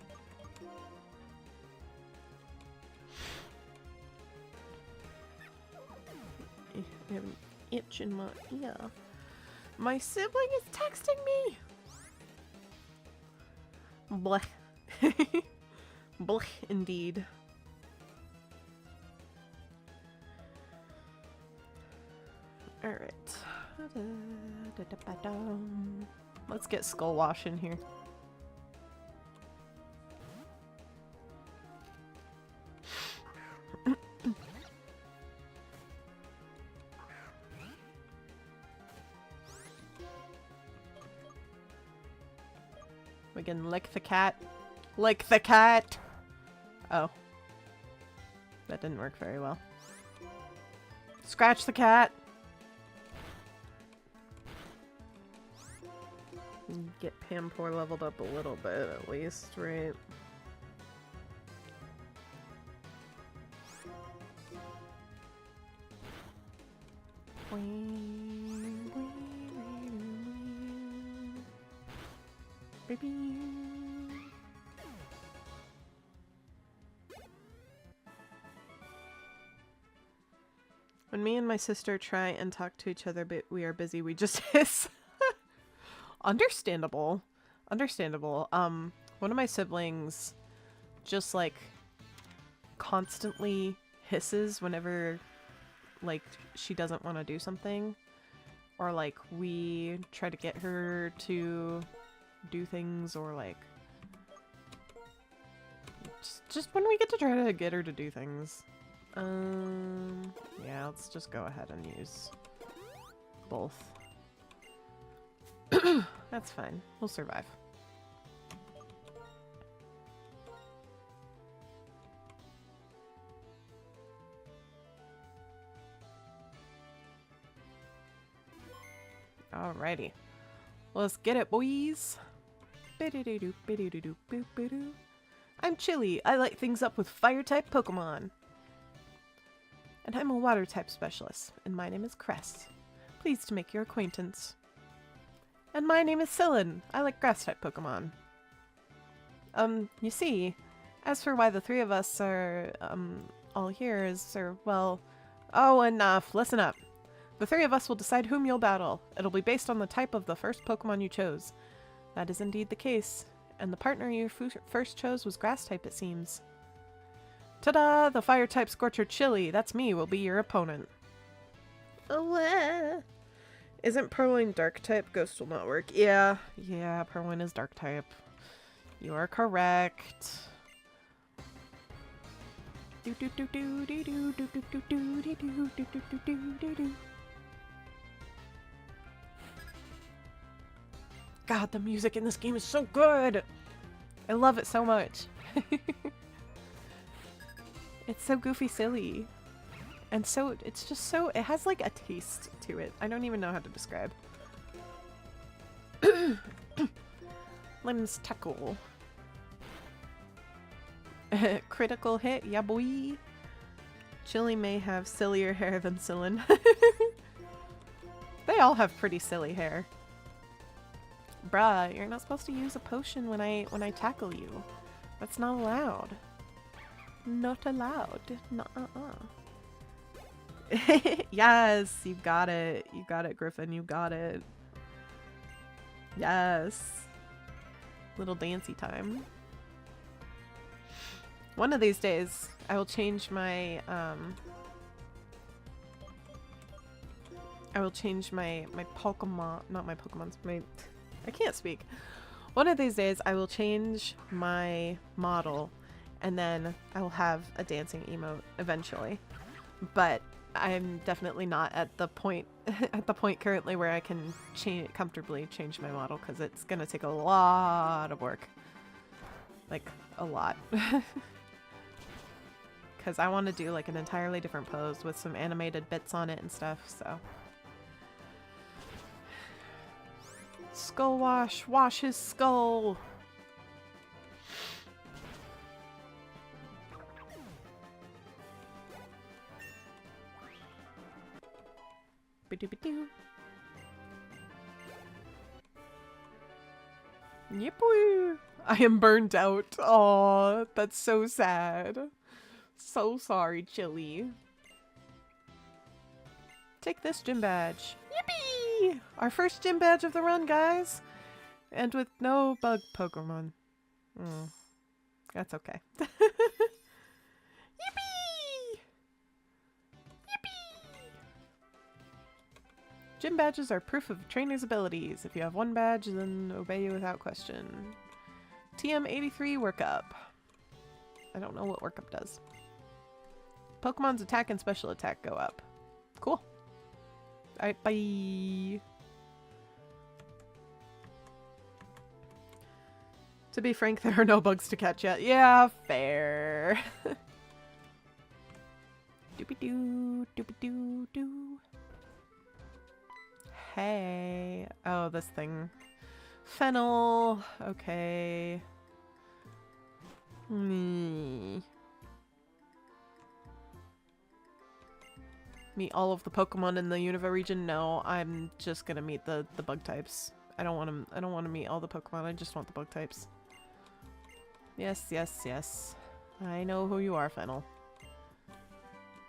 I have an itch in my ear. My sibling is texting me! Blech. Blech, indeed. Alright. Let's get Skull Wash in here. We can lick the cat. Lick the cat! Oh. That didn't work very well. Scratch the cat! Get Panpour leveled up a little bit at least, right? When me and my sister try and talk to each other but we are busy, we just hiss. Understandable. Understandable. One of my siblings just like constantly hisses whenever like she doesn't want to do something, or like we try to get her to do things, or like just when we get to try to get her to do things. Yeah, let's just go ahead and use both. That's fine. We'll survive. Alrighty. Let's get it, boys. I'm Chili. I light things up with fire-type Pokemon. And I'm a water-type specialist, and my name is Cress. Pleased to make your acquaintance. And my name is Cylin. I like grass-type Pokemon. You see, as for why the three of us are, all here is, well... Oh, enough. Listen up. The three of us will decide whom you'll battle. It'll be based on the type of the first Pokemon you chose. That is indeed the case. And the partner you first chose was grass-type, it seems. Ta-da! The fire-type Scorcher Chili, that's me, will be your opponent. Oh, Isn't Purloin Dark-type? Ghost will not work. Yeah, Purloin is Dark-type. You are correct. God, the music in this game is so good! I love it so much. It's so goofy silly. And so, it's just so, it has like a taste to it. I don't even know how to describe. Lem's Tackle. Critical hit, yeah boy. Chili may have sillier hair than Cylin. They all have pretty silly hair. Bruh, you're not supposed to use a potion when I tackle you. That's not allowed. Not allowed. Yes, you got it. You got it, Griffin. You got it. Yes. Little dancey time. One of these days, I will change my, my Pokemon, not my Pokemons, I can't speak. One of these days, I will change my model, and then I will have a dancing emote eventually. But I'm definitely not at the point, currently where I can comfortably change my model, because it's gonna take a lot of work. Like, a lot. Because I want to do like an entirely different pose with some animated bits on it and stuff, so. Skull Wash! Wash his skull! Ba-doo-ba-doo. Yep. I am burnt out. Oh, that's so sad. So sorry, Chili. Take this gym badge. Yippee! Our first gym badge of the run, guys. And with no bug Pokemon. That's okay. Yippee! Yippee! Gym badges are proof of trainer's abilities. If you have one badge, then obey you without question. TM83 workup. I don't know what workup does. Pokemon's attack and special attack go up. Cool. Alright, bye. To be frank, there are no bugs to catch yet. Yeah, fair. Doopy-doo, doopy-doo-doo. Hey. Oh, this thing. Fennel. Okay. Meet all of the Pokemon in the Unova region? No, I'm just gonna meet the bug types. I don't want to meet all the Pokemon. I just want the bug types. Yes, yes, yes. I know who you are, Fennel.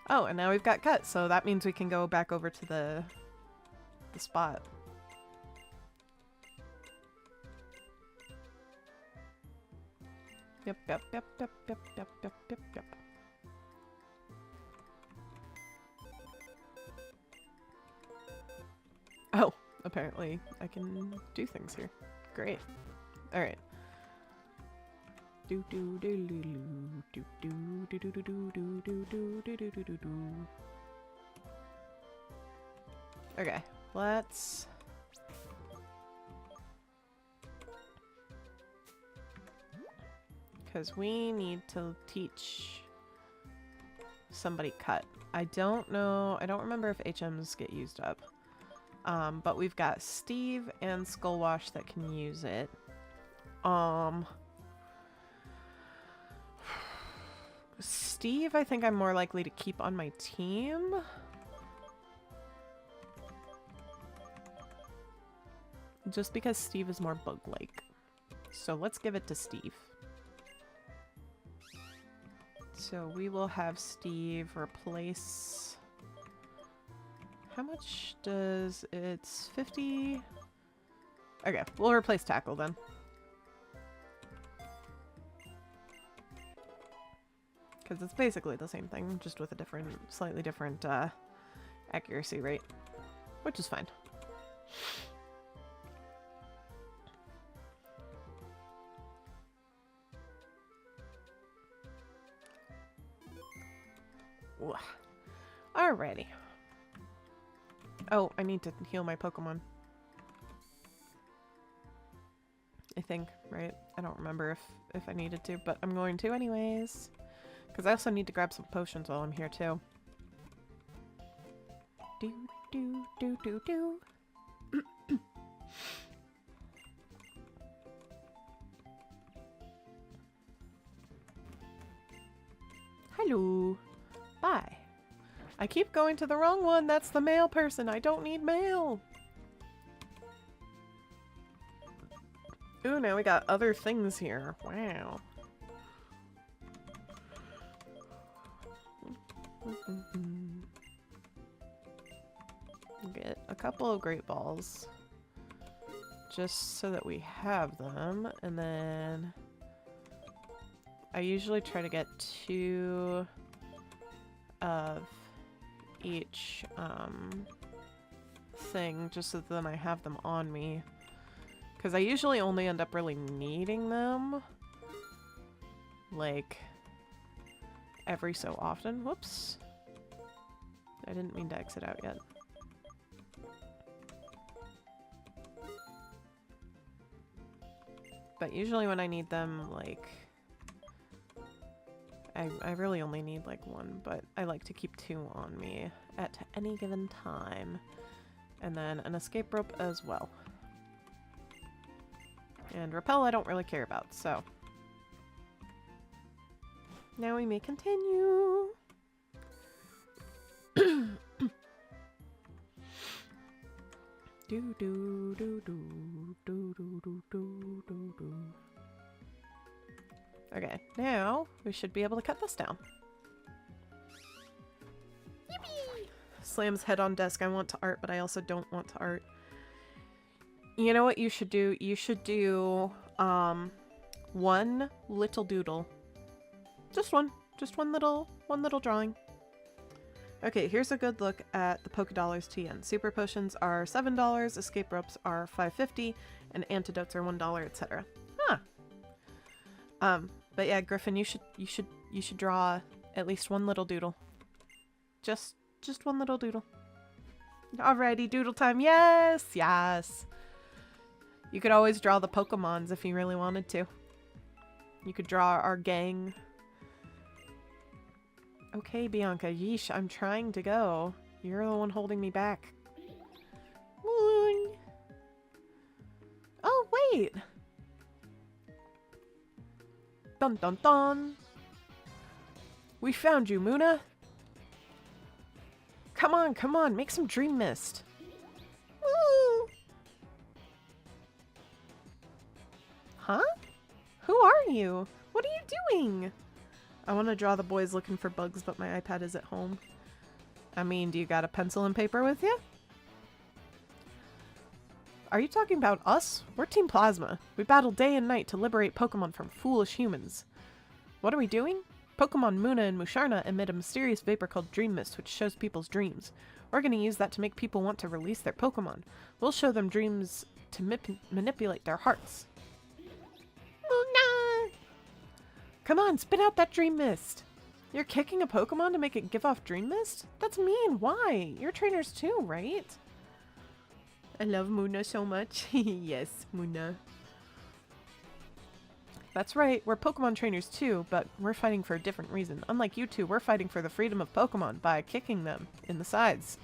Oh, and now we've got Cut, so that means we can go back over to the spot. Yep, yep, yep, yep, yep, yep, yep, yep, yep. Oh, apparently I can do things here. Great. Alright. Do do do do do do do do do do do do do do do do do do. Okay, let's because we need to teach somebody Cut. I don't know, I don't remember if HMs get used up. But we've got Steve and Skullwash that can use it. Steve, I think I'm more likely to keep on my team. Just because Steve is more bug-like. So let's give it to Steve. So we will have Steve replace... How much does... It's 50... Okay, we'll replace Tackle then. Because it's basically the same thing, just with a different, slightly different accuracy rate. Which is fine. Alrighty. Oh, I need to heal my Pokemon. I think, right? I don't remember if I needed to, but I'm going to anyways. Because I also need to grab some potions while I'm here too. Do do do do do. Hello. Bye. I keep going to the wrong one. That's the male person. I don't need mail. Ooh, now we got other things here. Wow. Get a couple of Great Balls. Just so that we have them. And then... I usually try to get 2 of each thing, just so that then I have them on me. Because I usually only end up really needing them, like, every so often. Whoops. I didn't mean to exit out yet. But usually when I need them, like... I really only need like 1, but I like to keep 2 on me at any given time. And then an escape rope as well. And repel I don't really care about, so. Now we may continue. Do do do do do do do do do do. Okay, now we should be able to cut this down. Yippee! Slams head on desk. I want to art, but I also don't want to art. You know what you should do? You should do one little doodle. Just one little drawing. Okay, here's a good look at the Poké Dollars TN. Super potions are $7, escape ropes are $5.50, and antidotes are $1, etc. Huh. But yeah, Griffin, you should draw at least one little doodle. Just one little doodle. Alrighty, doodle time. Yes, yes. You could always draw the Pokemons if you really wanted to. You could draw our gang. Okay, Bianca, yeesh, I'm trying to go. You're the one holding me back. Moon. Oh, wait. Dun dun dun. We found you, Muna. Come on, make some dream mist. Woo. Huh? Who are you? What are you doing? I want to draw the boys looking for bugs, but my iPad is at home. I mean, do you got a pencil and paper with you? Are you talking about us? We're Team Plasma. We battle day and night to liberate Pokemon from foolish humans. What are we doing? Pokemon Muna and Musharna emit a mysterious vapor called Dream Mist, which shows people's dreams. We're going to use that to make people want to release their Pokemon. We'll show them dreams to manipulate their hearts. Muna! Come on, spit out that Dream Mist! You're kicking a Pokemon to make it give off Dream Mist? That's mean, why? You're trainers too, right? I love Muna so much. Yes, Muna. That's right, we're Pokemon trainers too, but we're fighting for a different reason. Unlike you two, we're fighting for the freedom of Pokemon by kicking them in the sides.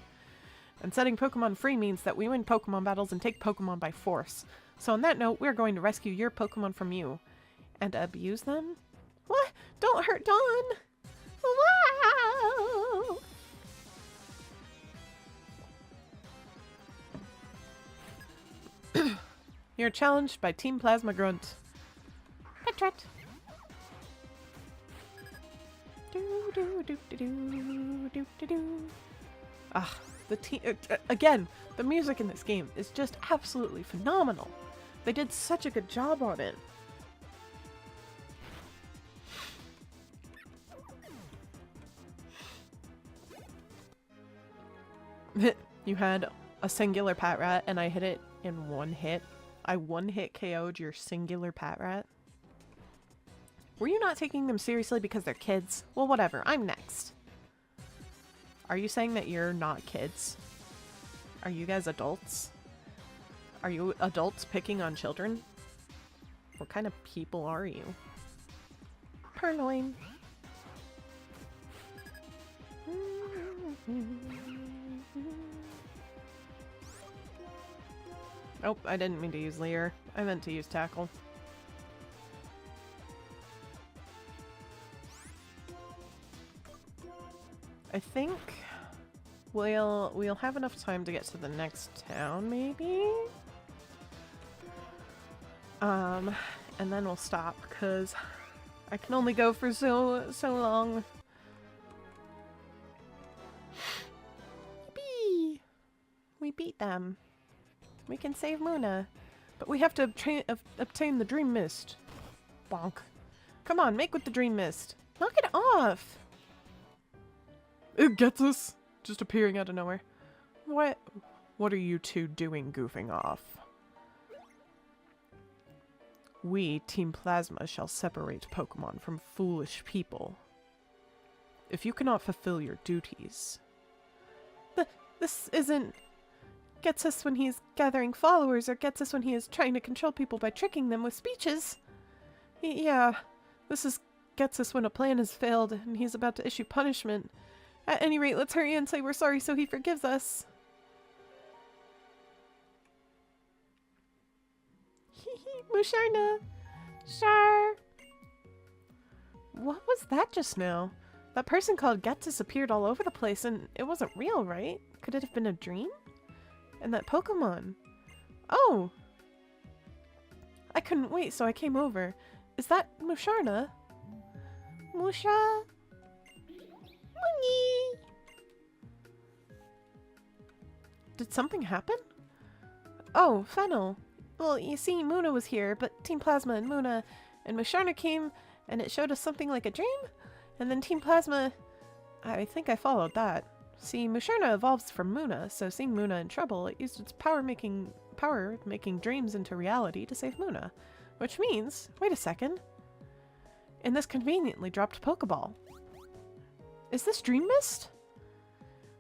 And setting Pokemon free means that we win Pokemon battles and take Pokemon by force. So on that note, we're going to rescue your Pokemon from you. And abuse them? What? Don't hurt Dawn! Wow! You're challenged by Team Plasma Grunt. Petrat. Ah, the team again. The music in this game is just absolutely phenomenal. They did such a good job on it. You had a singular Patrat, and I hit it in one hit. I one-hit KO'd your singular Patrat. Were you not taking them seriously because they're kids? Well, whatever. I'm next. Are you saying that you're not kids? Are you guys adults? Are you adults picking on children? What kind of people are you? Purloin. Oh, I didn't mean to use Leer. I meant to use Tackle. I think we'll have enough time to get to the next town, maybe? And then we'll stop, because I can only go for so long. Yippee! We beat them. We can save Muna. But we have to obtain the Dream Mist. Bonk. Come on, make with the Dream Mist. Knock it off! It gets us! Just appearing out of nowhere. What are you two doing goofing off? We, Team Plasma, shall separate Pokemon from foolish people. If you cannot fulfill your duties... This isn't... Gets us when he's gathering followers, or gets us when he is trying to control people by tricking them with speeches. Yeah, this is gets us when a plan has failed and he's about to issue punishment. At any rate, let's hurry and say we're sorry so he forgives us. Musharna! Shar! What was that just now? That person called Getsus appeared all over the place and it wasn't real, right? Could it have been a dream? And that Pokemon. Oh! I couldn't wait, so I came over. Is that Musharna? Musha? Mooney! Did something happen? Oh, Fennel. Well, you see, Muna was here, but Team Plasma and Muna and Musharna came, and it showed us something like a dream? And then Team Plasma... I think I followed that. See, Musharna evolves from Muna, so seeing Muna in trouble, it used its power making dreams into reality to save Muna. Which means... Wait a second. In this conveniently dropped Pokeball. Is this Dream Mist?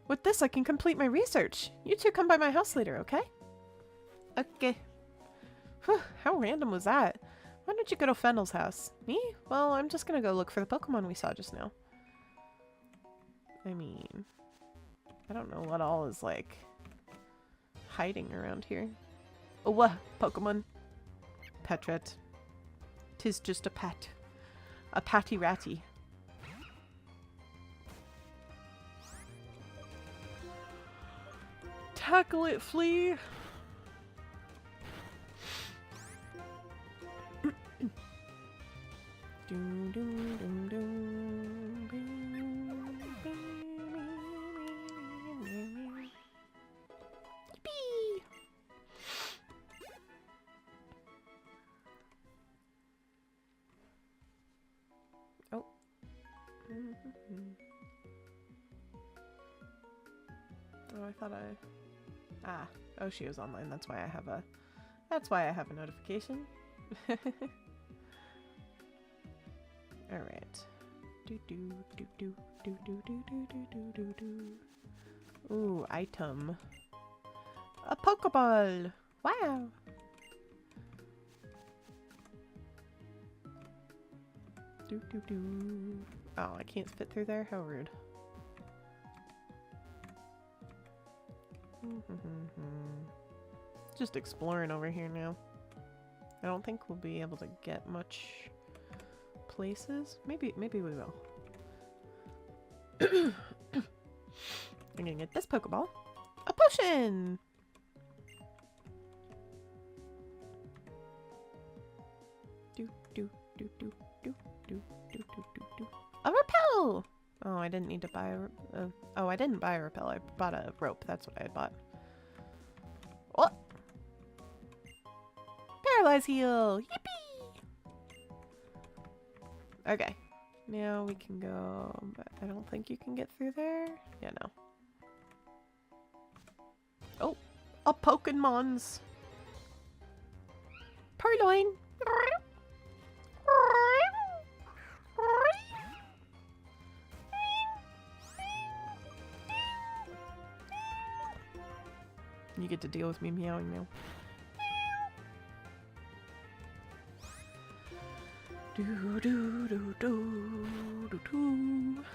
With this, I can complete my research. You two come by my house later, okay? Okay. Whew, how random was that? Why don't you go to Fennel's house? Me? Well, I'm just gonna go look for the Pokemon we saw just now. I mean... I don't know what all is, like, hiding around here. Oh, Pokemon. Petret. 'Tis just a pet. A patty ratty. Tackle it, flea! Oh. Oh, I thought oh, she was online. That's why I have a notification. All right. Ooh, item. A Pokeball. Wow. Oh, I can't fit through there. How rude. Just exploring over here now. I don't think we'll be able to get much places. Maybe we will. I'm gonna get this Pokeball. A potion! A repel! Oh, I didn't need to buy a... oh, I didn't buy a repel. I bought a rope. That's what I had bought. What? Paralyze heal! Yippee! Okay. Now we can go... but I don't think you can get through there. Yeah, no. Oh! A Pokemons! Purloin! You get to deal with me meowing now. Do do do do do do.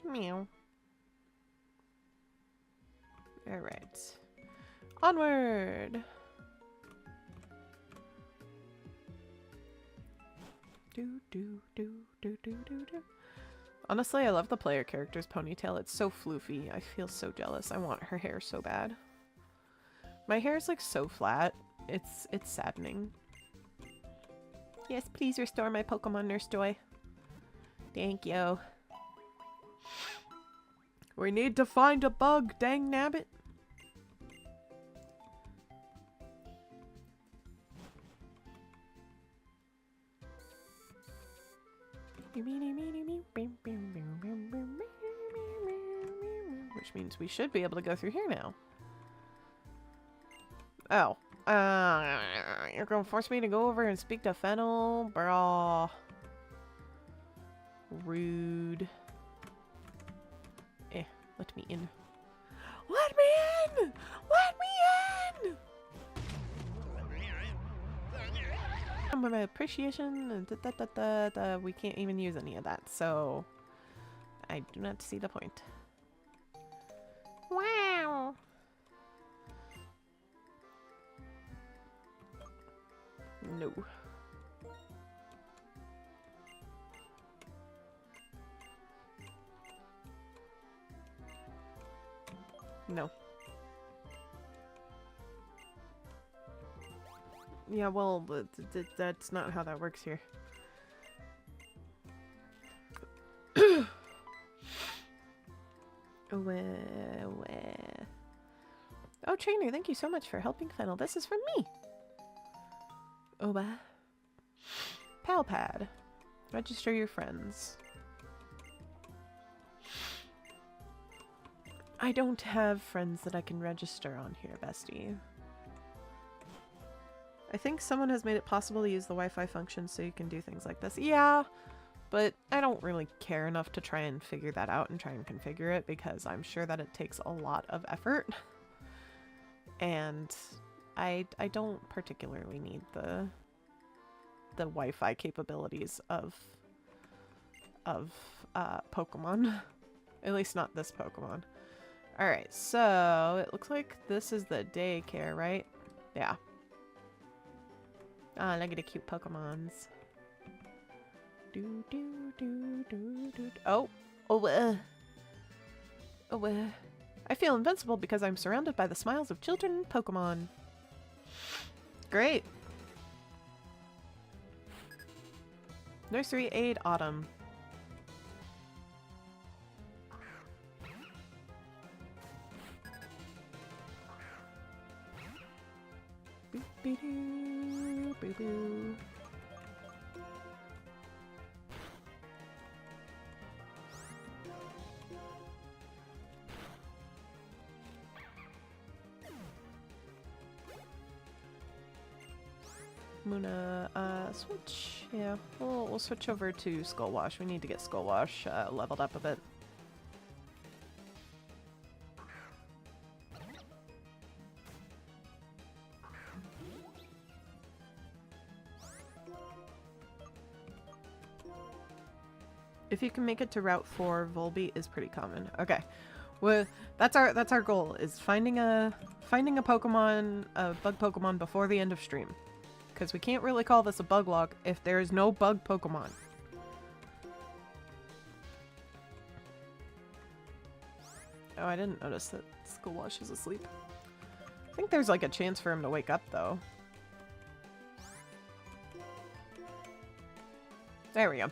Meow. All right. Onward. Do do do do do do do. Honestly, I love the player character's ponytail. It's so floofy. I feel so jealous. I want her hair so bad. My hair is like so flat. It's saddening. Yes, please restore my Pokemon Nurse Joy. Thank you. We need to find a bug, dang nabbit. Which means we should be able to go through here now. Oh. You're gonna force me to go over and speak to Fennel? Bruh. Rude. Let me in. Let me in! Let me in! My appreciation and we can't even use any of that, so I do not see the point. Wow. No. No. Yeah, well, that's not how that works here. Oh, trainer, thank you so much for helping Fennel. This is from me. Pal pad. Register your friends. I don't have friends that I can register on here, bestie. I think someone has made it possible to use the Wi-Fi function so you can do things like this. Yeah, but I don't really care enough to try and figure that out and try and configure it because I'm sure that it takes a lot of effort. And I don't particularly need the Wi-Fi capabilities of Pokemon. At least not this Pokemon. Alright, so it looks like this is the daycare, right? Yeah. Ah, look at the cute Pokemons. Oh. I feel invincible because I'm surrounded by the smiles of children and Pokemon. Great. Nursery aid Autumn. Boop-be-doo, boo-boo. Muna, switch. Yeah, we'll switch over to Skull Wash. We need to get Skull Wash leveled up a bit. If you can make it to Route 4, Volbeat is pretty common. Okay, well, that's our goal, is finding a Pokemon, a bug Pokemon before the end of stream, because we can't really call this a Buglock if there is no bug Pokemon. Oh, I didn't notice that Skull Wash is asleep. I think there's like a chance for him to wake up though. There we go.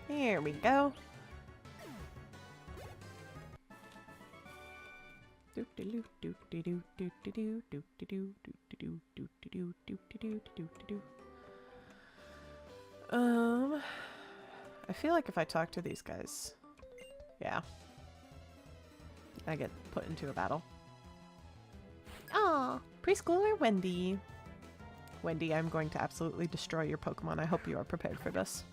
Here we go. I feel like if I talk to these guys, yeah, I get put into a battle. Aw, preschooler Wendy. Wendy, I'm going to absolutely destroy your Pokemon. I hope you are prepared for this.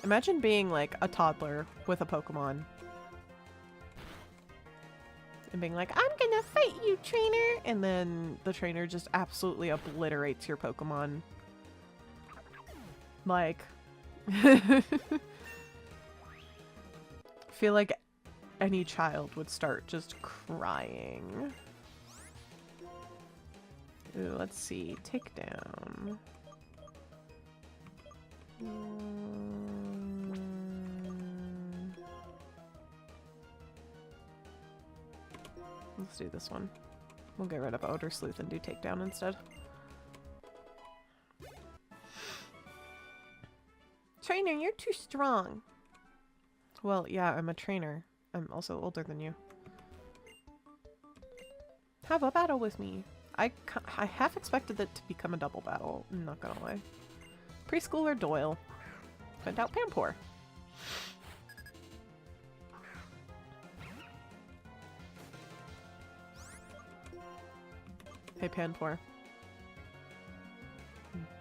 Imagine being like a toddler with a Pokemon. And being like, I'm gonna fight you, trainer! And then the trainer just absolutely obliterates your Pokemon. Like... I feel like any child would start just crying. Ooh, let's see. Takedown. Let's do this one. We'll get rid of Odor Sleuth and do Takedown instead. Trainer, you're too strong. Well, yeah, I'm a trainer. I'm also older than you. Have a battle with me. I half expected it to become a double battle, I'm not gonna lie. Preschooler Doyle. Send out Panpour. Hey, Panpour.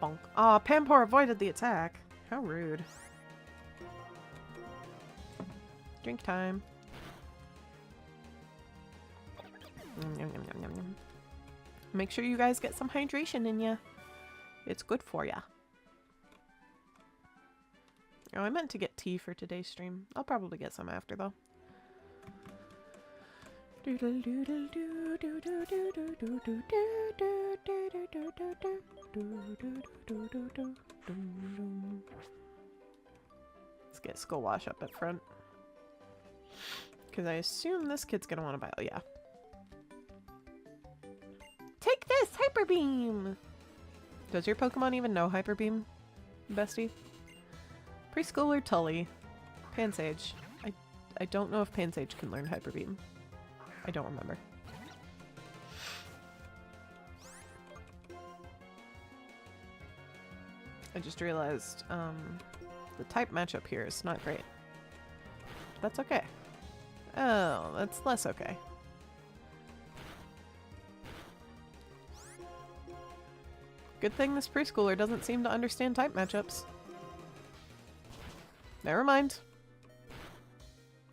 Bonk. Aw, Panpour avoided the attack. How rude. Drink time. Yum, yum, yum, yum, yum. Make sure you guys get some hydration in ya. It's good for ya. Oh, I meant to get tea for today's stream. I'll probably get some after though. Let's get Skullwash up at front. Because I assume this kid's gonna want to battle. Yeah. Take this! Hyper Beam! Does your Pokemon even know Hyper Beam, bestie? Preschooler Tully. Pansage. I don't know if Pansage can learn Hyper Beam. I don't remember. I just realized the type matchup here is not great. That's okay. Oh, that's less okay. Good thing this preschooler doesn't seem to understand type matchups. Never mind.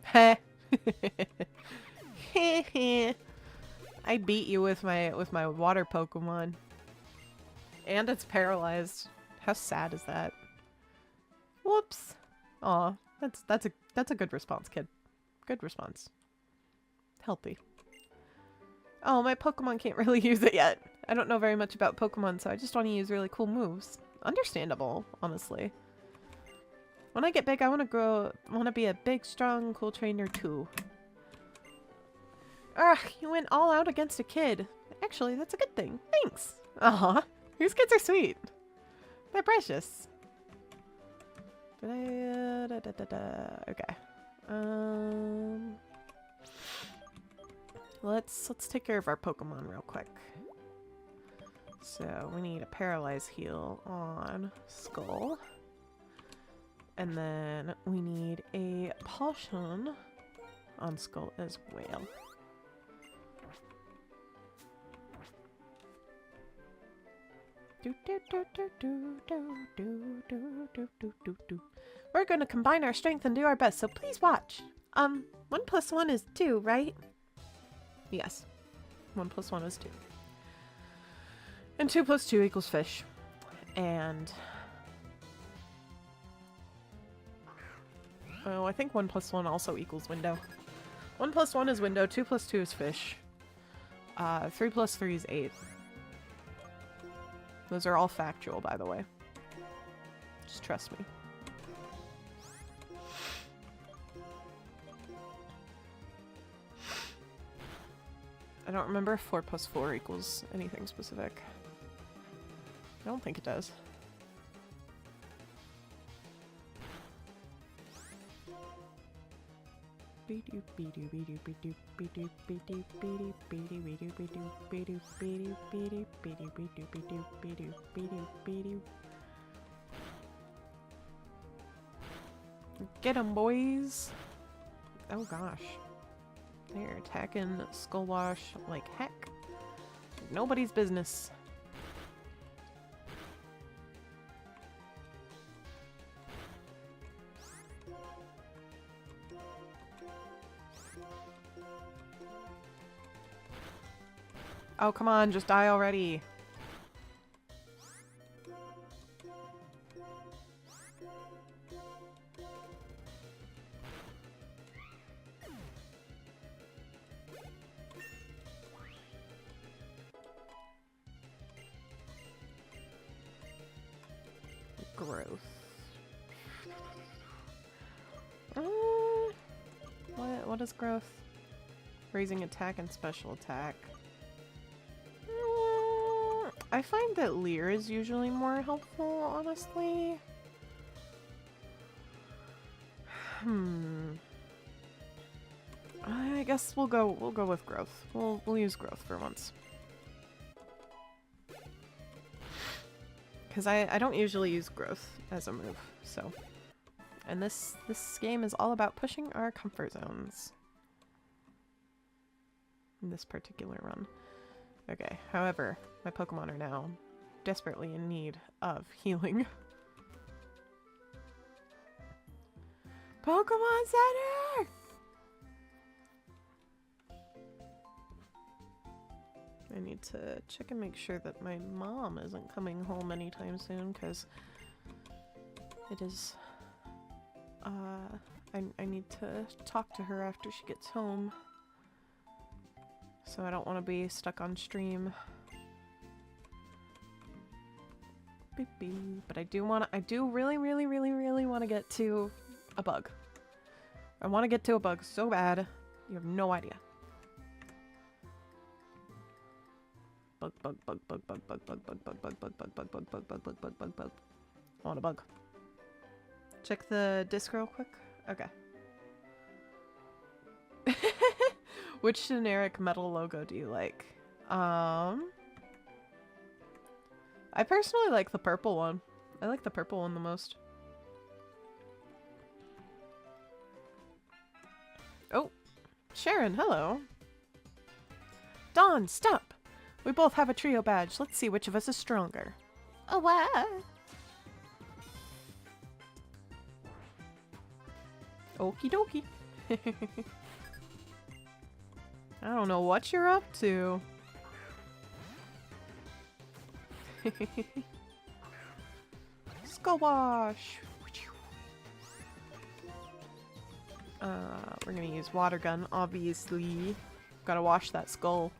Heh. I beat you with my water Pokemon. And it's paralyzed. How sad is that? Whoops. Aw, that's a good response, kid. Good response. Healthy. Oh, my Pokemon can't really use it yet. I don't know very much about Pokemon, so I just want to use really cool moves. Understandable, honestly. When I get big, I want to be a big, strong, cool trainer too. Ugh, you went all out against a kid. Actually, that's a good thing. Thanks. Aw, these kids are sweet. They're precious. Okay. Let's take care of our Pokemon real quick. So we need a Paralyze heal on Skull. And then we need a potion on Skull as well. We're gonna combine our strength and do our best, so please watch. 1 + 1 is 2, right? Yes. 1 + 1 is 2. And 2 + 2 = fish. And oh, I think 1 + 1 also equals window. 1 + 1 is window, 2 + 2 is fish. 3 + 3 is 8. Those are all factual, by the way. Just trust me. I don't remember if 4 + 4 equals anything specific. I don't think it does. Get 'em, boys! Oh gosh. They're attacking Skullwash like heck. Nobody's business. Oh, come on, just die already. Growth. What is growth? Raising attack and special attack. I find that Leer is usually more helpful, honestly. I guess we'll go with growth. We'll use growth for once. Because I don't usually use growth as a move, so. And this game is all about pushing our comfort zones. In this particular run. Okay, however, my Pokemon are now desperately in need of healing. Pokemon Center! I need to check and make sure that my mom isn't coming home anytime soon, because it is, I need to talk to her after she gets home. So I don't want to be stuck on stream. But I do really want to get to a bug. I want to get to a bug so bad. You have no idea. Bug. I want a bug. Check the disc real quick. Okay. Which generic metal logo do you like? I personally like the purple one. I like the purple one the most. Oh, Sharon, hello. Dawn, stop! We both have a trio badge. Let's see which of us is stronger. Oh, what? Okie dokie. I don't know what you're up to. Skull wash. We're gonna use water gun, obviously. Gotta wash that skull.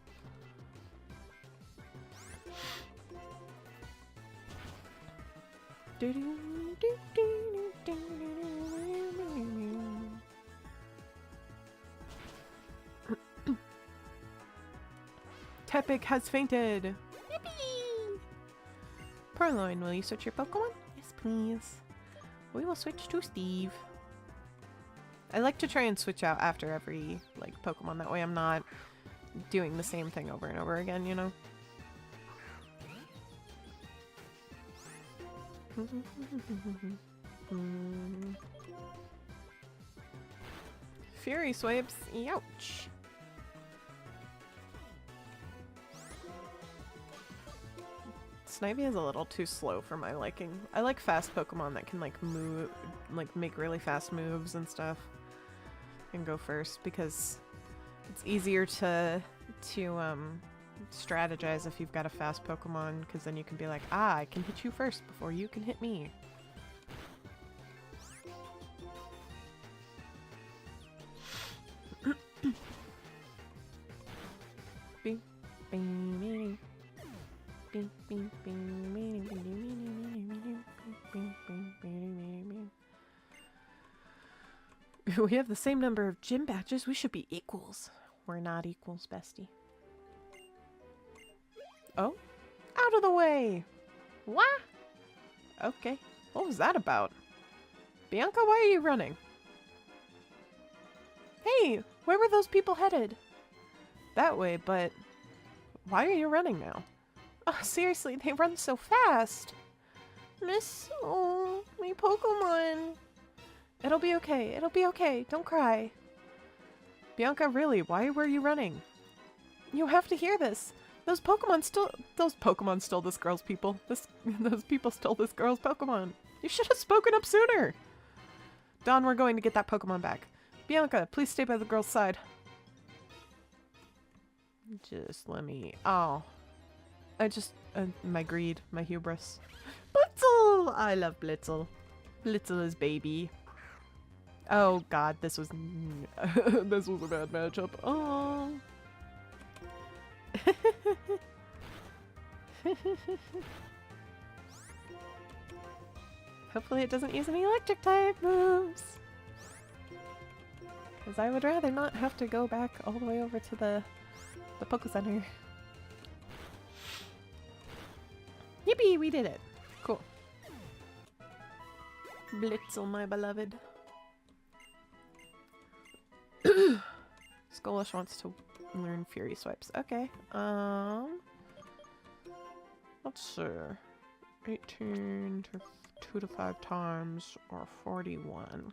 Tepic has fainted. Yippee! Purloin, will you switch your Pokemon? Yes, please. We will switch to Steve. I like to try and switch out after every, like, Pokemon. That way I'm not doing the same thing over and over again, you know? Fury swipes. Ouch. Snivy is a little too slow for my liking. I like fast Pokemon that can like move, like make really fast moves and stuff, and go first because it's easier to strategize if you've got a fast Pokemon, because then you can be like, ah, I can hit you first before you can hit me. We have the same number of gym badges. We should be equals. We're not equals, bestie. Oh? Out of the way! What? Okay. What was that about? Bianca, why are you running? Hey! Where were those people headed? That way, but... why are you running now? Oh, seriously, they run so fast! Miss... oh, my Pokemon! It'll be okay. It'll be okay. Don't cry. Bianca, really, why were you running? You have to hear this. Those Pokemon stole this girl's people. Those people stole this girl's Pokemon. You should have spoken up sooner. Dawn, we're going to get that Pokemon back. Bianca, please stay by the girl's side. Just let me... oh. My greed, my hubris. Blitzel! I love Blitzel. Blitzel is baby. Oh god, this was... this was a bad matchup. Oh. Hopefully it doesn't use any electric type moves. Because I would rather not have to go back all the way over to the Poke Center. Yippee, we did it. Cool. Blitzel, my beloved. Skolish wants to learn Fury Swipes. Okay. Let's see. 18 to 2 to 5 times or 41.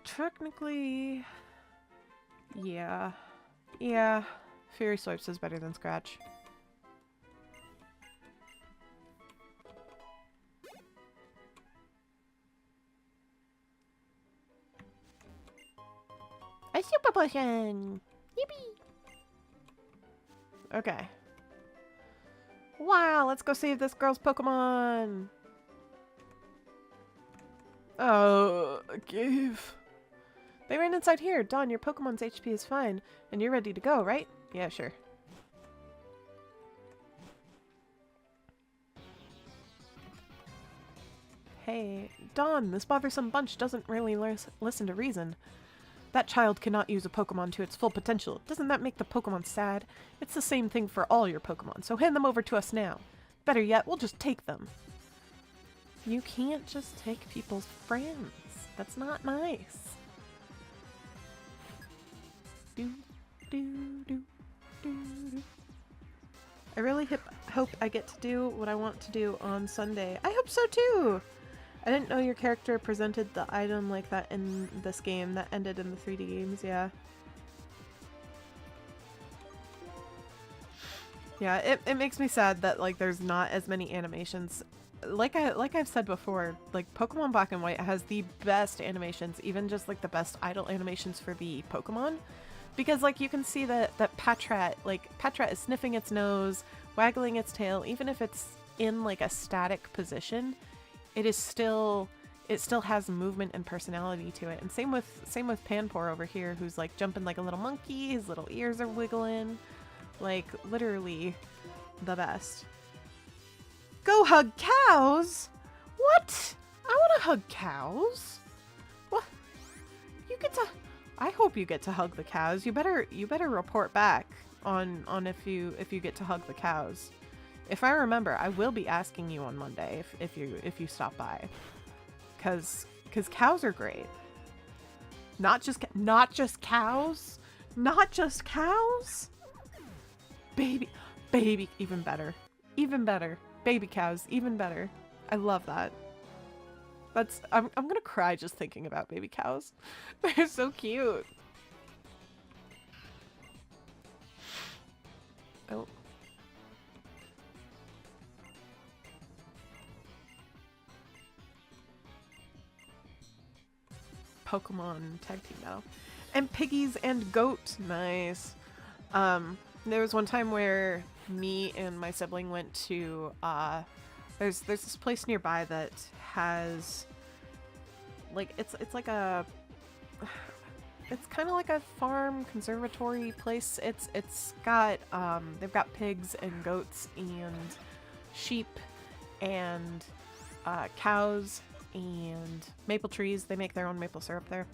Technically, yeah. Yeah. Fury Swipes is better than Scratch. A super potion! Yippee! Okay. Wow, let's go save this girl's Pokemon! Oh, give. They ran inside here. Dawn, your Pokemon's HP is fine. And you're ready to go, right? Yeah, sure. Hey, Dawn, this bothersome bunch doesn't really listen to reason. That child cannot use a Pokemon to its full potential. Doesn't that make the Pokemon sad? It's the same thing for all your Pokemon, so hand them over to us now. Better yet, we'll just take them. You can't just take people's friends. That's not nice. Do, do, do, do, do. I really hope I get to do what I want to do on Sunday. I hope so too! I didn't know your character presented the item like that in this game. That ended in the 3D games, yeah. Yeah, it makes me sad that like there's not as many animations. Like I've said before, like Pokemon Black and White has the best animations, even just like the best idle animations for the Pokemon. Because like you can see that Patrat is sniffing its nose, waggling its tail, even if it's in like a static position. It still has movement and personality to it. And same with Panpour over here, who's like jumping like a little monkey, his little ears are wiggling. Like literally the best. Go hug cows? What? I want to hug cows. What? You get to I hope you get to hug the cows. You better report back on if you get to hug the cows. If I remember, I will be asking you on Monday if you stop by, cause cows are great. Not just cows, not just cows. Baby, even better, Baby cows, even better. I love that. I'm gonna cry just thinking about baby cows. They're so cute. Oh. Pokemon tag team battle. And piggies and goat. Nice. There was one time where me and my sibling went to there's this place nearby that has like it's like a it's kind of like a farm conservatory place. It's got they've got pigs and goats and sheep and cows and maple trees. They make their own maple syrup there.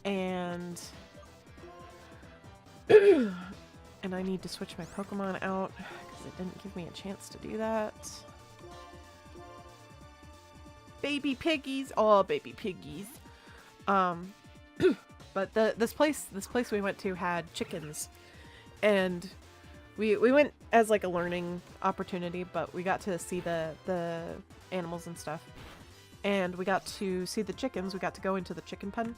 And and I need to switch my Pokemon out because it didn't give me a chance to do that. Baby piggies! Oh, baby piggies. But this place we went to had chickens, and we went as like a learning opportunity, but we got to see the animals and stuff, and we got to see the chickens. We got to go into the chicken pen,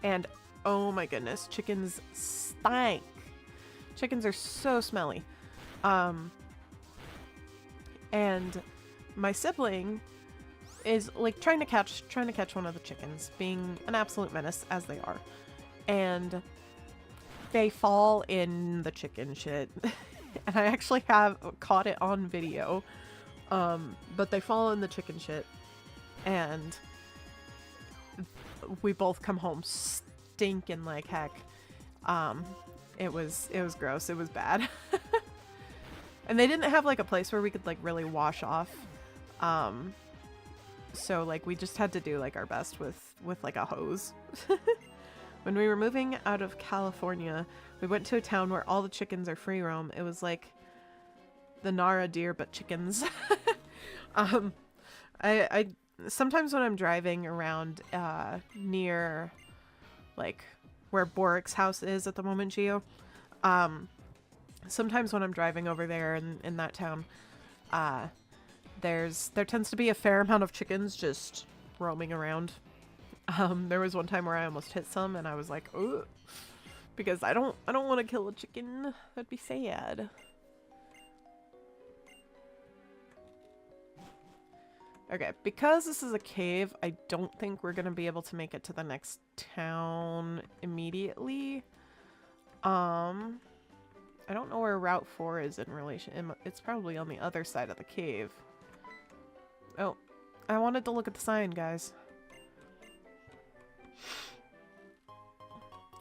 and oh my goodness, chickens stink. Chickens are so smelly. And my sibling is like trying to catch one of the chickens, being an absolute menace as they are. And they fall in the chicken shit. And I actually have caught it on video. But they fall in the chicken shit, and we both come home stinking like heck. It was gross. It was bad. And they didn't have like a place where we could like really wash off. So like we just had to do like our best with like a hose. When we were moving out of California, we went to a town where all the chickens are free roam. It was like the Nara deer but chickens. I sometimes when I'm driving around near like where Borik's house is at the moment, Geo, sometimes when I'm driving over there in that town, there tends to be a fair amount of chickens just roaming around. There was one time where I almost hit some, and I was like, "Ugh," because I don't want to kill a chicken. That'd be sad. Okay, because this is a cave, I don't think we're gonna be able to make it to the next town immediately. I don't know where Route 4 is in relation. It's probably on the other side of the cave. Oh, I wanted to look at the sign, guys.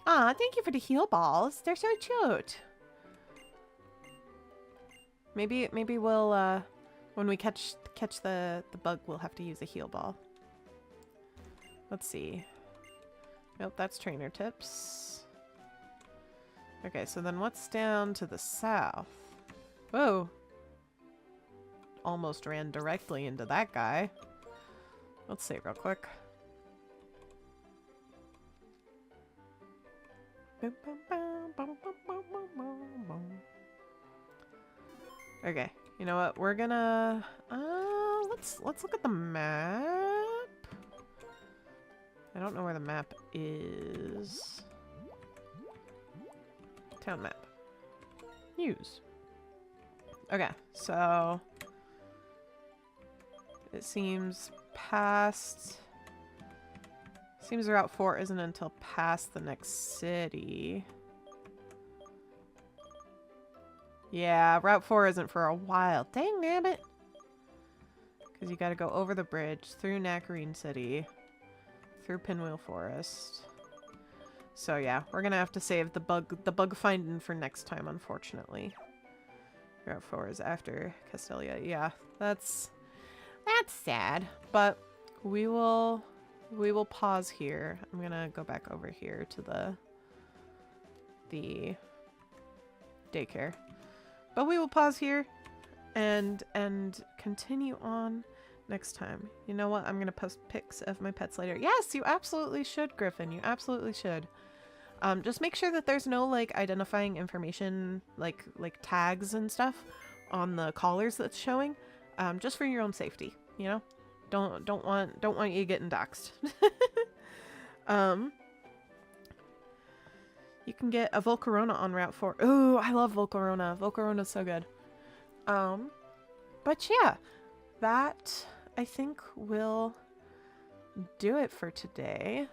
Ah, thank you for the heal balls. They're so cute. Maybe we'll When we catch the bug, we'll have to use a heal ball. Let's see. Nope, that's trainer tips. Okay, so then what's down to the south? Whoa. Almost ran directly into that guy. Let's see real quick. Okay, you know what? We're gonna let's look at the map. I don't know where the map is. Town map. Use. Okay, so it seems Route 4 isn't until past the next city. Yeah, Route 4 isn't for a while. Dang nabbit! Because you gotta go over the bridge, through Nakarine City, through Pinwheel Forest. So yeah, we're gonna have to save the bug finding for next time, unfortunately. Route 4 is after Castelia. Yeah, that's sad. But we will pause here. I'm gonna go back over here to the daycare. But we will pause here and continue on next time. You know what? I'm gonna post pics of my pets later. Yes, you absolutely should, Griffin. You absolutely should. Just make sure that there's no like identifying information, like tags and stuff on the collars that's showing. Just for your own safety, you know? Don't want you getting doxxed. You can get a Volcarona on Route 4. Ooh, I love Volcarona. Volcarona's so good. But yeah, that I think will do it for today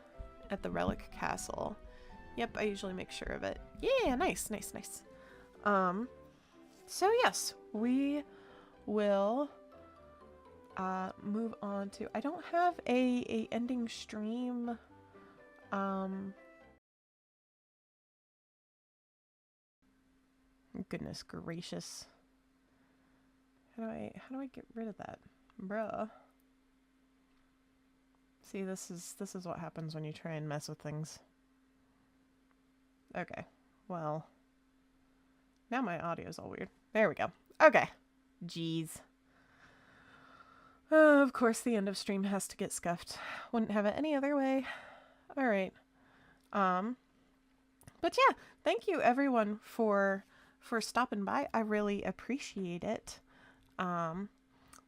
at the Relic Castle. Yep, I usually make sure of it. Yeah, nice. So yes, we will move on to, I don't have a ending stream. Goodness gracious. How do I get rid of that? Bruh. See, this is what happens when you try and mess with things. Okay. Well, now my audio's all weird. There we go. Okay. Jeez. Of course the end of stream has to get scuffed. Wouldn't have it any other way. Alright. But yeah, thank you everyone for stopping by. I really appreciate it.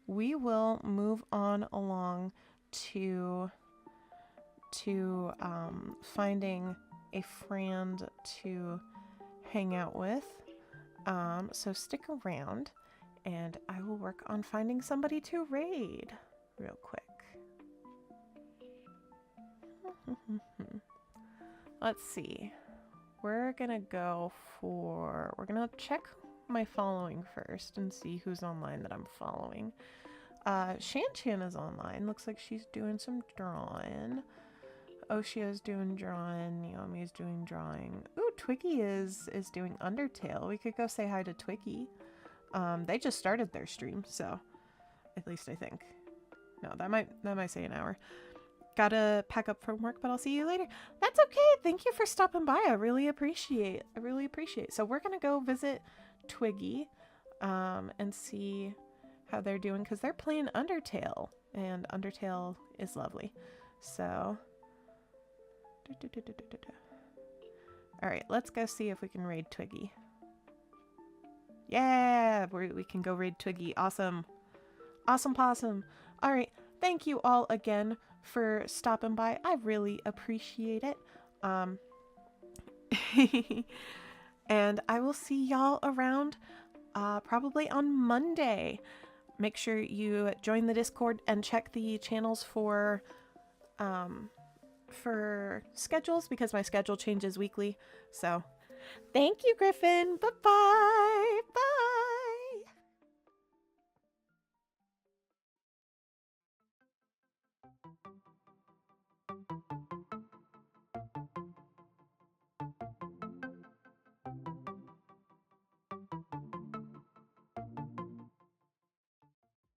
We will move on along to finding a friend to hang out with. So stick around and I will work on finding somebody to raid real quick. Let's see. We're gonna check my following first and see who's online that I'm following. Shan is online. Looks like she's doing some drawing. Oshia's doing drawing. Naomi's doing drawing. Ooh, Twiggy is doing Undertale. We could go say hi to Twiggy. They just started their stream, so at least I think. No, that might say an hour. Gotta pack up from work, but I'll see you later. That's okay. Thank you for stopping by. I really appreciate. So we're gonna go visit Twiggy, and see how they're doing because they're playing Undertale, and Undertale is lovely. So, all right, let's go see if we can raid Twiggy. Yeah, we can go raid Twiggy. Awesome possum. All right, thank you all again for stopping by. I really appreciate it. And I will see y'all around probably on Monday. Make sure you join the Discord and check the channels for schedules because my schedule changes weekly. So thank you, Griffin. Bye-bye.